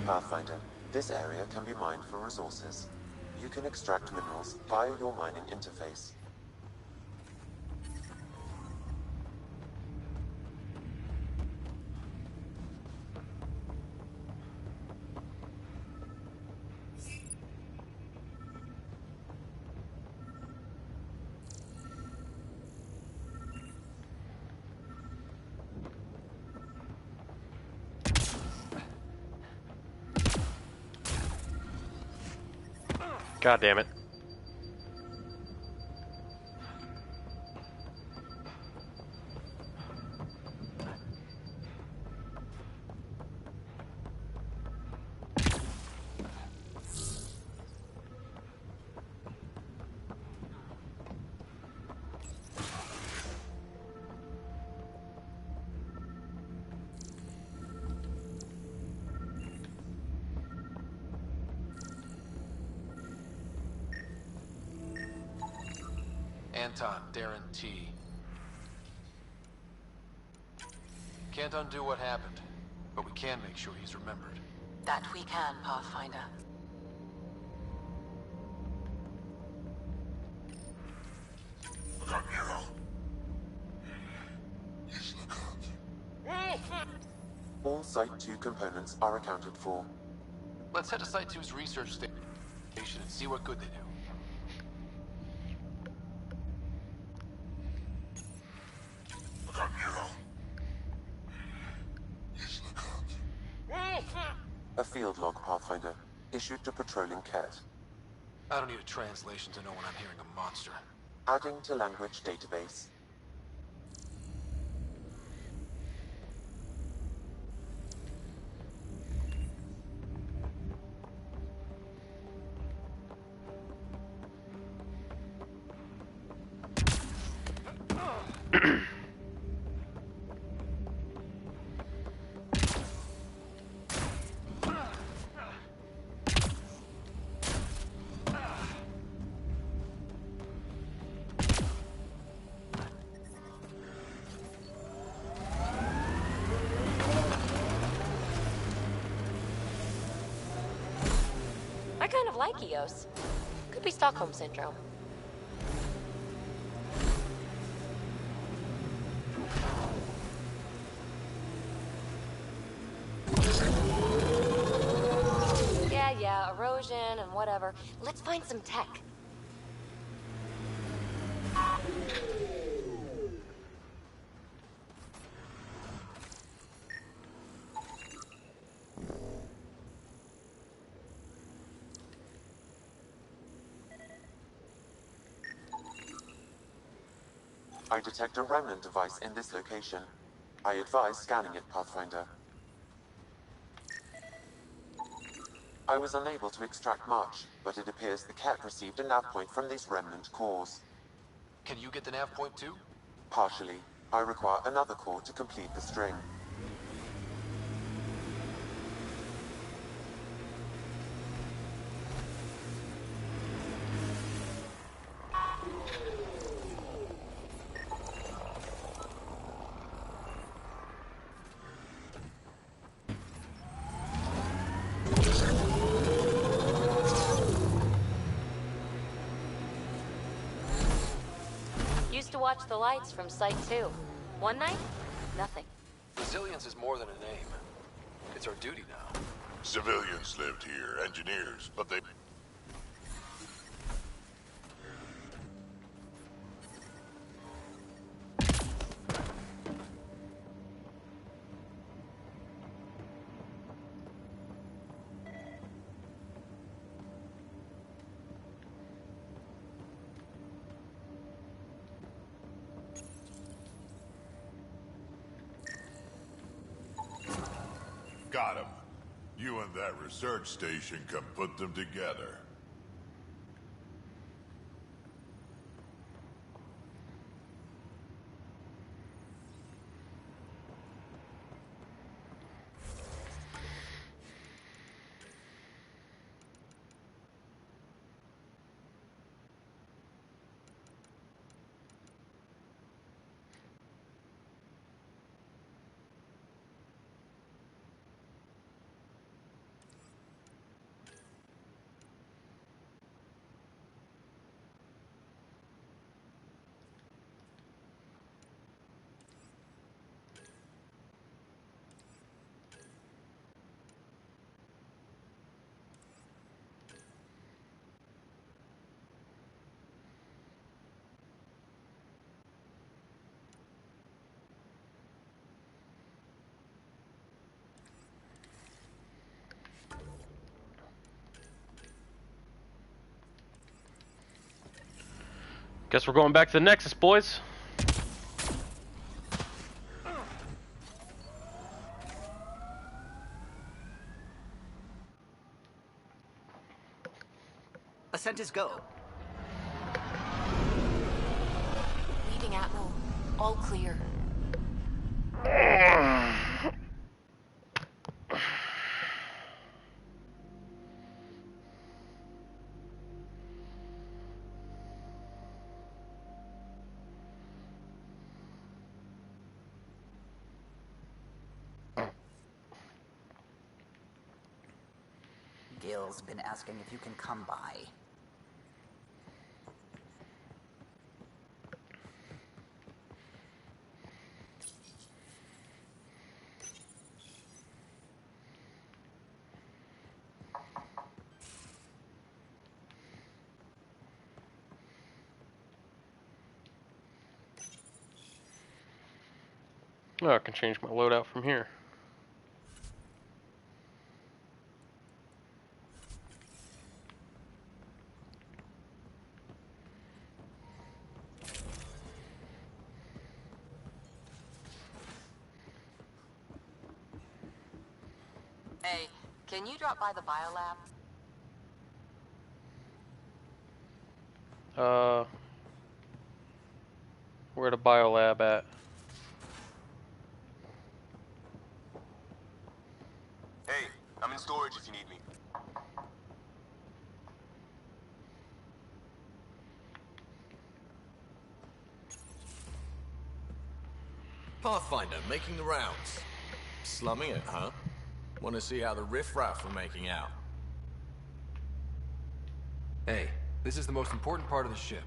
Pathfinder, this area can be mined for resources. You can extract minerals via your mining interface. God damn it. Anton, Darren T. Can't undo what happened, but we can make sure he's remembered. That we can, Pathfinder. All Site 2 components are accounted for. Let's head to Site 2's research station and see what good they do. A field log, Pathfinder. Issued to patrolling Ket. I don't need a translation to know when I'm hearing a monster. Adding to language database. I kind of like Eos. Could be Stockholm Syndrome. Yeah, erosion and whatever. Let's find some tech. I detect a remnant device in this location. I advise scanning it, Pathfinder. I was unable to extract much, but it appears the Ket received a nav point from these remnant cores. Can you get the nav point too? Partially. I require another core to complete the string. Used to watch the lights from Site 2. One night, nothing. Resilience is more than a name. It's our duty now. Civilians lived here, engineers, but they... Got him. You and that research station can put them together. Guess we're going back to the Nexus, boys. Ascent is go. Leading Atmo. All clear. Gil's been asking if you can come by. Oh, I can change my loadout from here. Can you drop by the biolab? Where the biolab at? Hey, I'm in storage if you need me. Pathfinder, making the rounds. Slumming it, huh? Want to see how the riffraff are making out? Hey, this is the most important part of the ship.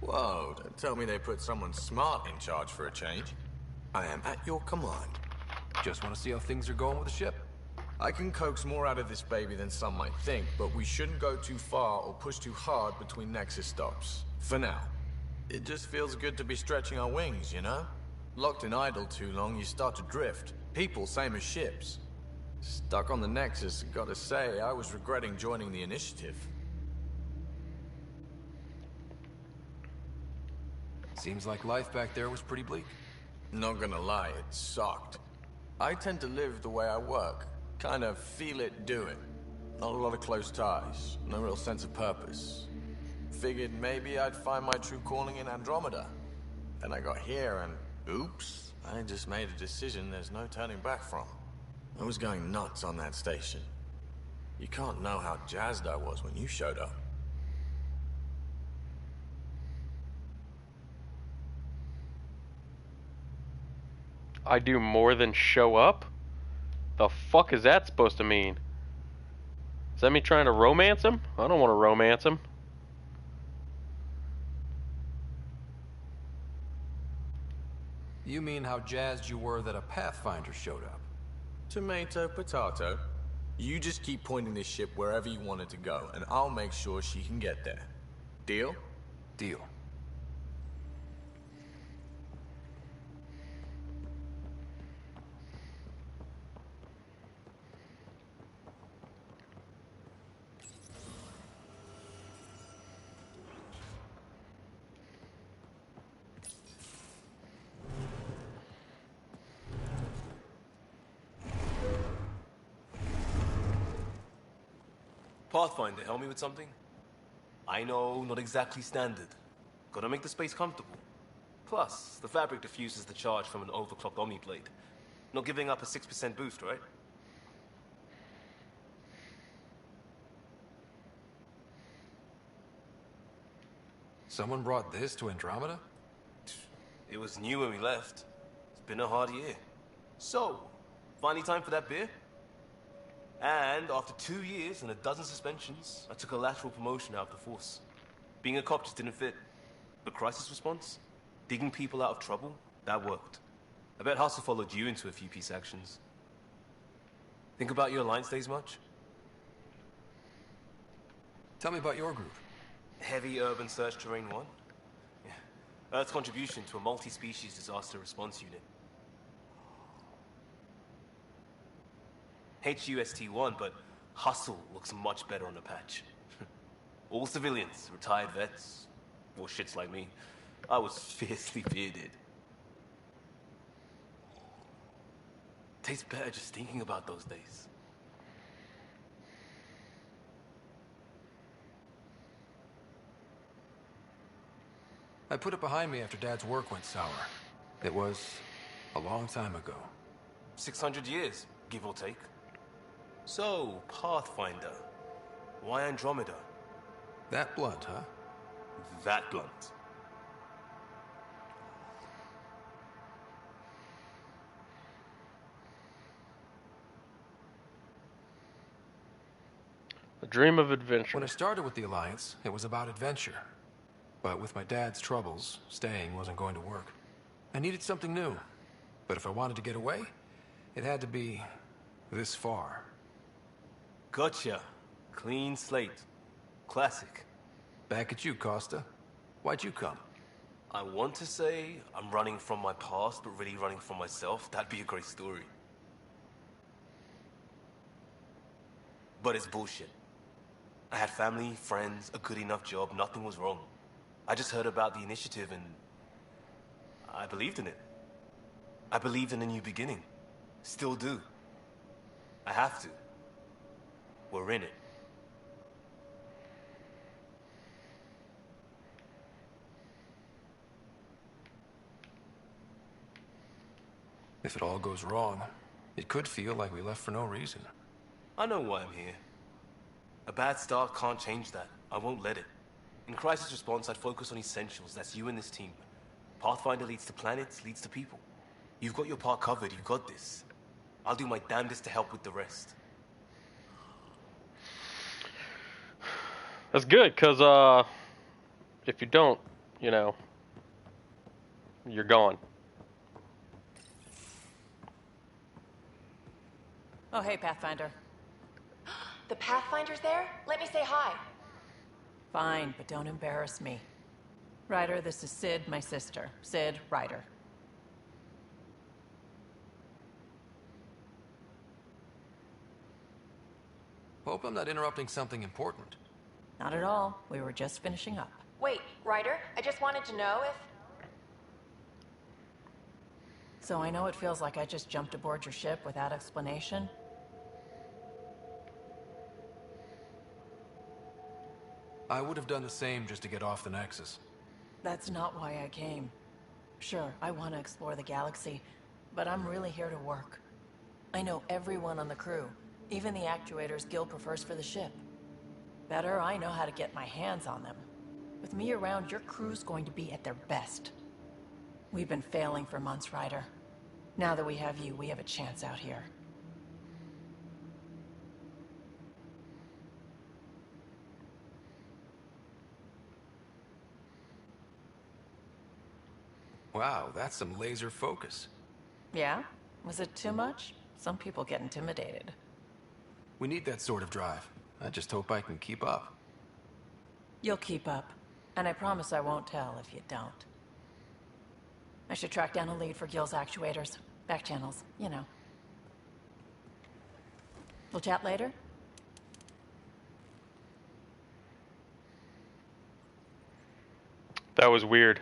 Whoa, don't tell me they put someone smart in charge for a change. I am at your command. Just want to see how things are going with the ship. I can coax more out of this baby than some might think, but we shouldn't go too far or push too hard between Nexus stops. For now. It just feels good to be stretching our wings, you know? Locked in idle too long, you start to drift. People, same as ships. Stuck on the Nexus, gotta say, I was regretting joining the Initiative. Seems like life back there was pretty bleak. Not gonna lie, it sucked. I tend to live the way I work. Kind of feel it, do it. Not a lot of close ties, no real sense of purpose. Figured maybe I'd find my true calling in Andromeda. Then I got here and, oops, I just made a decision there's no turning back from. I was going nuts on that station. You can't know how jazzed I was when you showed up. I do more than show up? The fuck is that supposed to mean? Is that me trying to romance him? I don't want to romance him. You mean how jazzed you were that a Pathfinder showed up? Tomato, potato. You just keep pointing this ship wherever you want it to go, and I'll make sure she can get there. Deal? Deal. Pathfinder, help me with something? I know, not exactly standard. Gotta make the space comfortable. Plus, the fabric diffuses the charge from an overclocked Omni blade. Not giving up a 6% boost, right? Someone brought this to Andromeda? It was new when we left. It's been a hard year. So, finally time for that beer? And after 2 years and a dozen suspensions, I took a lateral promotion out of the force. Being a cop just didn't fit. But crisis response? Digging people out of trouble? That worked. I bet Hustle followed you into a few peace actions. Think about your Alliance days much? Tell me about your group. Heavy Urban Search Terrain 1? Yeah. Earth's contribution to a multi-species disaster response unit. HUST-1, but Hustle looks much better on the patch. All civilians, retired vets, or shits like me. I was fiercely bearded. Tastes better just thinking about those days. I put it behind me after Dad's work went sour. It was a long time ago. 600 years, give or take. So, Pathfinder. Why Andromeda? That blunt, huh? That blunt. A dream of adventure. When I started with the Alliance, it was about adventure. But with my dad's troubles, staying wasn't going to work. I needed something new. But if I wanted to get away, it had to be this far. Gotcha. Clean slate. Classic. Back at you, Costa. Why'd you come? I want to say I'm running from my past, but really running from myself. That'd be a great story. But it's bullshit. I had family, friends, a good enough job, nothing was wrong. I just heard about the initiative and I believed in it. I believed in a new beginning. Still do. I have to. we're in it. If it all goes wrong, it could feel like we left for no reason. I know why I'm here. A bad start can't change that. I won't let it. In crisis response, I'd focus on essentials. That's you and this team. Pathfinder leads to planets, leads to people. You've got your part covered. You got this. I'll do my damnedest to help with the rest. That's good, because, if you don't, you're gone. Oh, hey, Pathfinder. The Pathfinder's there? Let me say hi. Fine, but don't embarrass me. Ryder, this is Sid, my sister. Sid, Ryder. Hope I'm not interrupting something important. Not at all. We were just finishing up. Wait, Ryder, I just wanted to know if... So I know it feels like I just jumped aboard your ship without explanation. I would have done the same just to get off the Nexus. That's not why I came. Sure, I want to explore the galaxy, but I'm really here to work. I know everyone on the crew, even the actuators Gil prefers for the ship. Better, I know how to get my hands on them. With me around, your crew's going to be at their best. We've been failing for months, Ryder. Now that we have you, we have a chance out here. Wow, that's some laser focus. Yeah? Was it too much? Some people get intimidated. We need that sort of drive. I just hope I can keep up. You'll keep up. And I promise I won't tell if you don't. I should track down a lead for Gil's actuators. Back channels, you know. We'll chat later? That was weird.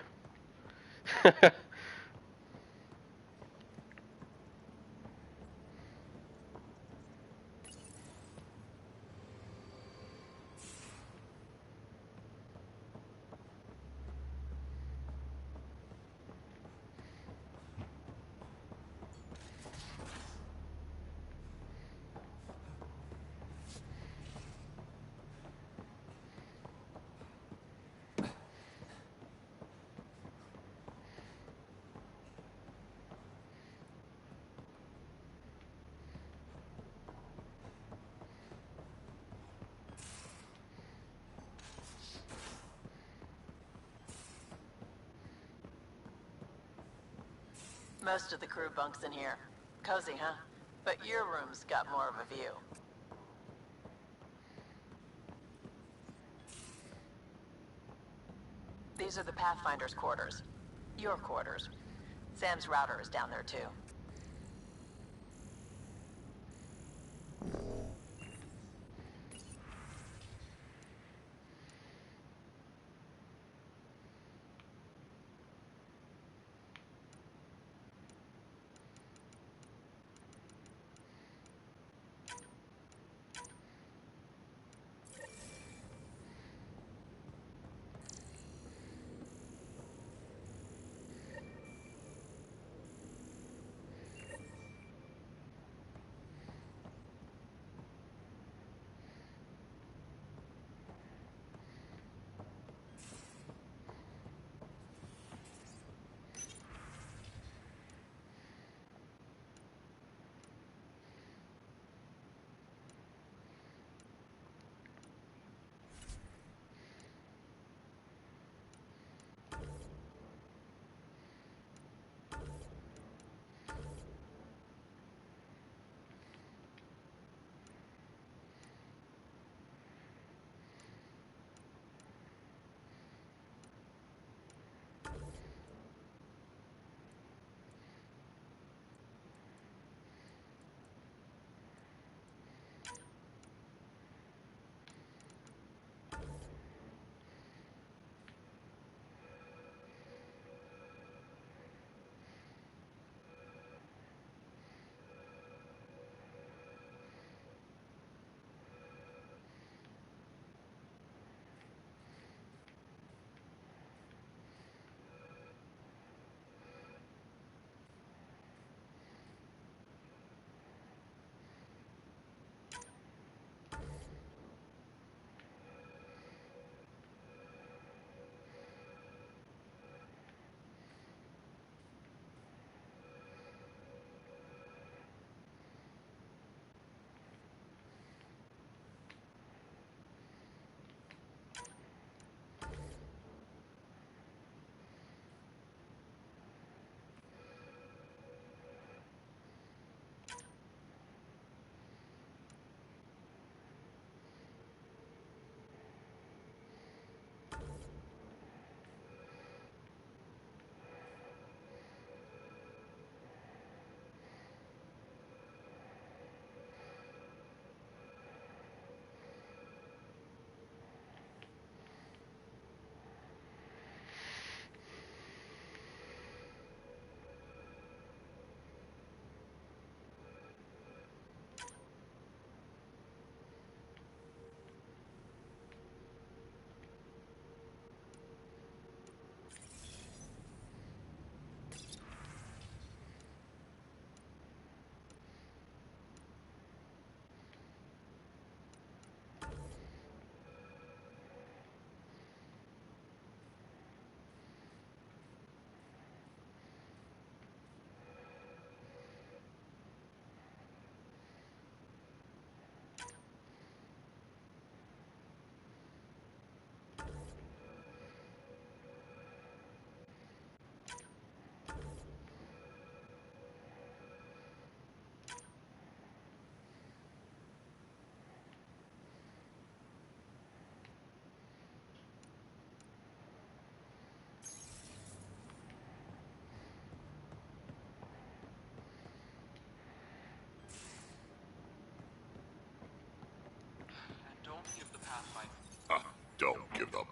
Most of the crew bunks in here. Cozy, huh? But your room's got more of a view. These are the Pathfinder's quarters. Your quarters. Sam's router is down there, too.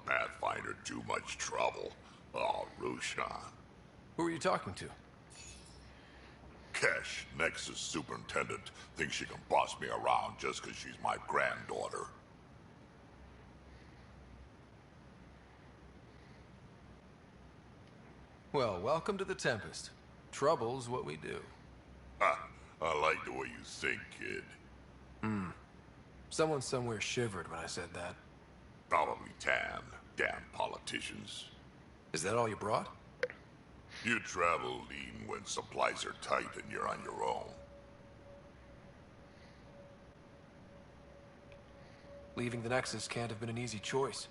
Pathfinder too much trouble. Oh, Rushan. Who are you talking to? Kesh, Nexus Superintendent, thinks she can boss me around just because she's my granddaughter. Well, welcome to the Tempest. Trouble's what we do. Ha! I like the way you think, kid. Someone somewhere shivered when I said that. Probably Tan. Damn politicians. Is that all you brought? You travel lean when supplies are tight and you're on your own. Leaving the Nexus can't have been an easy choice.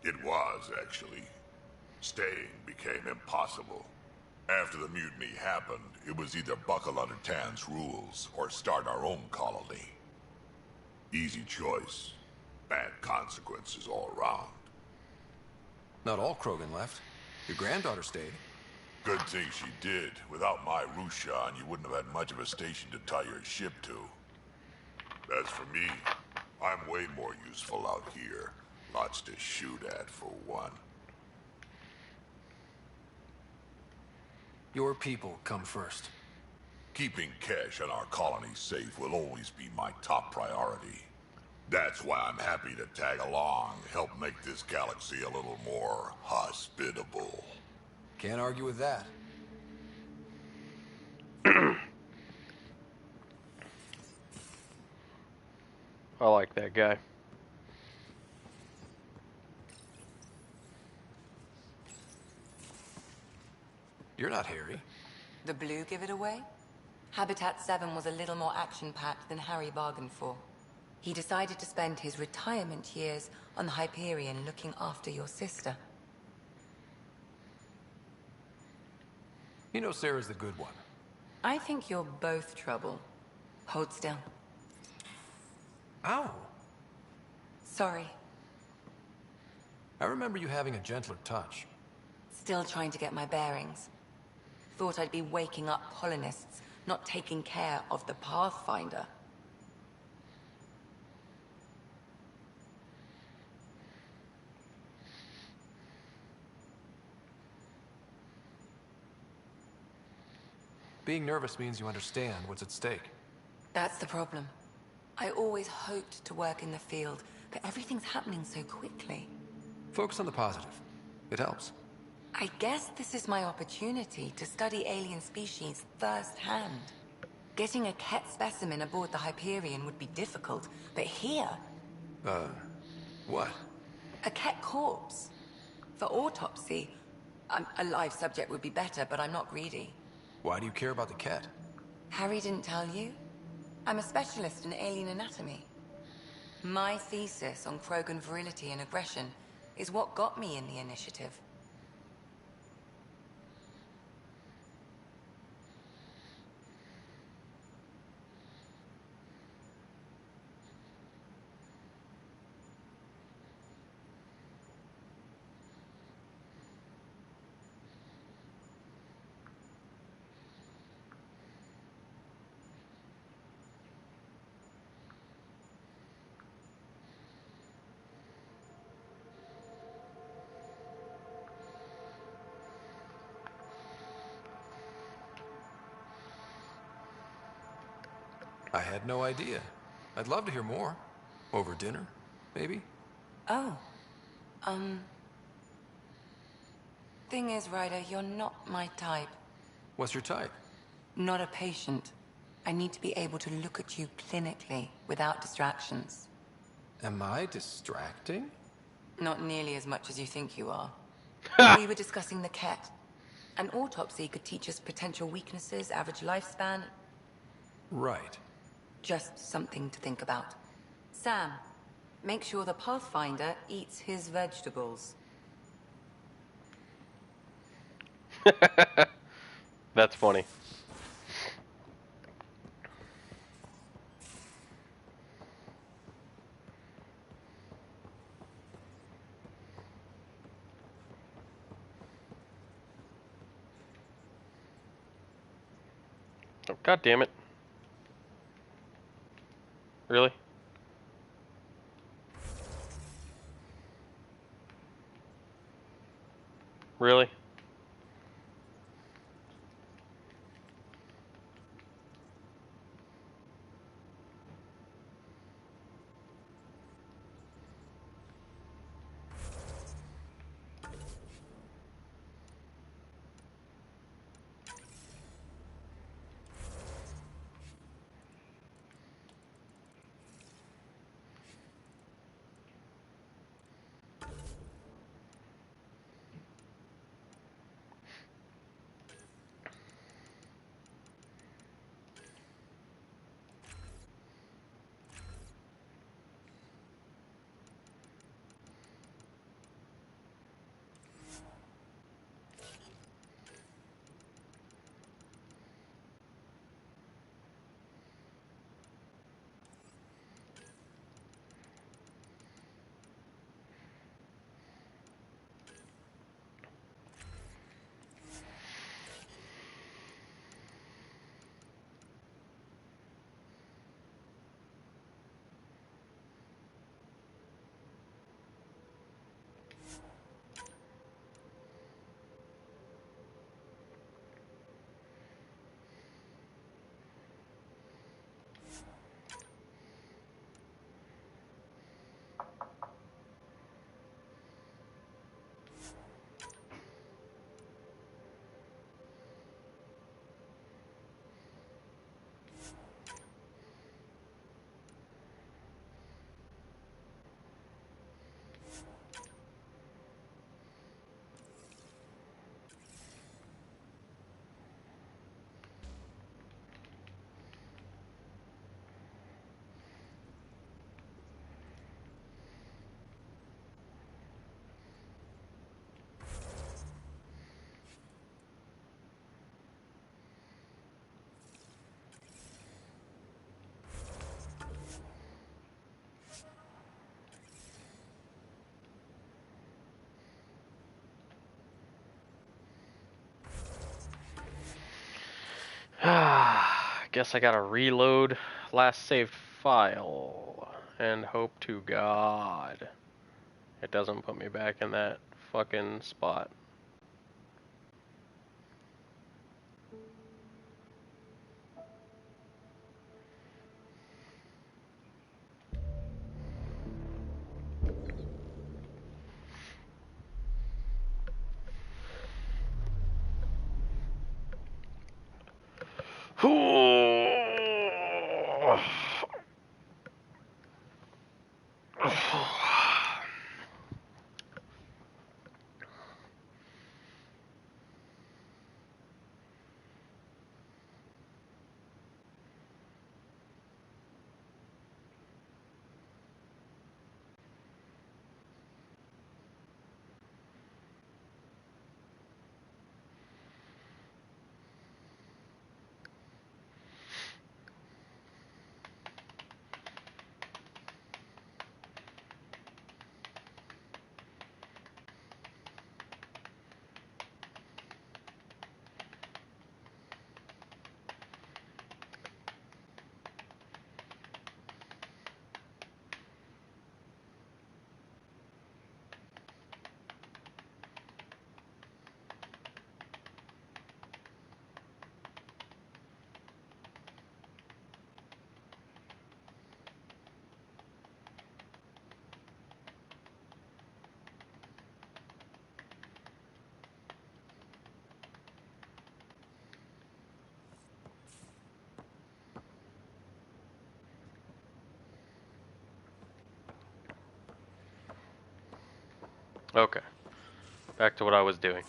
It was, actually. Staying became impossible. After the mutiny happened, it was either buckle under Tan's rules or start our own colony. Easy choice. Bad consequences all around. Not all Krogan left. Your granddaughter stayed. Good thing she did. Without my Rushan, you wouldn't have had much of a station to tie your ship to. As for me, I'm way more useful out here. Lots to shoot at, for one. Your people come first. Keeping Kesh and our colony safe will always be my top priority. That's why I'm happy to tag along, help make this galaxy a little more hospitable. Can't argue with that. I like that guy. You're not Harry. The blue give it away? Habitat 7 was a little more action-packed than Harry bargained for. He decided to spend his retirement years on the Hyperion looking after your sister. You know Sarah's the good one. I think you're both trouble. Hold still. Ow. Sorry. I remember you having a gentler touch. Still trying to get my bearings. Thought I'd be waking up colonists, not taking care of the Pathfinder. Being nervous means you understand what's at stake. That's the problem. I always hoped to work in the field, but everything's happening so quickly. Focus on the positive. It helps. I guess this is my opportunity to study alien species firsthand. Getting a Ket specimen aboard the Hyperion would be difficult, but here... What? A Ket corpse. For autopsy, a live subject would be better, but I'm not greedy. Why do you care about the Ket? Harry didn't tell you? I'm a specialist in alien anatomy. My thesis on Krogan virility and aggression is what got me in the initiative. I had no idea. I'd love to hear more. Over dinner, maybe? Oh. Thing is, Ryder, you're not my type. What's your type? Not a patient. I need to be able to look at you clinically, without distractions. Am I distracting? Not nearly as much as you think you are. We were discussing the Ket. An autopsy could teach us potential weaknesses, average lifespan. Right. Just something to think about. Sam, make sure the Pathfinder eats his vegetables. That's funny. Oh, God damn it. Really? Really? Guess I gotta reload last saved file and hope to God it doesn't put me back in that fucking spot. Okay, back to what I was doing.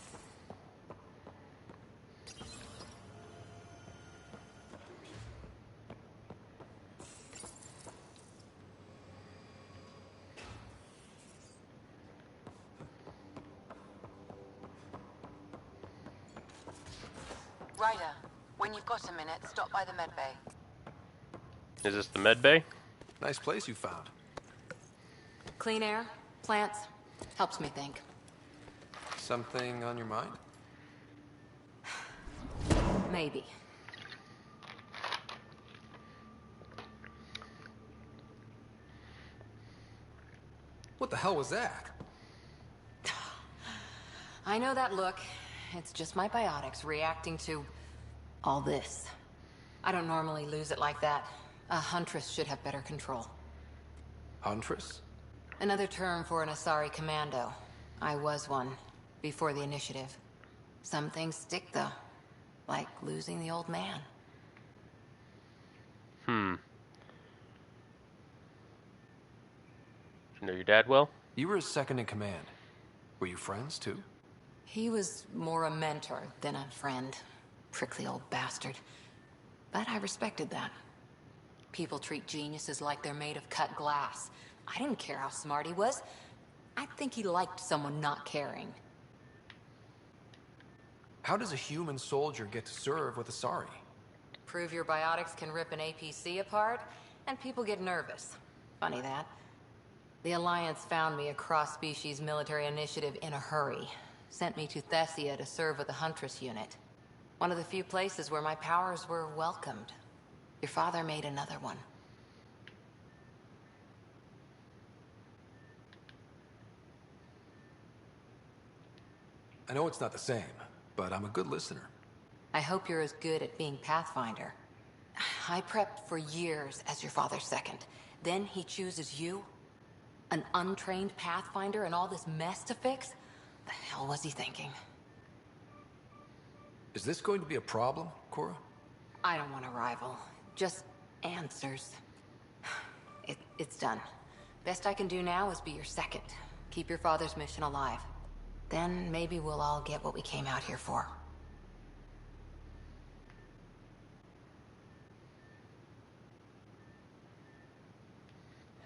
Ryder, when you've got a minute, stop by the med bay. Is this the med bay? Nice place you found. Clean air, plants, helps me think. Something on your mind? Maybe. What the hell was that? I know that look. It's just my biotics reacting to all this. I don't normally lose it like that. A huntress should have better control. Huntress? Another term for an Asari commando. I was one, before the initiative. Some things stick, though. Like losing the old man. You know your dad well? You were his second in command. Were you friends, too? He was more a mentor than a friend. Prickly old bastard. But I respected that. People treat geniuses like they're made of cut glass. I didn't care how smart he was. I think he liked someone not caring. How does a human soldier get to serve with Asari? Prove your biotics can rip an APC apart, and people get nervous. Funny that. The Alliance found me a cross-species military initiative in a hurry. Sent me to Thessia to serve with the Huntress unit. One of the few places where my powers were welcomed. Your father made another one. I know it's not the same, but I'm a good listener. I hope you're as good at being Pathfinder. I prepped for years as your father's second. Then he chooses you? An untrained Pathfinder and all this mess to fix? The hell was he thinking? Is this going to be a problem, Cora? I don't want a rival. Just answers. It's done. Best I can do now is be your second. Keep your father's mission alive. Then maybe we'll all get what we came out here for.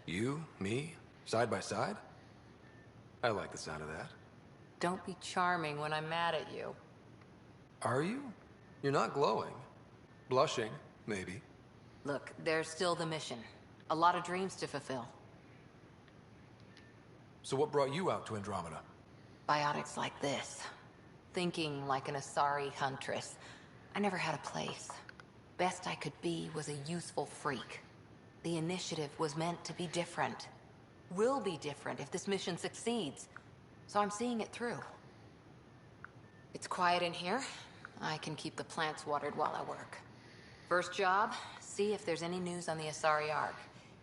You, me, side by side? I like the sound of that. Don't be charming when I'm mad at you. Are you? You're not glowing. Blushing, maybe. Look, there's still the mission. A lot of dreams to fulfill. So what brought you out to Andromeda? Biotics like this. Thinking like an Asari huntress. I never had a place. Best I could be was a useful freak. The initiative was meant to be different. Will be different if this mission succeeds. So I'm seeing it through. It's quiet in here. I can keep the plants watered while I work. First job, see if there's any news on the Asari Ark.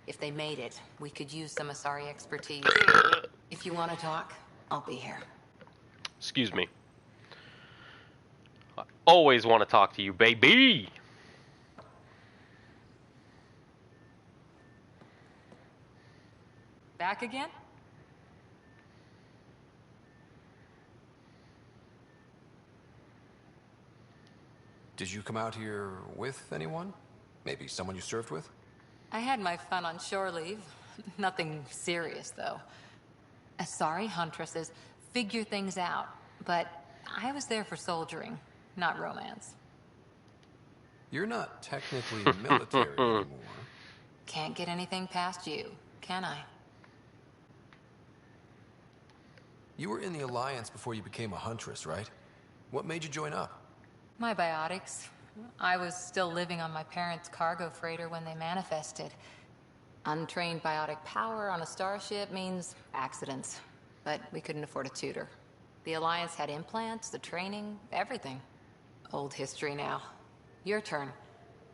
If they made it, we could use some Asari expertise. If you want to talk, I'll be here. Excuse me. I always want to talk to you, baby! Back again? Did you come out here with anyone? Maybe someone you served with? I had my fun on shore leave. Nothing serious, though. Asari huntresses figure things out, but I was there for soldiering, not romance. You're not technically military anymore. Can't get anything past you, can I? You were in the Alliance before you became a huntress, right? What made you join up? My biotics. I was still living on my parents' cargo freighter when they manifested. Untrained biotic power on a starship means accidents. But we couldn't afford a tutor. The Alliance had implants, the training, everything. Old history now. Your turn.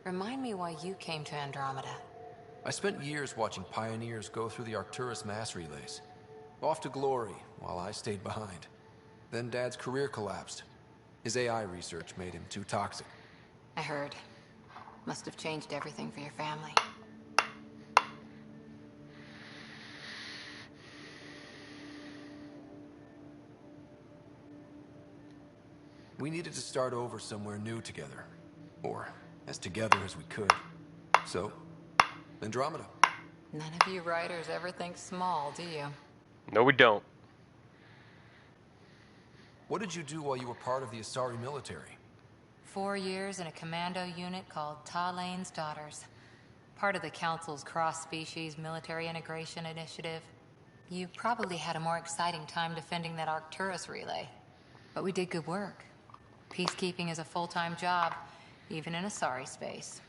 Remind me why you came to Andromeda. I spent years watching pioneers go through the Arcturus mass relays. Off to glory, while I stayed behind. Then Dad's career collapsed. His AI research made him too toxic. I heard. Must have changed everything for your family. We needed to start over somewhere new together. Or as together as we could. So, Andromeda. None of you writers ever think small, do you? No, we don't. What did you do while you were part of the Asari military? 4 years in a commando unit called Talane's Daughters. Part of the Council's cross-species military integration initiative. You probably had a more exciting time defending that Arcturus relay. But we did good work. Peacekeeping is a full-time job, even in Asari space.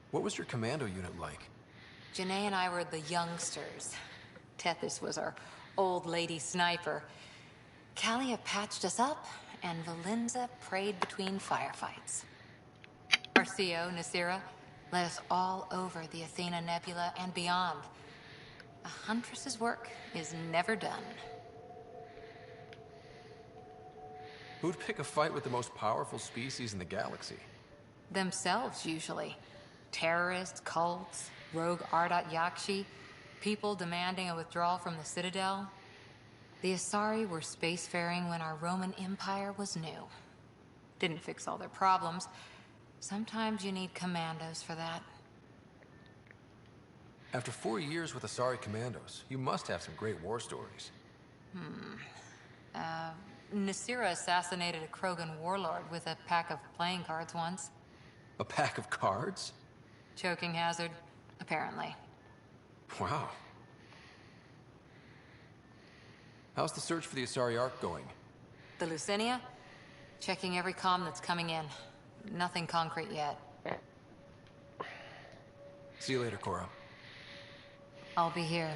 What was your commando unit like? Janae and I were the youngsters. Tethys was our old lady sniper. Kalia patched us up, and Valenza prayed between firefights. Our CO, Nasira, led us all over the Athena Nebula and beyond. A huntress's work is never done. Who'd pick a fight with the most powerful species in the galaxy? Themselves, usually. Terrorists, cults, rogue Ardat Yakshi, people demanding a withdrawal from the Citadel. The Asari were spacefaring when our Roman Empire was new. Didn't fix all their problems. Sometimes you need commandos for that. After 4 years with Asari commandos, you must have some great war stories. Nasira assassinated a Krogan warlord with a pack of playing cards once. A pack of cards? Choking hazard, apparently. Wow. How's the search for the Asari Ark going? The Lucinia? Checking every comm that's coming in. Nothing concrete yet. See you later, Cora. I'll be here.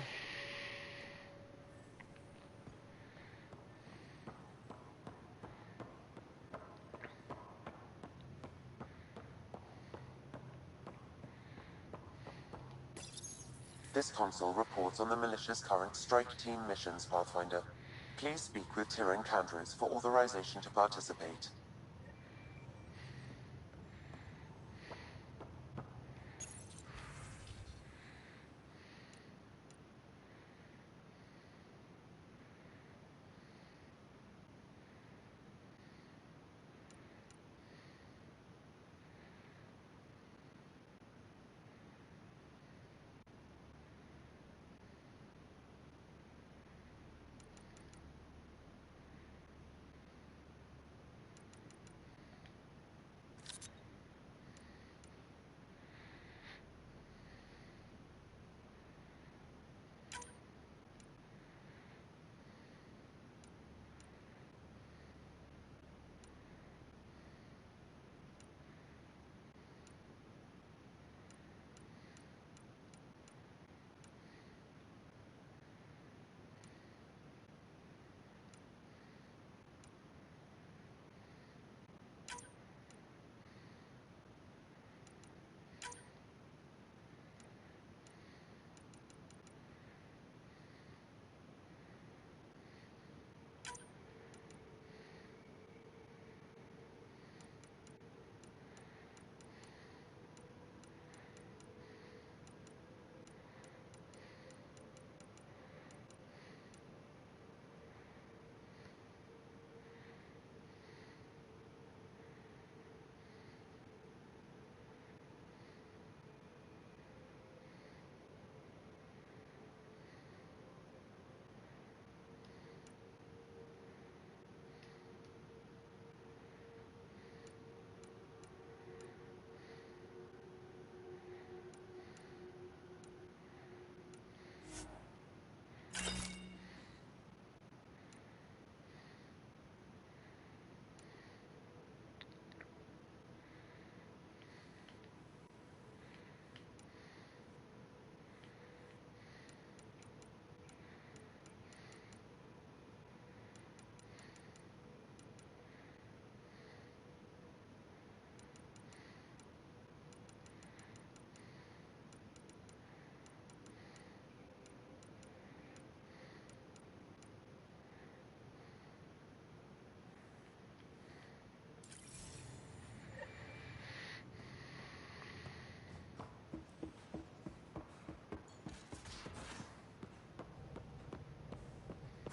This console reports on the militia's current strike team missions, Pathfinder. Please speak with Tyrann Candres for authorization to participate.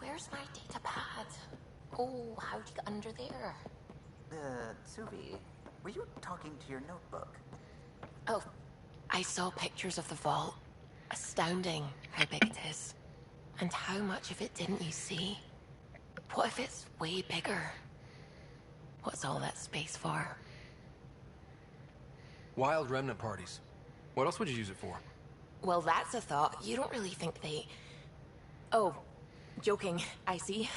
Where's my data pad? Oh, how'd you get under there? Suvi, were you talking to your notebook? Oh, I saw pictures of the vault. Astounding how big it is. And how much of it didn't you see? What if it's way bigger? What's all that space for? Wild remnant parties. What else would you use it for? Well, that's a thought. You don't really think they... Oh, joking. I see.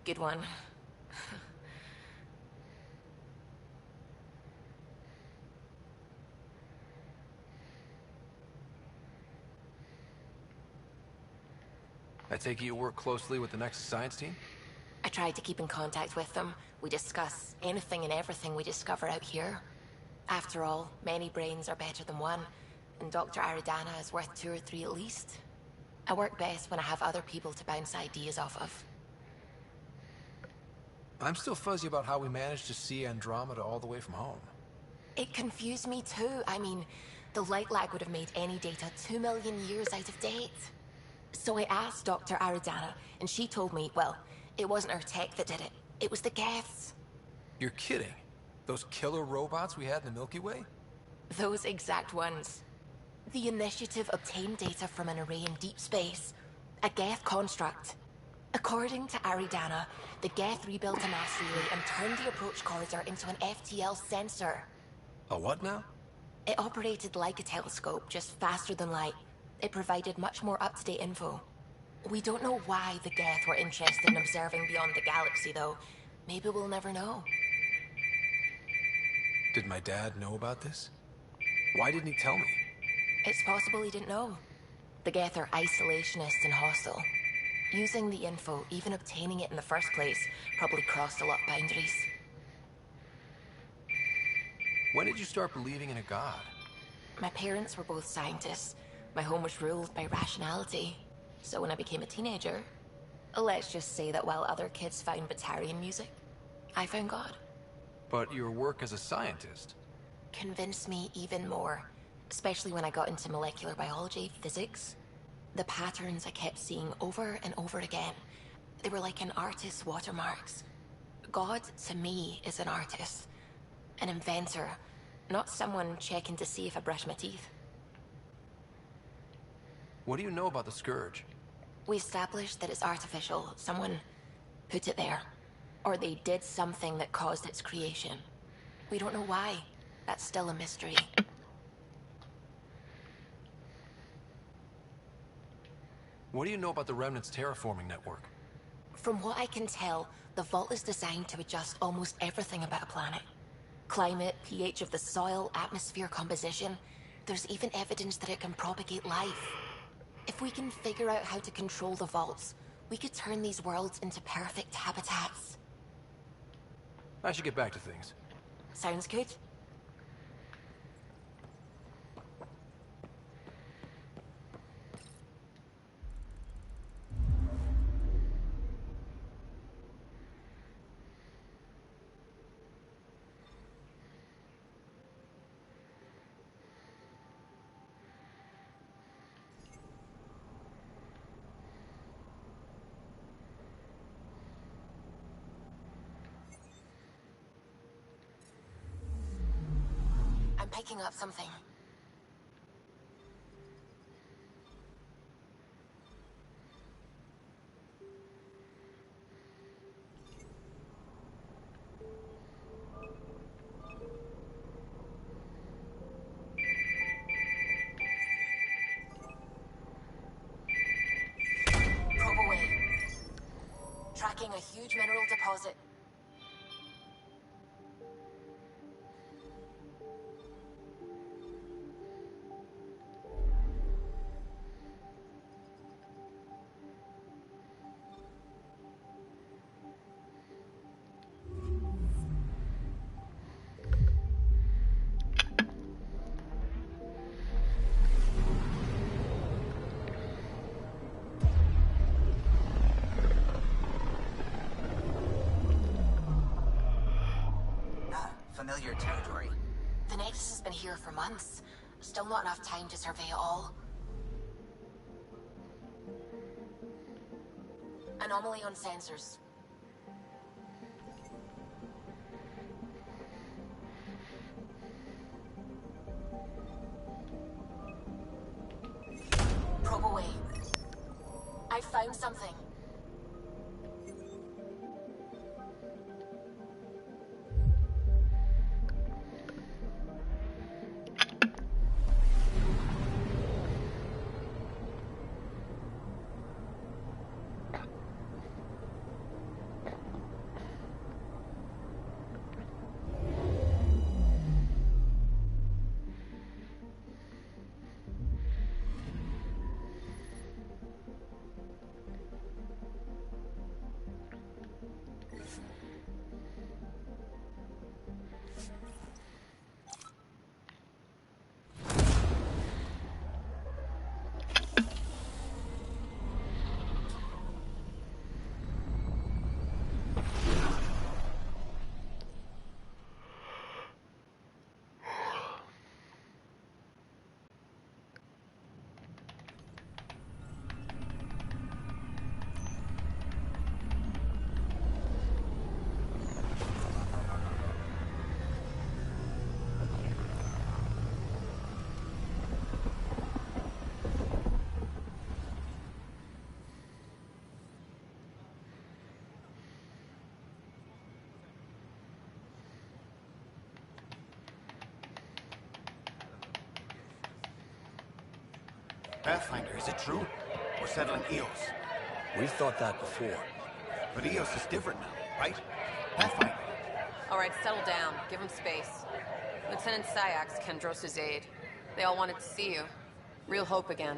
Good one. I take it you work closely with the Nexus science team? I try to keep in contact with them. We discuss anything and everything we discover out here. After all, many brains are better than one, and Dr. Aridana is worth 2 or 3 at least. I work best when I have other people to bounce ideas off of. I'm still fuzzy about how we managed to see Andromeda all the way from home. It confused me too. I mean, the light lag would have made any data 2 million years out of date. So I asked Dr. Aridana, and she told me, well, it wasn't her tech that did it. It was the Geths. You're kidding? Those killer robots we had in the Milky Way? Those exact ones. The Initiative obtained data from an array in deep space. A Geth construct. According to Aridana, the Geth rebuilt a mass relay and turned the approach corridor into an FTL sensor. A what now? It operated like a telescope, just faster than light. It provided much more up-to-date info. We don't know why the Geth were interested in observing beyond the galaxy, though. Maybe we'll never know. Did my dad know about this? Why didn't he tell me? It's possible he didn't know. The Geth are isolationist and hostile. Using the info, even obtaining it in the first place, probably crossed a lot of boundaries. When did you start believing in a god? My parents were both scientists. My home was ruled by rationality. So when I became a teenager, let's just say that while other kids found Batarian music, I found God. But your work as a scientist Convinced me even more, especially when I got into molecular biology, physics. The patterns I kept seeing over and over again, they were like an artist's watermarks. God, to me, is an artist. An inventor, not someone checking to see if I brush my teeth. What do you know about the Scourge? We established that it's artificial. Someone put it there. Or they did something that caused its creation. We don't know why. That's still a mystery. What do you know about the Remnant's terraforming network? From what I can tell, the vault is designed to adjust almost everything about a planet. Climate, pH of the soil, atmosphere composition. There's even evidence that it can propagate life. If we can figure out how to control the vaults, we could turn these worlds into perfect habitats. I should get back to things. Sounds good. I'm picking up something. Probe away. Tracking a huge mineral deposit. Familiar territory. The Nexus has been here for months. Still not enough time to survey it all. Anomaly on sensors. Probe away. I found something. Pathfinder, is it true? We're settling Eos. We've thought that before. But Eos is different now, right? Pathfinder. All right, settle down. Give him space. Lieutenant Sayak's Kendros' aide. They all wanted to see you. Real hope again.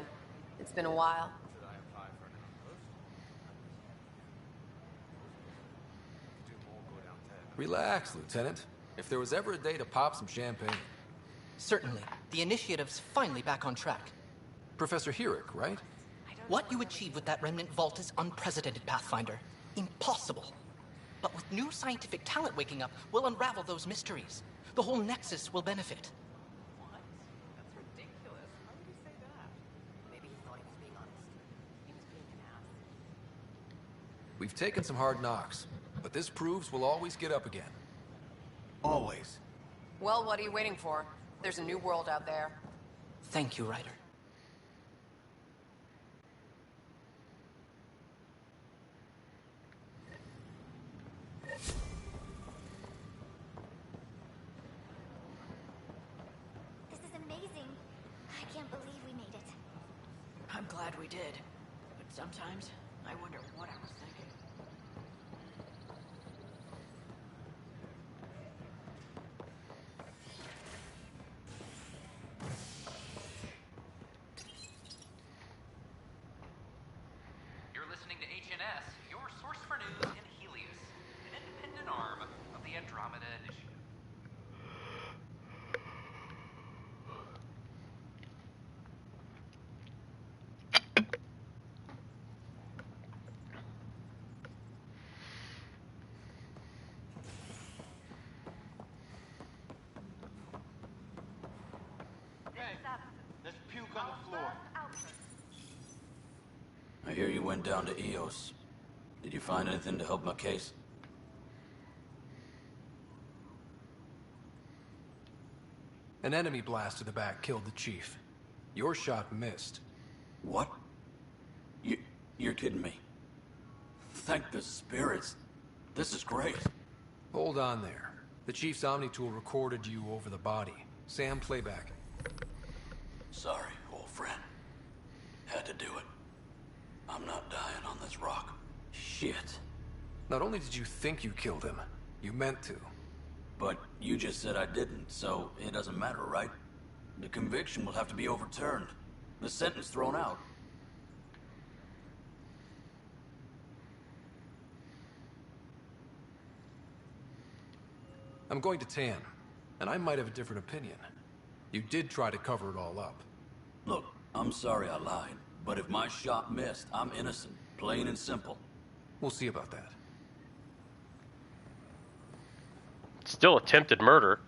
It's been a while. Relax, Lieutenant. If there was ever a day to pop some champagne. Certainly. The initiative's finally back on track. Professor Herrick, right? What you achieved with that remnant vault is unprecedented, Pathfinder. Impossible. But with new scientific talent waking up, we'll unravel those mysteries. The whole Nexus will benefit. What? That's ridiculous. How would he say that? Maybe he thought he was being honest. He was being an ass. We've taken some hard knocks, but this proves we'll always get up again. Always. Well, what are you waiting for? There's a new world out there. Thank you, Ryder. This is amazing. I can't believe we made it. I'm glad we did. But sometimes, I wonder what I was thinking. You're listening to HNS, your source for news in Helios, an independent arm of the Andromeda Initiative. There's puke on the floor. I hear you went down to Eos. Did you find anything to help my case? An enemy blast to the back killed the chief. Your shot missed. What? You're kidding me. Thank the spirits. This is great. Hold on there. The chief's Omni-tool recorded you over the body. Sam, playback. Sorry, old friend. Had to do it. I'm not dying on this rock. Shit. Not only did you think you killed him, you meant to. But you just said I didn't, so it doesn't matter, right? The conviction will have to be overturned. The sentence thrown out. I'm going to Tan, and I might have a different opinion. You did try to cover it all up. Look, I'm sorry I lied, but if my shot missed, I'm innocent. Plain and simple. We'll see about that. Still attempted murder.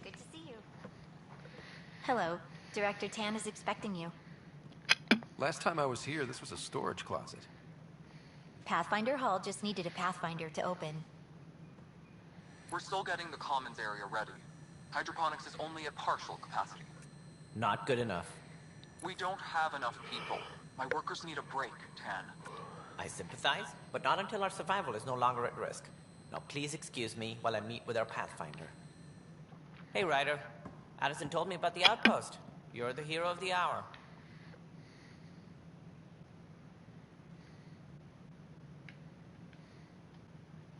Good to see you. Hello. Director Tan is expecting you. Last time I was here, this was a storage closet. Pathfinder Hall just needed a Pathfinder to open. We're still getting the commons area ready. Hydroponics is only at partial capacity. Not good enough. We don't have enough people. My workers need a break, Tan. I sympathize, but not until our survival is no longer at risk. Now please excuse me while I meet with our Pathfinder. Hey, Ryder. Addison told me about the outpost. You're the hero of the hour.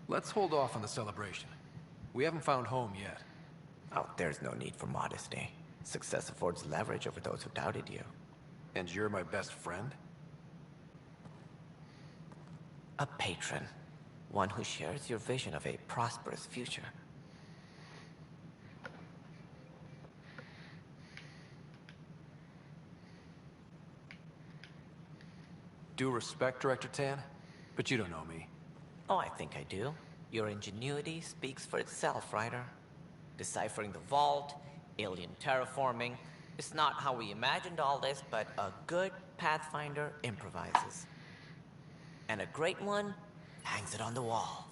Let's hold off on the celebration. We haven't found home yet. Oh, there's no need for modesty. Success affords leverage over those who doubted you. And you're my best friend? A patron. One who shares your vision of a prosperous future. Due respect, Director Tan, but you don't know me. Oh, I think I do. Your ingenuity speaks for itself, Ryder. Deciphering the vault, alien terraforming. It's not how we imagined all this, but a good Pathfinder improvises. And a great one hangs it on the wall.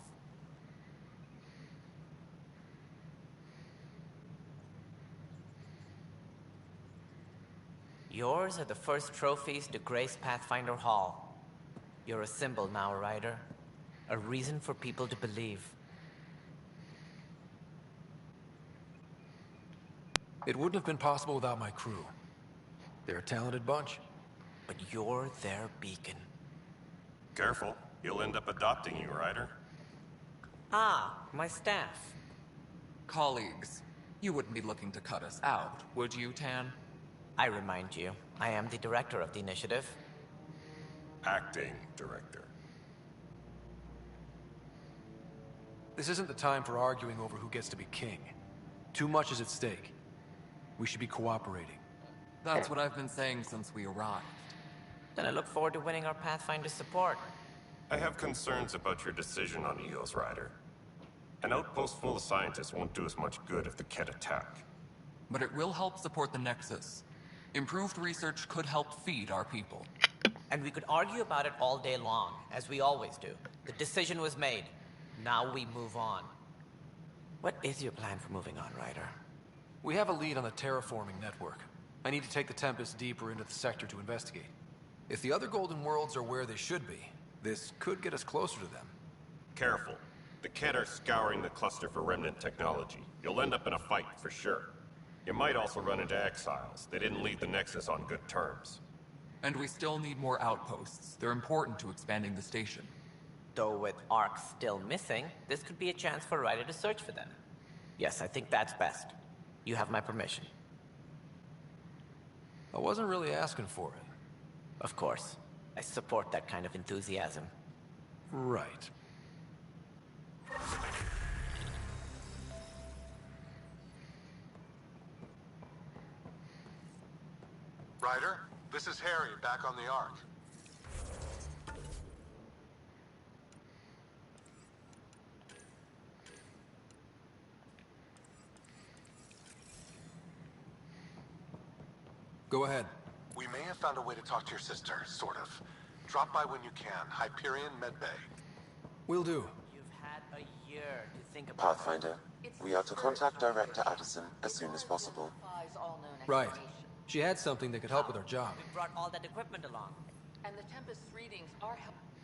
Yours are the first trophies to grace Pathfinder Hall. You're a symbol now, Ryder. A reason for people to believe. It wouldn't have been possible without my crew. They're a talented bunch. But you're their beacon. Careful, he'll end up adopting you, Ryder. Ah, my staff. Colleagues, you wouldn't be looking to cut us out, would you, Tan? I remind you, I am the director of the initiative. Acting director. This isn't the time for arguing over who gets to be king. Too much is at stake. We should be cooperating. That's what I've been saying since we arrived. Then I look forward to winning our Pathfinder support. I have concerns about your decision on Eos, Ryder. An outpost full of scientists won't do us much good if the Kett attack. But it will help support the Nexus. Improved research could help feed our people. And we could argue about it all day long, as we always do. The decision was made. Now we move on. What is your plan for moving on, Ryder? We have a lead on the terraforming network. I need to take the Tempest deeper into the sector to investigate. If the other Golden Worlds are where they should be, this could get us closer to them. Careful. The Kett are scouring the cluster for remnant technology. You'll end up in a fight, for sure. You might also run into exiles. They didn't leave the Nexus on good terms. And we still need more outposts. They're important to expanding the station. Though with Ark still missing, this could be a chance for Ryder to search for them. Yes, I think that's best. You have my permission. I wasn't really asking for it. Of course. I support that kind of enthusiasm. Right. Ryder, this is Harry, back on the Ark. Go ahead. We may have found a way to talk to your sister, sort of. Drop by when you can. Hyperion Medbay. Will do. You've had a year to think about Pathfinder, we are to contact Director Addison as soon as possible. Right. She had something that could help with our job. We brought all that equipment along. And the Tempest readings are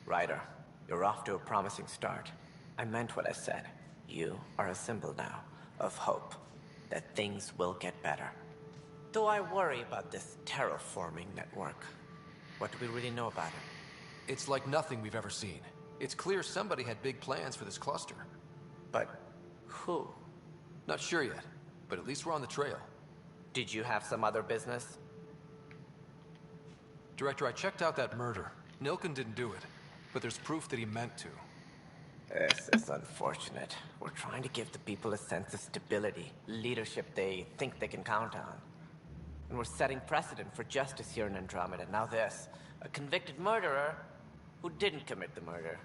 Ryder, you're off to a promising start. I meant what I said. You are a symbol now of hope that things will get better. Though I worry about this terraforming network. What do we really know about it? It's like nothing we've ever seen. It's clear somebody had big plans for this cluster. But who? Not sure yet, but at least we're on the trail. Did you have some other business? Director, I checked out that murder. Nilken didn't do it, but there's proof that he meant to. This is unfortunate. We're trying to give the people a sense of stability, leadership they think they can count on. And we're setting precedent for justice here in Andromeda. Now this, a convicted murderer who didn't commit the murder.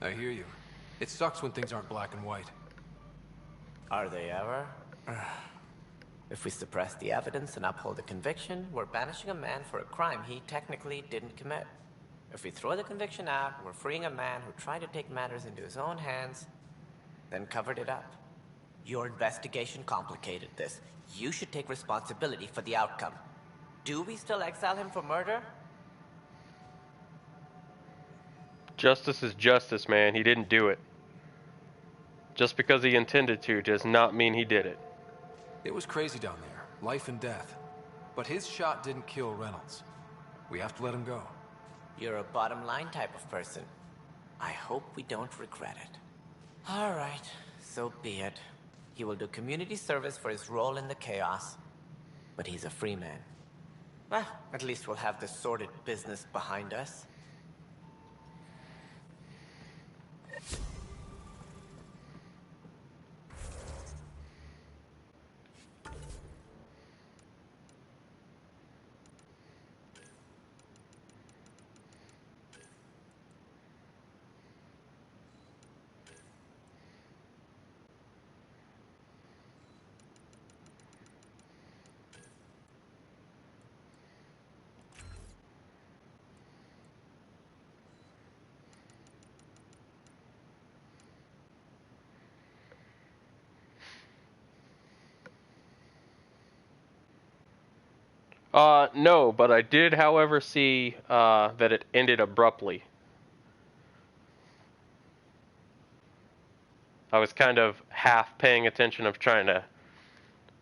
I hear you. It sucks when things aren't black and white. Are they ever? If we suppress the evidence and uphold the conviction, we're banishing a man for a crime he technically didn't commit. If we throw the conviction out, we're freeing a man who tried to take matters into his own hands, then covered it up. Your investigation complicated this. You should take responsibility for the outcome. Do we still exile him for murder? Justice is justice, man. He didn't do it. Just because he intended to does not mean he did it. It was crazy down there. Life and death. But his shot didn't kill Reynolds. We have to let him go. You're a bottom line type of person. I hope we don't regret it. All right, so be it. He will do community service for his role in the chaos. But he's a free man. Well, at least we'll have the sordid business behind us. No, but I did, however, see that it ended abruptly. I was kind of half paying attention of trying to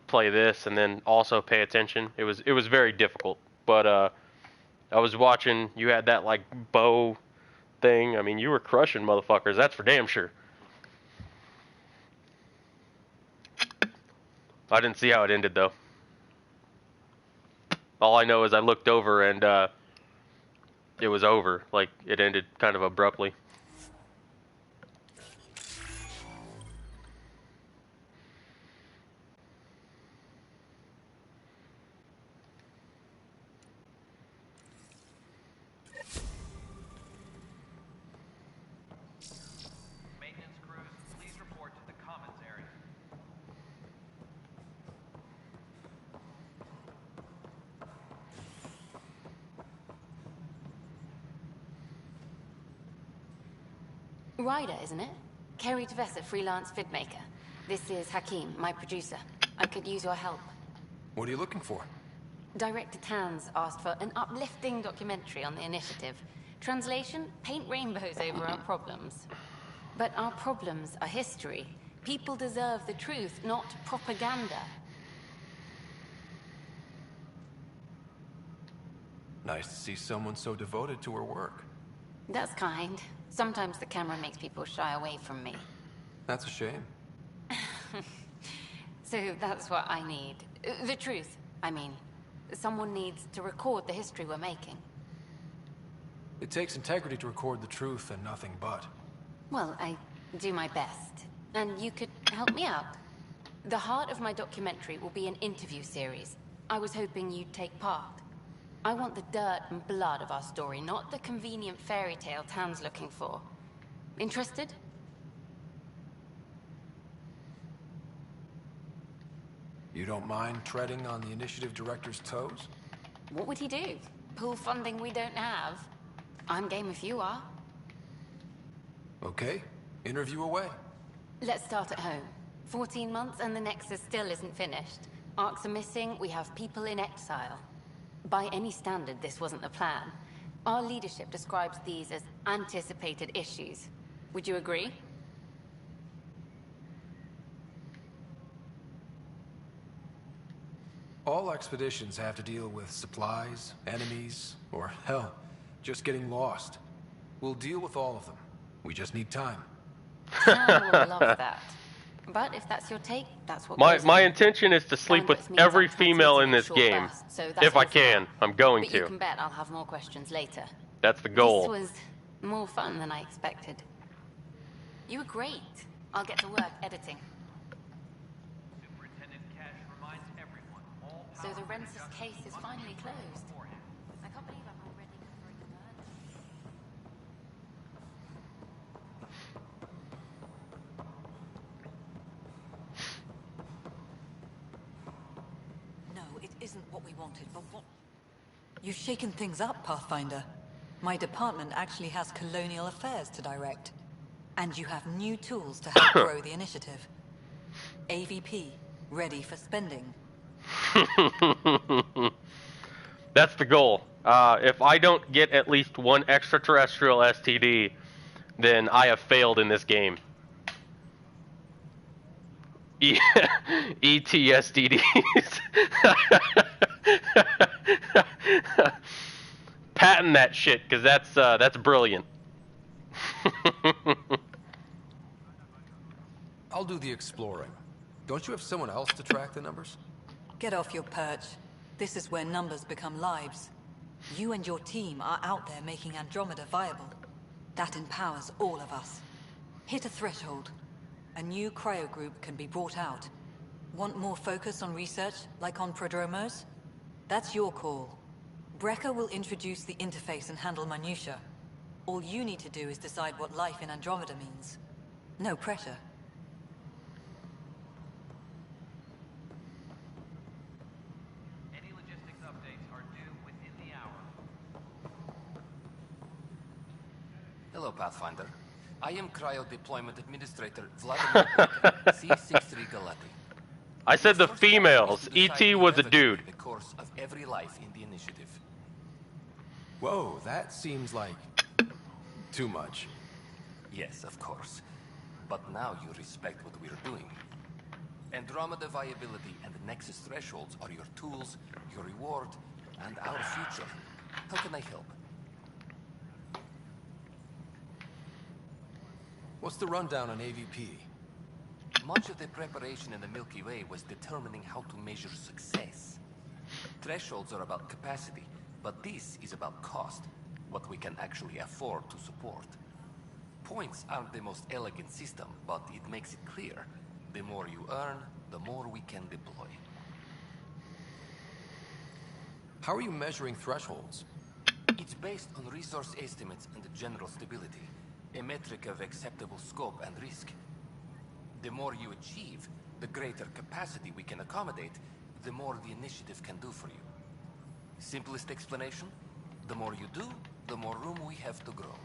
play this and then also pay attention. It was very difficult, but I was watching. You had that like bow thing. I mean, you were crushing motherfuckers. That's for damn sure. I didn't see how it ended though. All I know is I looked over and it was over. Like it ended kind of abruptly. Maintenance crews, please report to the commons area. Ryder, isn't it? Kerry Tvessa, freelance vidmaker. This is Hakim, my producer. I could use your help. What are you looking for? Director Tans asked for an uplifting documentary on the initiative. Translation, paint rainbows over our problems. But our problems are history. People deserve the truth, not propaganda. Nice to see someone so devoted to her work. That's kind. Sometimes the camera makes people shy away from me. That's a shame. So that's what I need. The truth, I mean. Someone needs to record the history we're making. It takes integrity to record the truth and nothing but. Well, I do my best. And you could help me out. The heart of my documentary will be an interview series. I was hoping you'd take part. I want the dirt and blood of our story, not the convenient fairy tale Tan's looking for. Interested? You don't mind treading on the initiative director's toes? What would he do? Pull funding we don't have? I'm game if you are. Okay, interview away. Let's start at home. 14 months and the Nexus still isn't finished. Arcs are missing, we have people in exile. By any standard, this wasn't the plan. Our leadership describes these as anticipated issues. Would you agree? All expeditions have to deal with supplies, enemies, or hell, just getting lost. We'll deal with all of them. We just need time. Sam will love that. But if that's your take, that's what My intention is to sleep with every female in this game. If I can, I'm going But you to. can bet I'll have more questions later. That's the goal. This was more fun than I expected. You were great. I'll get to work editing. Superintendent Cash reminds everyone, all So the Rensis case is finally closed. I can't believe I'm already covering the murder. No, it isn't what we wanted, but what... You've shaken things up, Pathfinder. My department actually has colonial affairs to direct. And you have new tools to help grow the initiative. AVP, ready for spending. That's the goal. If I don't get at least one extraterrestrial STD, then I have failed in this game. ETSDDs. Patent that shit, because that's brilliant. I'll do the exploring. Don't you have someone else to track the numbers? Get off your perch. This is where numbers become lives. You and your team are out there making Andromeda viable. That empowers all of us. Hit a threshold. A new cryo group can be brought out. Want more focus on research, like on prodromos? That's your call. Brecker will introduce the interface and handle minutiae. All you need to do is decide what life in Andromeda means. No pressure. Any logistics updates are due within the hour. Hello, Pathfinder. I am Cryo Deployment Administrator Vladimir Baker, C63 Galati. I said the Your first task is females. to decide E.T. was a irrevocably dude. the course of every life in the initiative. Whoa, that seems like too much. Yes, of course. But now you respect what we're doing. Andromeda viability and the Nexus thresholds are your tools, your reward, and our future. How can I help? What's the rundown on AVP? Much of the preparation in the Milky Way was determining how to measure success. Thresholds are about capacity, but this is about cost, what we can actually afford to support. Points aren't the most elegant system, but it makes it clear. The more you earn, the more we can deploy. How are you measuring thresholds? It's based on resource estimates and general stability, a metric of acceptable scope and risk. The more you achieve, the greater capacity we can accommodate, the more the initiative can do for you. Simplest explanation? The more you do, the more room we have to grow.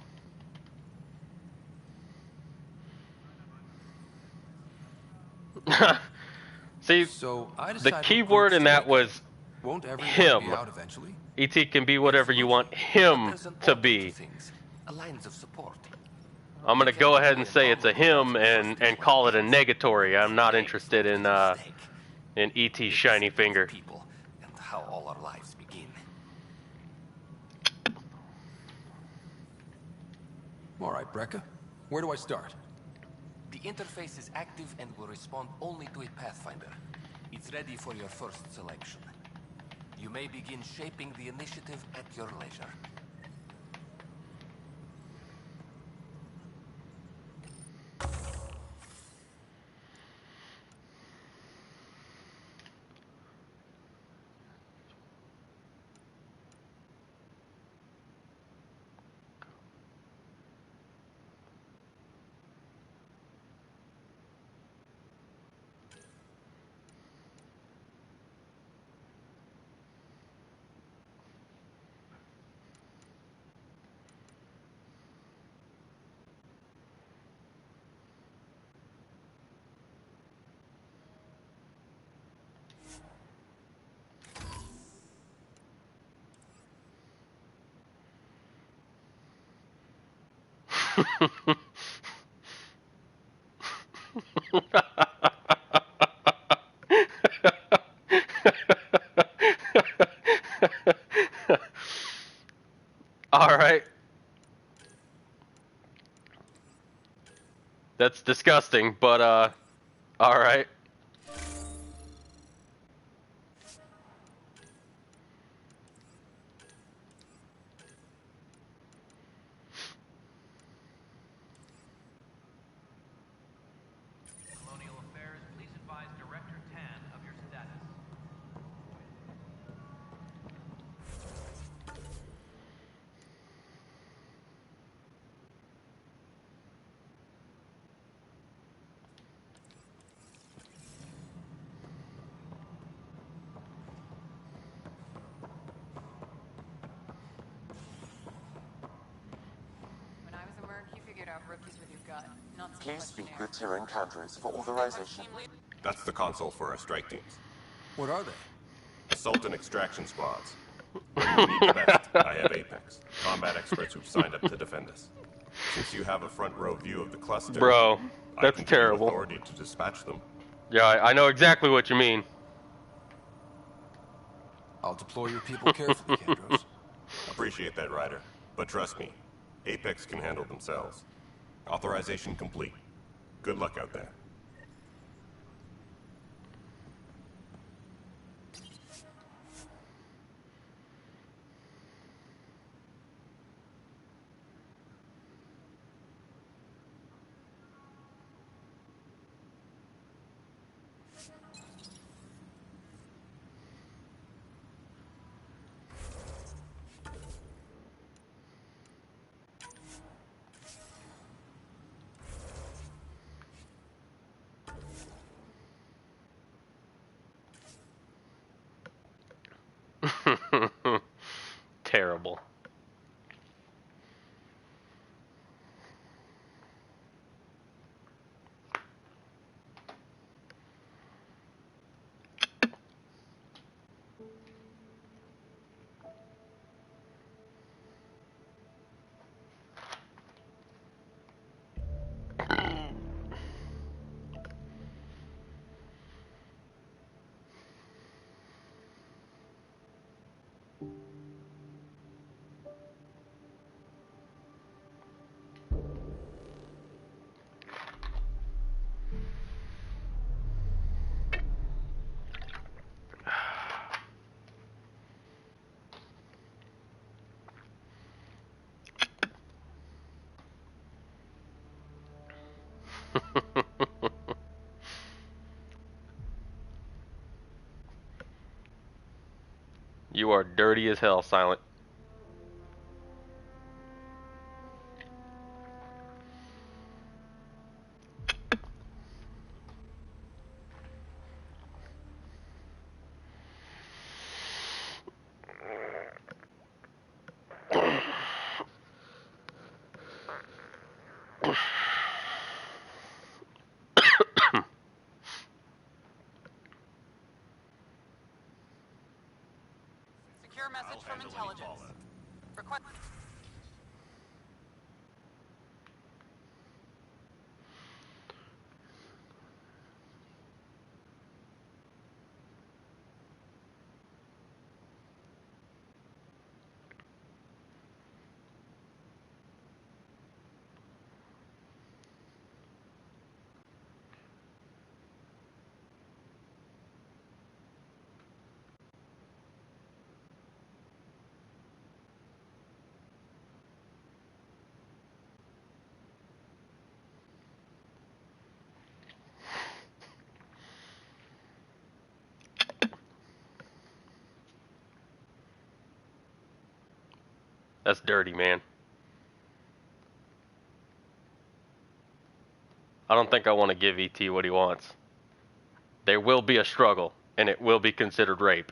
See, So I the decide key what word groups in to that make up. was Won't everyone him. be out eventually? E.T. can be whatever you want him to be. Alliance of support. I'm gonna go ahead and say it's a him and call it a negatory. I'm not interested in E.T.'s shiny finger. And how all our lives begin. All right, Brekka. Where do I start? The interface is active and will respond only to a Pathfinder. It's ready for your first selection. You may begin shaping the initiative at your leisure. All right. That's disgusting, but all right. Colonial Affairs, please advise Director Tan of your status. When I was a merc, you figured out rookies with your gut, not some Please speak questionnaire. with Tyrion Candros for authorization. That's the console for our strike teams. What are they? Assault and extraction squads. When you need the best, I have Apex. Combat experts who've signed up to defend us. Since you have a front row view of the cluster, Bro, I that's can give you terrible. authority to dispatch them. Yeah, I know exactly what you mean. I'll deploy your people carefully, Kandros. Appreciate that, Ryder. But trust me, Apex can handle themselves. Authorization complete. Good luck out there. Terrible. You are dirty as hell, Silent. Secure message from intelligence. Request. That's dirty, man. I don't think I want to give ET what he wants. There will be a struggle, and it will be considered rape.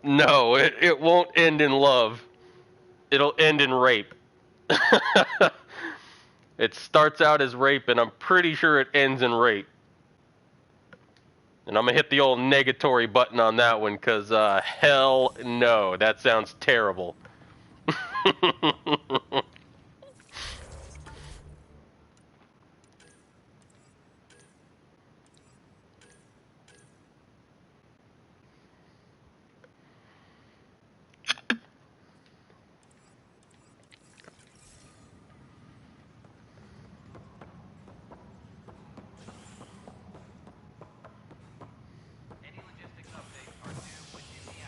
No, it won't end in love. It'll end in rape. It starts out as rape, and I'm pretty sure it ends in rape. And I'm gonna hit the old negatory button on that one, cause hell no, that sounds terrible. Any logistics updates are due within the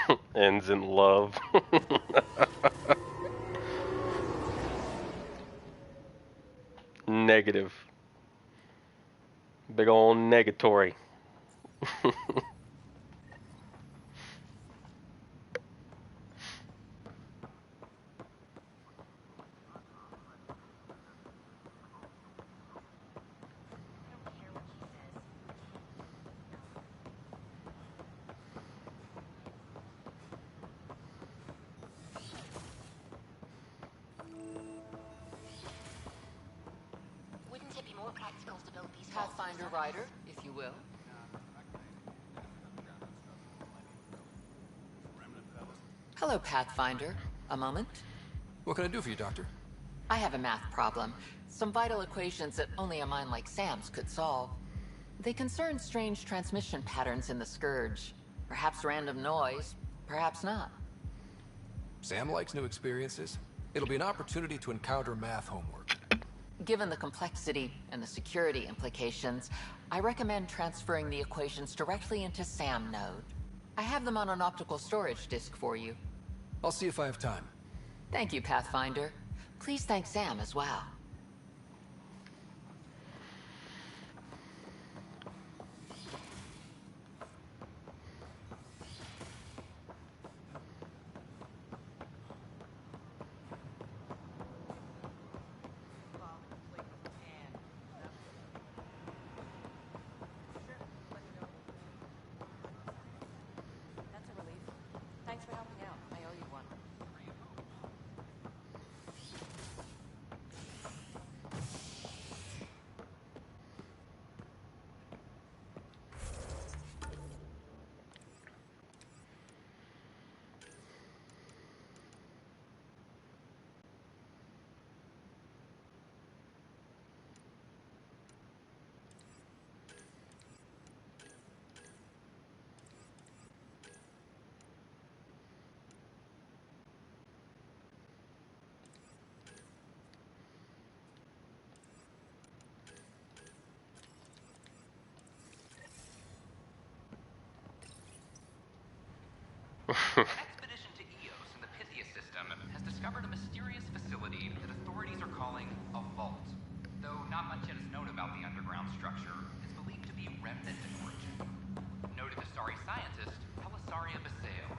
hour. Ends in love. Negative. Big ol' negatory. Wouldn't it be more practical to build these Pathfinder Rider, if you will. Hello, Pathfinder. A moment? What can I do for you, Doctor? I have a math problem. Some vital equations that only a mind like Sam's could solve. They concern strange transmission patterns in the Scourge. Perhaps random noise, perhaps not. Sam likes new experiences. It'll be an opportunity to encounter math homework. Given the complexity and the security implications, I recommend transferring the equations directly into SAM node. I have them on an optical storage disk for you. I'll see if I have time. Thank you, Pathfinder. Please thank Sam as well. An expedition to Eos in the Pythia system has discovered a mysterious facility that authorities are calling a vault. Though not much yet is known about the underground structure, it's believed to be remnant in origin. Noted Asari scientist Pelisaria Basale.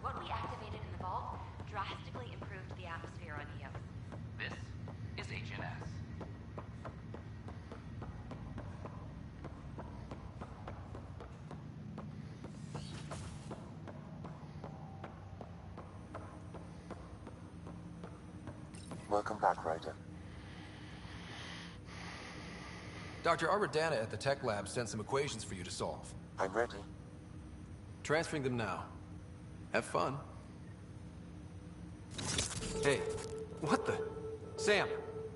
What we activated in the vault drastically improved the atmosphere on Eos. This is HNS. Welcome back, Ryder. Dr. Arbordana at the tech lab sent some equations for you to solve. I'm ready. Transferring them now. Have fun. Hey, what the? Sam!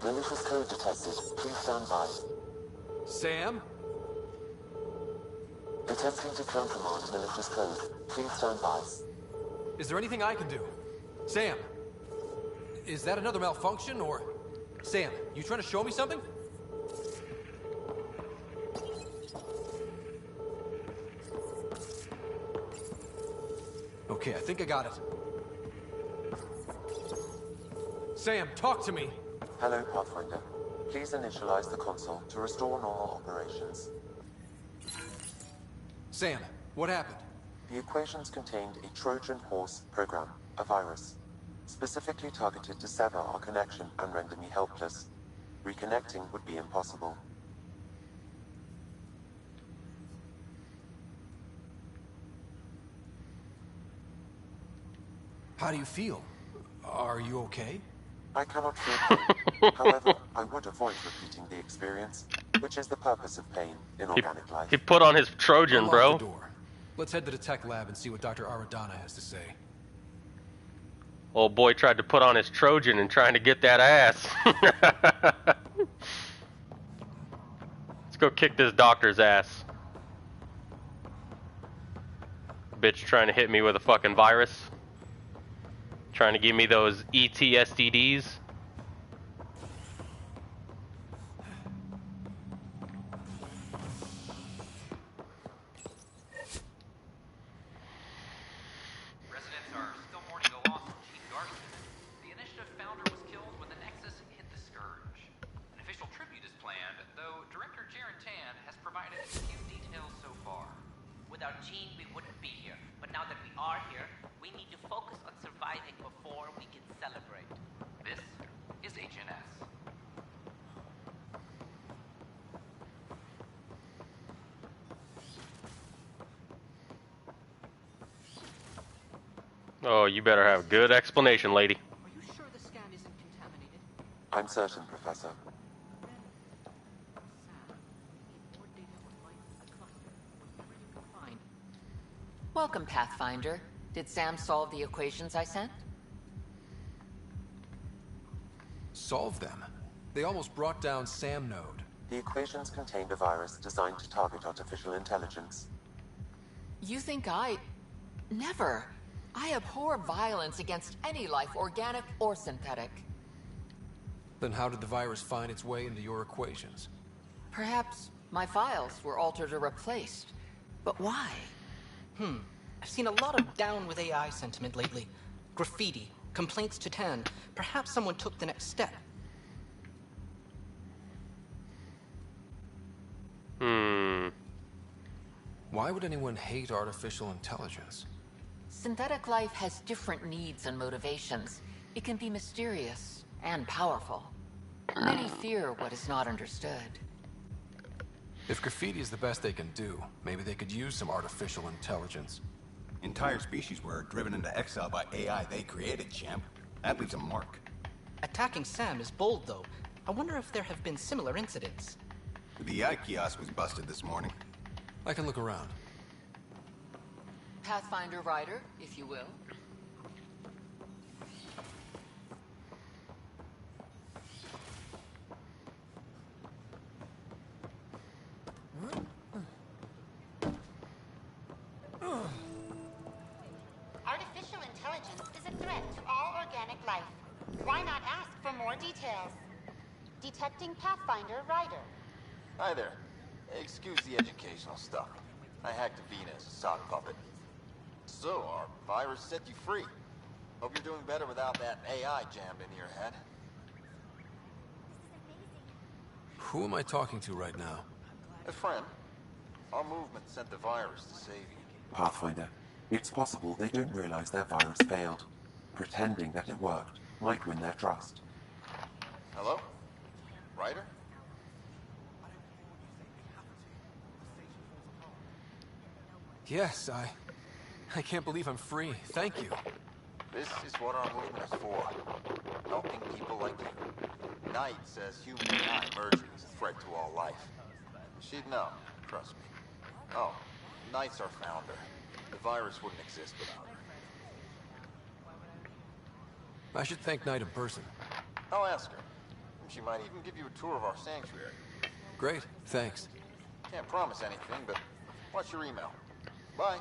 Malicious code detected. Please stand by. Sam? Attempting to countermand malicious code. Please stand by. Is there anything I can do? Sam! Is that another malfunction, or... Sam, you trying to show me something? Okay, I think I got it. Sam, talk to me! Hello, Pathfinder. Please initialize the console to restore normal operations. Sam, what happened? The equations contained a Trojan horse program, a virus, specifically targeted to sever our connection and render me helpless. Reconnecting would be impossible. How do you feel? Are you okay? I cannot feel pain. However, I would avoid repeating the experience, which is the purpose of pain in organic life. He put on his Trojan, Unlock bro. the door. Let's head to the tech lab and see what Dr. Arbordana has to say. Old boy tried to put on his Trojan and trying to get that ass. Let's go kick this doctor's ass. Bitch trying to hit me with a fucking virus. Trying to give me those ETSDDs. Residents are still mourning the loss of Chief Garson. The initiative founder was killed when the Nexus hit the Scourge. An official tribute is planned, though Director Jaren Tan has provided few details so far. Without Jean, we wouldn't be here. But now that we are here, we need to focus on surviving before we can celebrate. This is HNS. Oh, you better have a good explanation, lady. Are you sure the scan isn't contaminated? I'm certain, Professor. Welcome, Pathfinder. Did Sam solve the equations I sent? Solve them? They almost brought down Sam Node. The equations contained a virus designed to target artificial intelligence. You think I... Never. I abhor violence against any life, organic or synthetic. Then how did the virus find its way into your equations? Perhaps my files were altered or replaced. But why? I've seen a lot of down with AI sentiment lately. Graffiti, complaints to Tan. Perhaps someone took the next step. Why would anyone hate artificial intelligence? Synthetic life has different needs and motivations. It can be mysterious and powerful. Many fear what is not understood. If graffiti is the best they can do, maybe they could use some artificial intelligence. Entire species were driven into exile by AI they created, champ. That leaves a mark. Attacking Sam is bold, though. I wonder if there have been similar incidents. The AI kiosk was busted this morning. I can look around. Pathfinder Rider, if you will. Artificial intelligence is a threat to all organic life. Why not ask for more details? Detecting Pathfinder Rider. Hi there. Excuse the educational stuff. I hacked Vina as a sock puppet. So, our virus set you free. Hope you're doing better without that AI jammed into your head. Who am I talking to right now? A friend. Our movement sent the virus to save you. Pathfinder, it's possible they don't realize their virus failed. Pretending that it worked might win their trust. Hello? Ryder? Yes, I can't believe I'm free. Thank you. This is what our movement is for. Helping people like you. Knight says human AI merging is a threat to all life. She'd know, trust me. Oh, Knight's our founder. The virus wouldn't exist without her. I should thank Knight in person. I'll ask her. She might even give you a tour of our sanctuary. Great, thanks. Can't promise anything, but watch your email. Bye.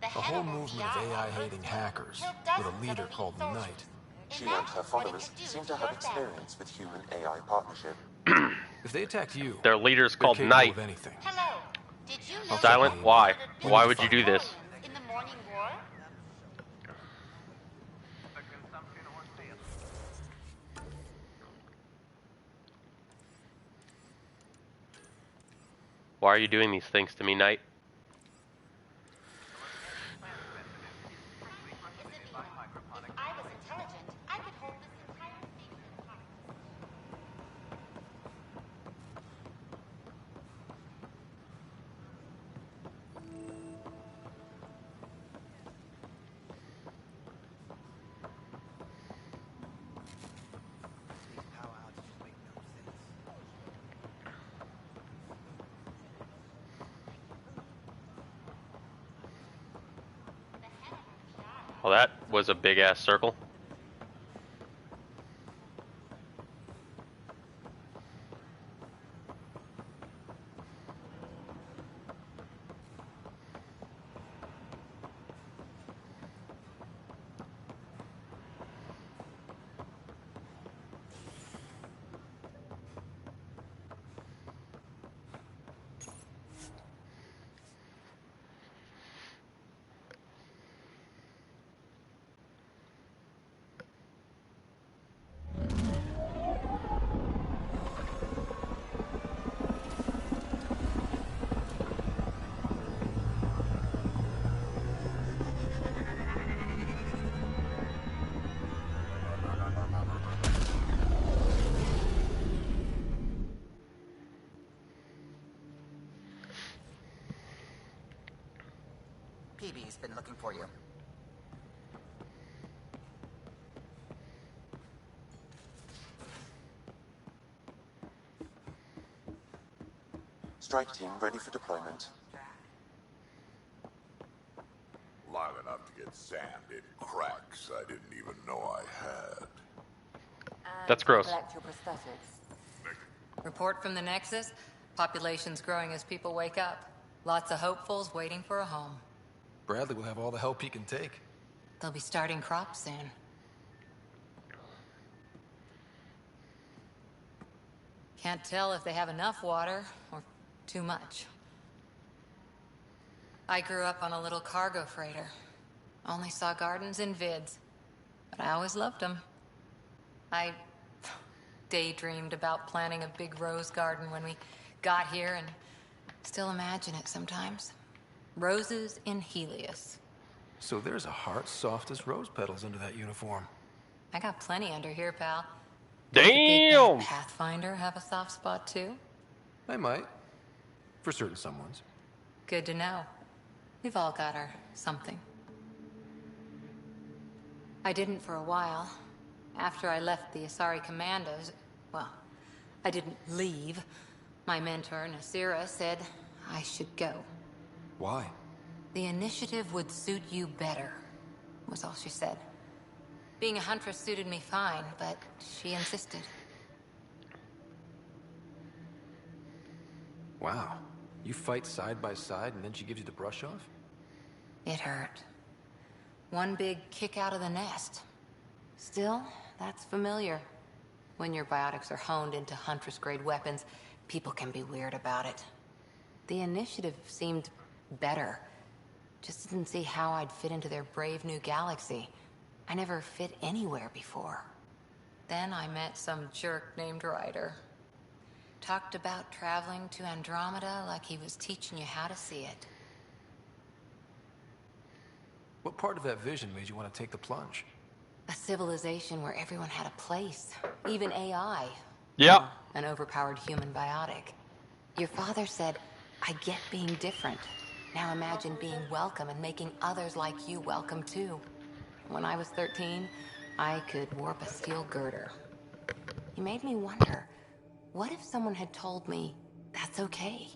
A whole movement of AI-hating hackers with a leader called Knight. She and her followers seem to have experience with human-AI partnership. If they attacked you, their leader's they're called capable Knight. of anything. Hello. Did you know Silent? Why? Why would you do this? in the morning war? Why are you doing these things to me, Knight? If I was intelligent, I could hold this entire station apart. Well, that was a big-ass circle. PB's been looking for you. Strike team ready for deployment. Long enough to get sand in cracks I didn't even know I had. That's gross. Collect your prosthetics. Report from the Nexus. Population's growing as people wake up. Lots of hopefuls waiting for a home. Bradley will have all the help he can take. They'll be starting crops soon. Can't tell if they have enough water or too much. I grew up on a little cargo freighter. Only saw gardens in vids, but I always loved them. I daydreamed about planting a big rose garden when we got here and still imagine it sometimes. Roses in Helios. So there's a heart soft as rose petals under that uniform. I got plenty under here, pal. Damn! Pathfinder have a soft spot too? I might. For certain someones. Good to know. We've all got our something. I didn't for a while. After I left the Asari Commandos, well, I didn't leave. My mentor, Nasira, said I should go. Why? The initiative would suit you better, was all she said. Being a huntress suited me fine, but she insisted. Wow. You fight side by side and then she gives you the brush off? It hurt. One big kick out of the nest. Still, that's familiar. When your biotics are honed into huntress-grade weapons, people can be weird about it. The initiative seemed better. Just didn't see how I'd fit into their brave new galaxy. I never fit anywhere before. Then I met some jerk named Ryder. Talked about traveling to Andromeda like he was teaching you how to see it. What part of that vision made you want to take the plunge? A civilization where everyone had a place, even AI. Yep. An overpowered human biotic. Your father said, I get being different. Now imagine being welcome and making others like you welcome too. When I was 13, I could warp a steel girder. He made me wonder, what if someone had told me that's okay?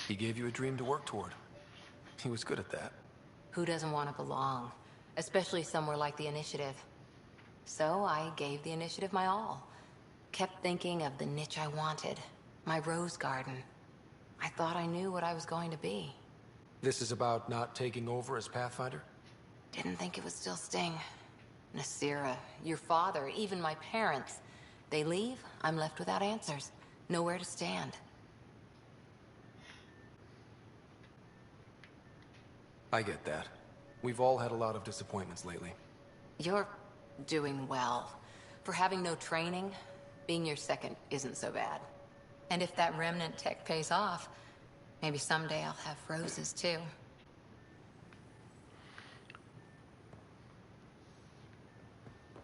He gave you a dream to work toward. He was good at that. Who doesn't want to belong? Especially somewhere like the Initiative. So I gave the Initiative my all. Kept thinking of the niche I wanted. My rose garden. I thought I knew what I was going to be. This is about not taking over as Pathfinder? Didn't think it would still sting. Nasira, your father, even my parents. They leave, I'm left without answers. Nowhere to stand. I get that. We've all had a lot of disappointments lately. You're doing well. For having no training, being your second isn't so bad. And if that remnant tech pays off, maybe someday I'll have roses too.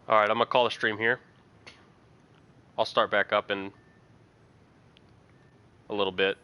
Alright, I'm gonna call the stream here. I'll start back up in a little bit.